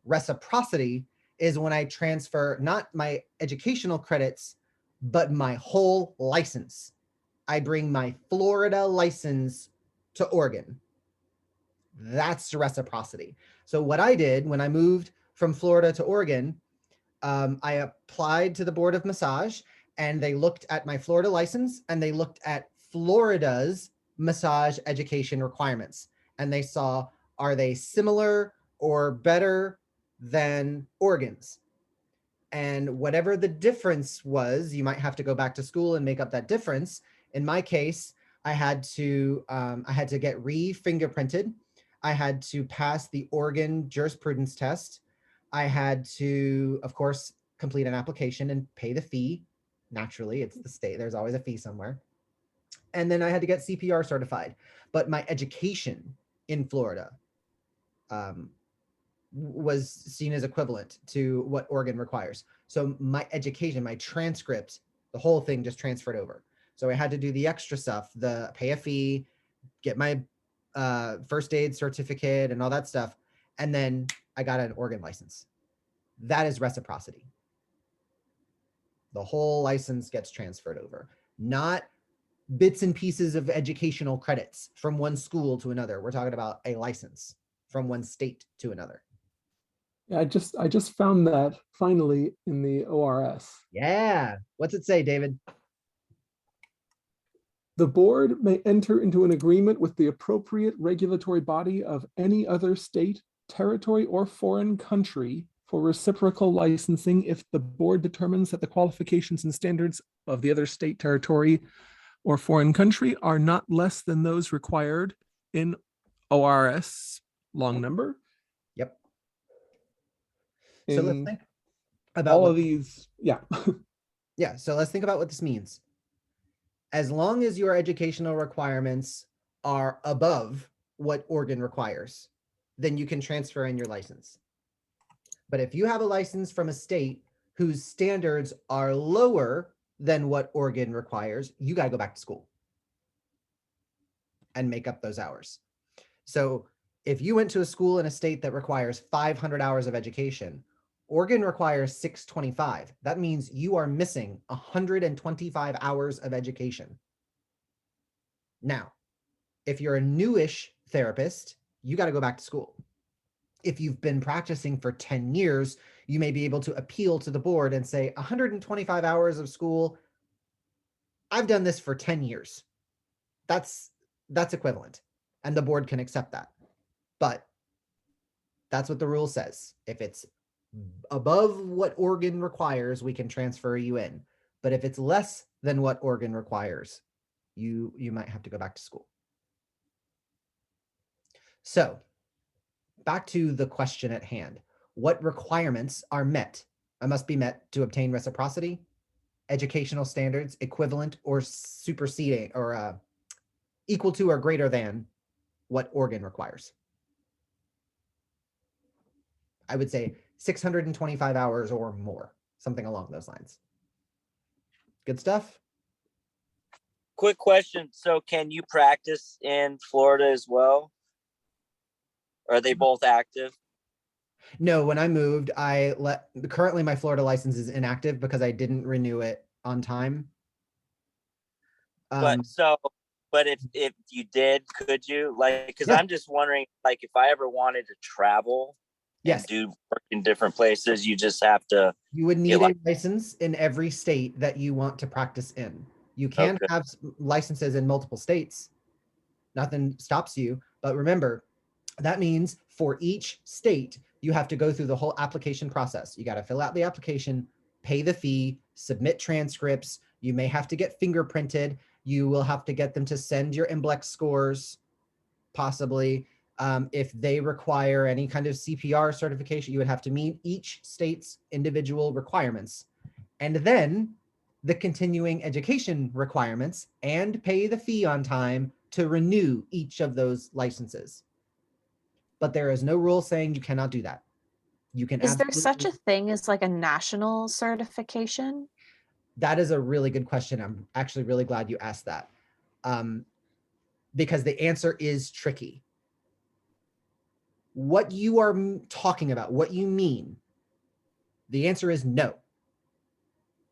S1: Reciprocity is when I transfer not my educational credits, but my whole license. I bring my Florida license to Oregon. That's reciprocity. So what I did when I moved from Florida to Oregon, I applied to the Board of Massage and they looked at my Florida license and they looked at Florida's massage education requirements. And they saw, are they similar or better than Oregon's? And whatever the difference was, you might have to go back to school and make up that difference. In my case, I had to get re-fingerprinted. I had to pass the Oregon jurisprudence test. I had to, of course, complete an application and pay the fee. Naturally, it's the state. There's always a fee somewhere. And then I had to get CPR certified. But my education in Florida was seen as equivalent to what Oregon requires. So my education, my transcript, the whole thing just transferred over. So I had to do the extra stuff, the pay a fee, get my first aid certificate and all that stuff. And then I got an Oregon license. That is reciprocity. The whole license gets transferred over, not bits and pieces of educational credits from one school to another. We're talking about a license from one state to another.
S7: Yeah, I just found that finally in the ORS.
S1: Yeah. What's it say, David?
S7: The board may enter into an agreement with the appropriate regulatory body of any other state, territory, or foreign country for reciprocal licensing if the board determines that the qualifications and standards of the other state, territory, or foreign country are not less than those required in ORS long number.
S1: Yep. So let's
S7: In
S1: think about
S7: all
S1: what,
S7: of these. Yeah.
S1: yeah. So let's think about what this means. As long as your educational requirements are above what Oregon requires, then you can transfer in your license. But if you have a license from a state whose standards are lower than what Oregon requires, you got to go back to school and make up those hours. So if you went to a school in a state that requires 500 hours of education, Oregon requires 625. That means you are missing 125 hours of education. Now, if you're a newish therapist, you got to go back to school. If you've been practicing for 10 years, you may be able to appeal to the board and say 125 hours of school. I've done this for 10 years. That's equivalent. And the board can accept that. But that's what the rule says. If it's above what Oregon requires, we can transfer you in. But if it's less than what Oregon requires, you might have to go back to school. So back to the question at hand. What requirements are met? I must be met to obtain reciprocity, educational standards equivalent or superseding or equal to or greater than what Oregon requires. I would say 625 hours or more, something along those lines. Good stuff.
S15: Quick question. So can you practice in Florida as well? Are they both active?
S1: No, when I moved, currently my Florida license is inactive because I didn't renew it on time.
S15: But if you did, could you, like, because
S1: Yeah.
S15: I'm just wondering, like, if I ever wanted to travel
S1: Yes.
S15: and do work in different places, you just have to.
S1: You would need a license in every state that you want to practice in. You can have licenses in multiple states. Nothing stops you. But remember, that means for each state, you have to go through the whole application process. You got to fill out the application, pay the fee, submit transcripts. You may have to get fingerprinted. You will have to get them to send your NBLEX scores, possibly. If they require any kind of CPR certification, you would have to meet each state's individual requirements. And then the continuing education requirements and pay the fee on time to renew each of those licenses. But there is no rule saying you cannot do that. You can.
S13: Is there such a thing as like a national certification?
S1: That is a really good question. I'm actually really glad you asked that, because the answer is tricky. What you are talking about, what you mean, the answer is no.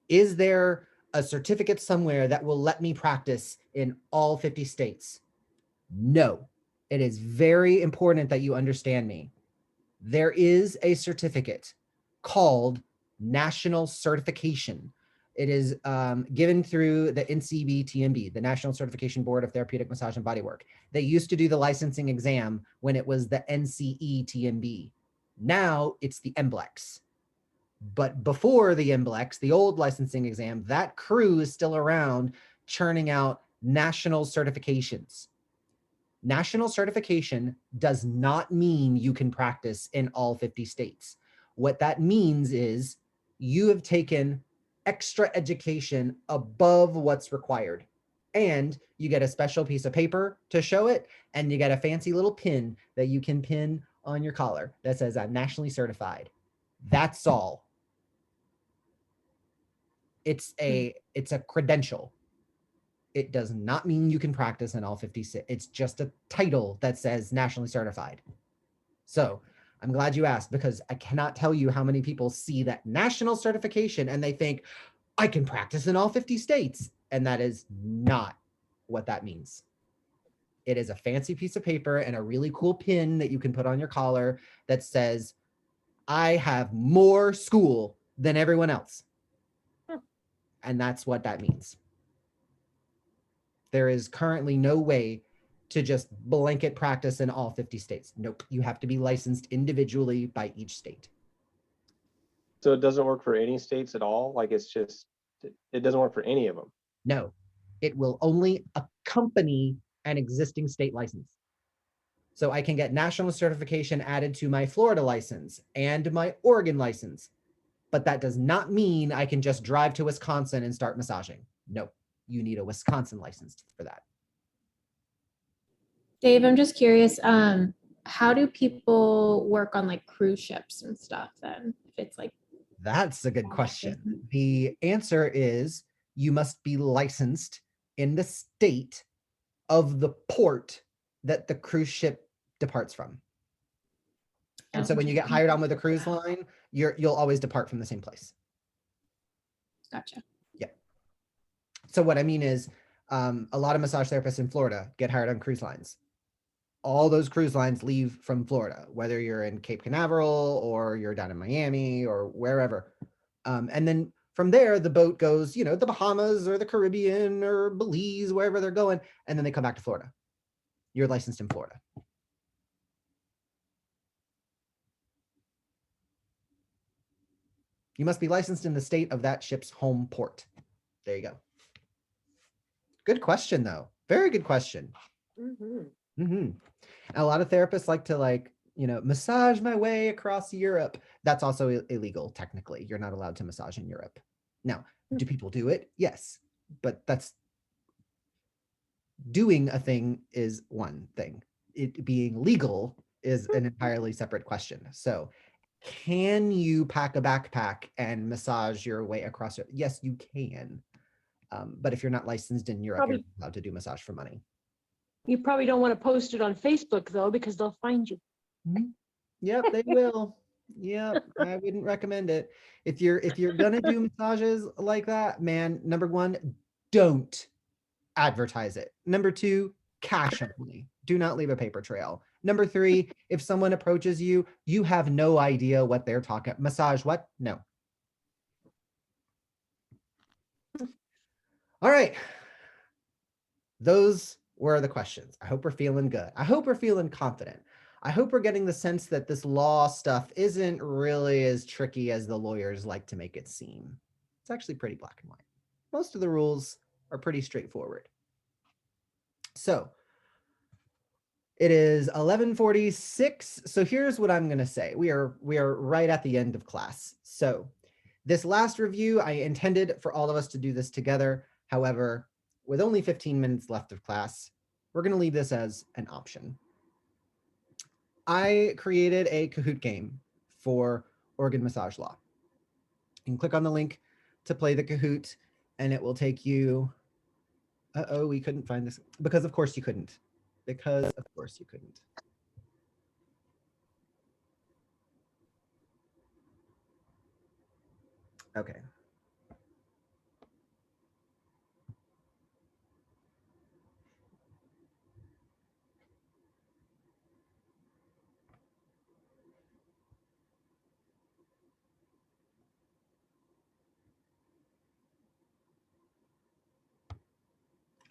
S1: Is there a certificate somewhere that will let me practice in all 50 states? No. It is very important that you understand me. There is a certificate called National Certification. It is given through the NCBTMB, the National Certification Board of Therapeutic Massage and Bodywork. They used to do the licensing exam when it was the NCETMB. Now it's the NBLEX. But before the NBLEX, the old licensing exam, that crew is still around churning out national certifications. National certification does not mean you can practice in all 50 states. What that means is you have taken extra education above what's required. And you get a special piece of paper to show it, and you get a fancy little pin that you can pin on your collar that says I'm nationally certified. That's all. It's a credential. It does not mean you can practice in all 50 states. It's just a title that says nationally certified. So I'm glad you asked, because I cannot tell you how many people see that national certification and they think I can practice in all 50 states. And that is not what that means. It is a fancy piece of paper and a really cool pin that you can put on your collar that says, I have more school than everyone else. And that's what that means. There is currently no way to just blanket practice in all 50 states. Nope. You have to be licensed individually by each state.
S6: So it doesn't work for any states at all? Like it's just, it doesn't work for any of them?
S1: No, it will only accompany an existing state license. So I can get national certification added to my Florida license and my Oregon license, but that does not mean I can just drive to Wisconsin and start massaging. No, you need a Wisconsin license for that.
S8: Dave, I'm just curious, how do people work on like cruise ships and stuff then? If it's like,
S1: That's a good question. The answer is you must be licensed in the state of the port that the cruise ship departs from. And so when you get hired on with a cruise line, you'll always depart from the same place.
S8: Gotcha.
S1: Yeah. So what I mean is, a lot of massage therapists in Florida get hired on cruise lines. All those cruise lines leave from Florida, whether you're in Cape Canaveral or you're down in Miami or wherever. And then from there, the boat goes, the Bahamas or the Caribbean or Belize, wherever they're going. And then they come back to Florida. You're licensed in Florida. You must be licensed in the state of that ship's home port. There you go. Good question, though. Very good question. A lot of therapists like to massage my way across Europe. That's also illegal, technically. You're not allowed to massage in Europe. Now, do people do it? Yes, but doing a thing is one thing. It being legal is an entirely separate question. So can you pack a backpack and massage your way across it? Yes, you can. But if you're not licensed in Europe, you're not allowed to do massage for money.
S11: You probably don't want to post it on Facebook though, because they'll find you.
S1: Yep, they will. Yep, I wouldn't recommend it. If you're gonna do massages like that, man, number one, don't advertise it. Number two, cash only. Do not leave a paper trail. Number three, if someone approaches you, you have no idea what they're talking. Massage what? No. All right. Those were the questions. I hope we're feeling good. I hope we're feeling confident. I hope we're getting the sense that this law stuff isn't really as tricky as the lawyers like to make it seem. It's actually pretty black and white. Most of the rules are pretty straightforward. So it is 11:46. So here's what I'm going to say. We are right at the end of class. So this last review, I intended for all of us to do this together. However, with only 15 minutes left of class, we're going to leave this as an option. I created a Kahoot game for Oregon massage law. You can click on the link to play the Kahoot, and it will take you. Uh-oh, we couldn't find this. Because of course you couldn't. Because of course you couldn't. Okay.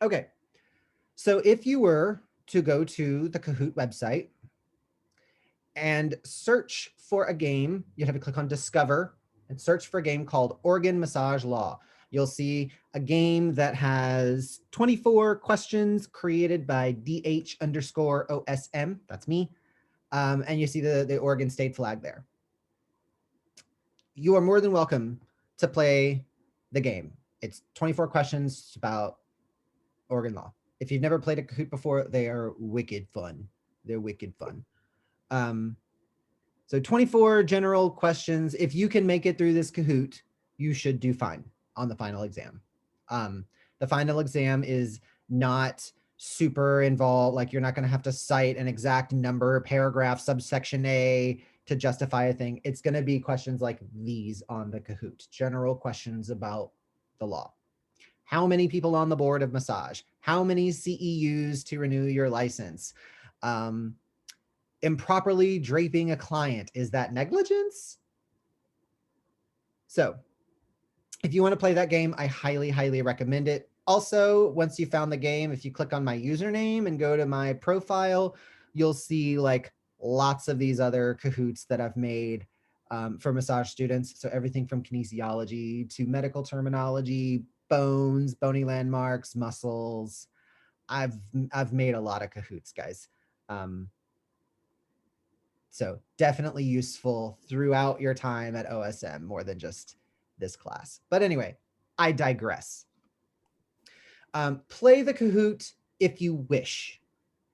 S1: Okay, so if you were to go to the Kahoot website and search for a game, you'd have to click on Discover and search for a game called Oregon Massage Law. You'll see a game that has 24 questions created by DH_OSM, that's me, and you see the Oregon state flag there. You are more than welcome to play the game. It's 24 questions about Oregon law. If you've never played a Kahoot before, they are wicked fun. They're wicked fun. So 24 general questions. If you can make it through this Kahoot, you should do fine on the final exam. The final exam is not super involved. Like you're not going to have to cite an exact number, paragraph, subsection A to justify a thing. It's going to be questions like these on the Kahoot. General questions about the law. How many people on the board of massage? How many CEUs to renew your license? Improperly draping a client, is that negligence? So if you want to play that game, I highly, highly recommend it. Also, once you found the game, if you click on my username and go to my profile, you'll see like lots of these other Kahoots that I've made for massage students. So everything from kinesiology to medical terminology, bones, bony landmarks, muscles. I've made a lot of Kahoots, guys. So definitely useful throughout your time at OSM, more than just this class. But anyway, I digress. Play the Kahoot if you wish.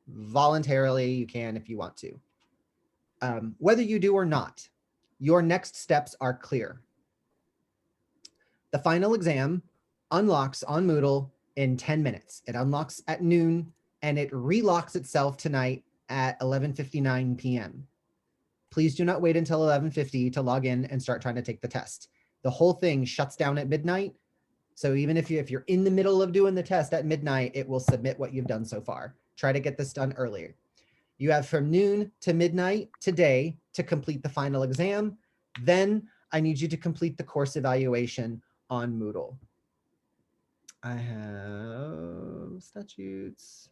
S1: Voluntarily, you can if you want to. Whether you do or not, your next steps are clear. The final exam unlocks on Moodle in 10 minutes. It unlocks at noon and it relocks itself tonight at 11:59 p.m. Please do not wait until 11:50 to log in and start trying to take the test. The whole thing shuts down at midnight. So even if you're in the middle of doing the test at midnight, it will submit what you've done so far. Try to get this done earlier. You have from noon to midnight today to complete the final exam. Then I need you to complete the course evaluation on Moodle. I have statutes.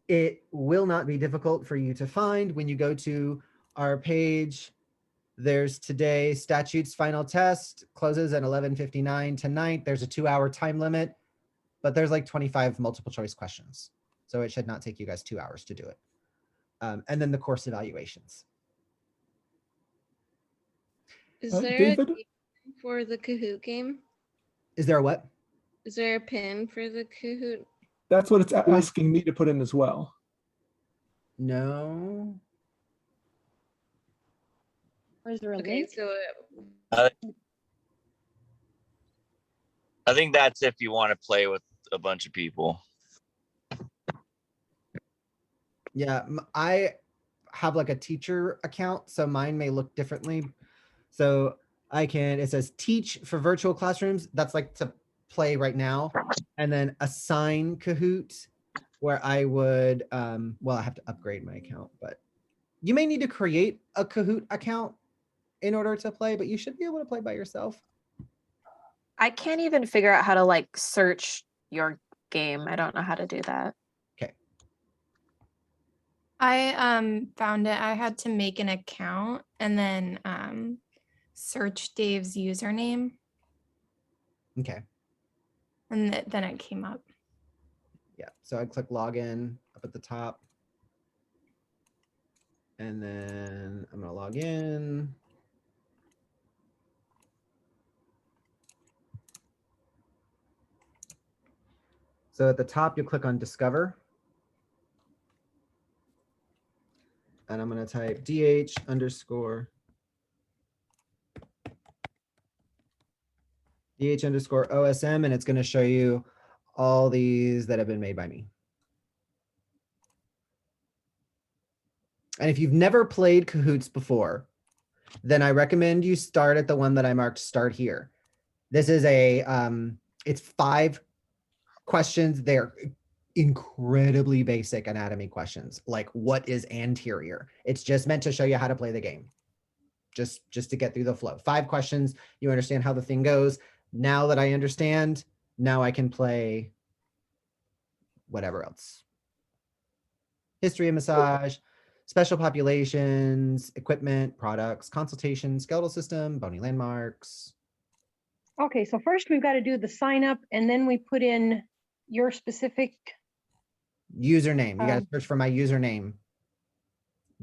S1: It will not be difficult for you to find when you go to our page. There's today statutes final test closes at 11:59 tonight. There's a 2-hour time limit, but there's like 25 multiple choice questions. So it should not take you guys 2 hours to do it. And then the course evaluations.
S4: Is there
S7: David?
S4: a pin for the Kahoot game?
S1: Is there a what?
S4: Is there a pin for the Kahoot?
S7: That's what it's asking me to put in as well.
S1: No.
S10: Or is there a
S4: Okay,
S10: link?
S4: so
S15: I think that's if you want to play with a bunch of people.
S1: Yeah, I have like a teacher account, so mine may look differently. So I can, it says teach for virtual classrooms. That's like to play right now. And then assign Kahoot, where I would, well, I have to upgrade my account, but you may need to create a Kahoot account in order to play, but you should be able to play by yourself.
S13: I can't even figure out how to like search your game. I don't know how to do that.
S1: Okay.
S12: I found it. I had to make an account and then search Dave's username,
S1: Okay.
S12: and then it came up.
S1: Yeah. So I'd click login up at the top. And then I'm going to log in. So at the top, you'll click on Discover. And I'm going to type DH_OSM, and it's going to show you all these that have been made by me. And if you've never played Kahoots before, then I recommend you start at the one that I marked Start Here. This is a, it's 5 questions. They're incredibly basic anatomy questions, like what is anterior? It's just meant to show you how to play the game. Just to get through the flow. 5 questions, you understand how the thing goes. Now that I understand, now I can play whatever else. History of massage, special populations, equipment, products, consultation, skeletal system, bony landmarks.
S11: Okay, so first we've got to do the sign up and then we put in your specific.
S1: Username. You got to search for my username.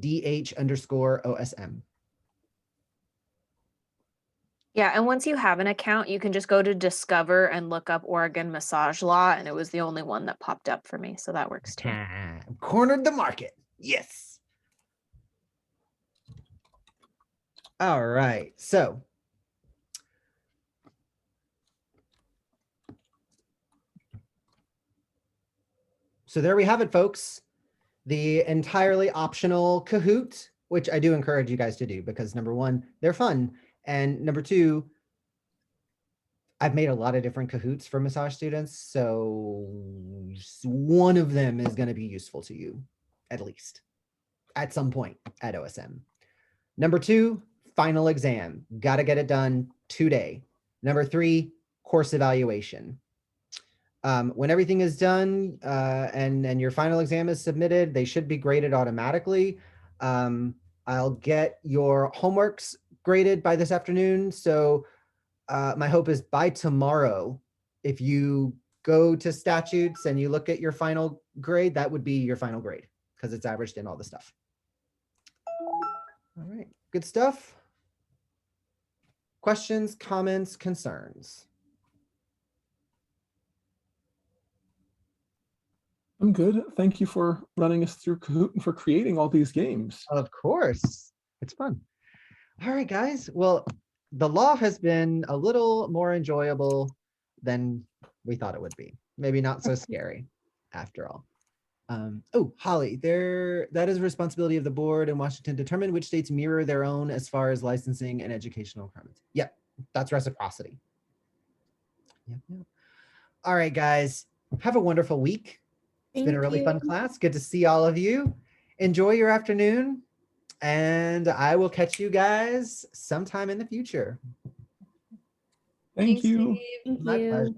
S1: DH_OSM.
S13: Yeah, and once you have an account, you can just go to Discover and look up Oregon massage law, and it was the only one that popped up for me, so that works too.
S1: Cornered the market. Yes. All right, so there we have it, folks. The entirely optional Kahoot, which I do encourage you guys to do because number one, they're fun. And number two, I've made a lot of different Kahoots for massage students. So one of them is going to be useful to you, at least at some point at OSM. Number two, final exam. Got to get it done today. Number three, course evaluation. When everything is done and your final exam is submitted, they should be graded automatically. I'll get your homeworks graded by this afternoon. So my hope is by tomorrow, if you go to statutes and you look at your final grade, that would be your final grade because it's averaged in all the stuff. All right, good stuff. Questions, comments, concerns?
S7: I'm good. Thank you for running us through Kahoot and for creating all these games.
S1: Of course, it's fun. All right, guys. Well, the law has been a little more enjoyable than we thought it would be. Maybe not so scary after all. Oh, Holly, that is a responsibility of the board in Washington to determine which states mirror their own as far as licensing and educational requirements. Yep, that's reciprocity. Yep. All right, guys. Have a wonderful week. It's been a really fun class. Good to see all of you. Enjoy your afternoon. And I will catch you guys sometime in the future.
S7: Thank you.
S8: Thank
S1: My
S8: you.
S1: pleasure.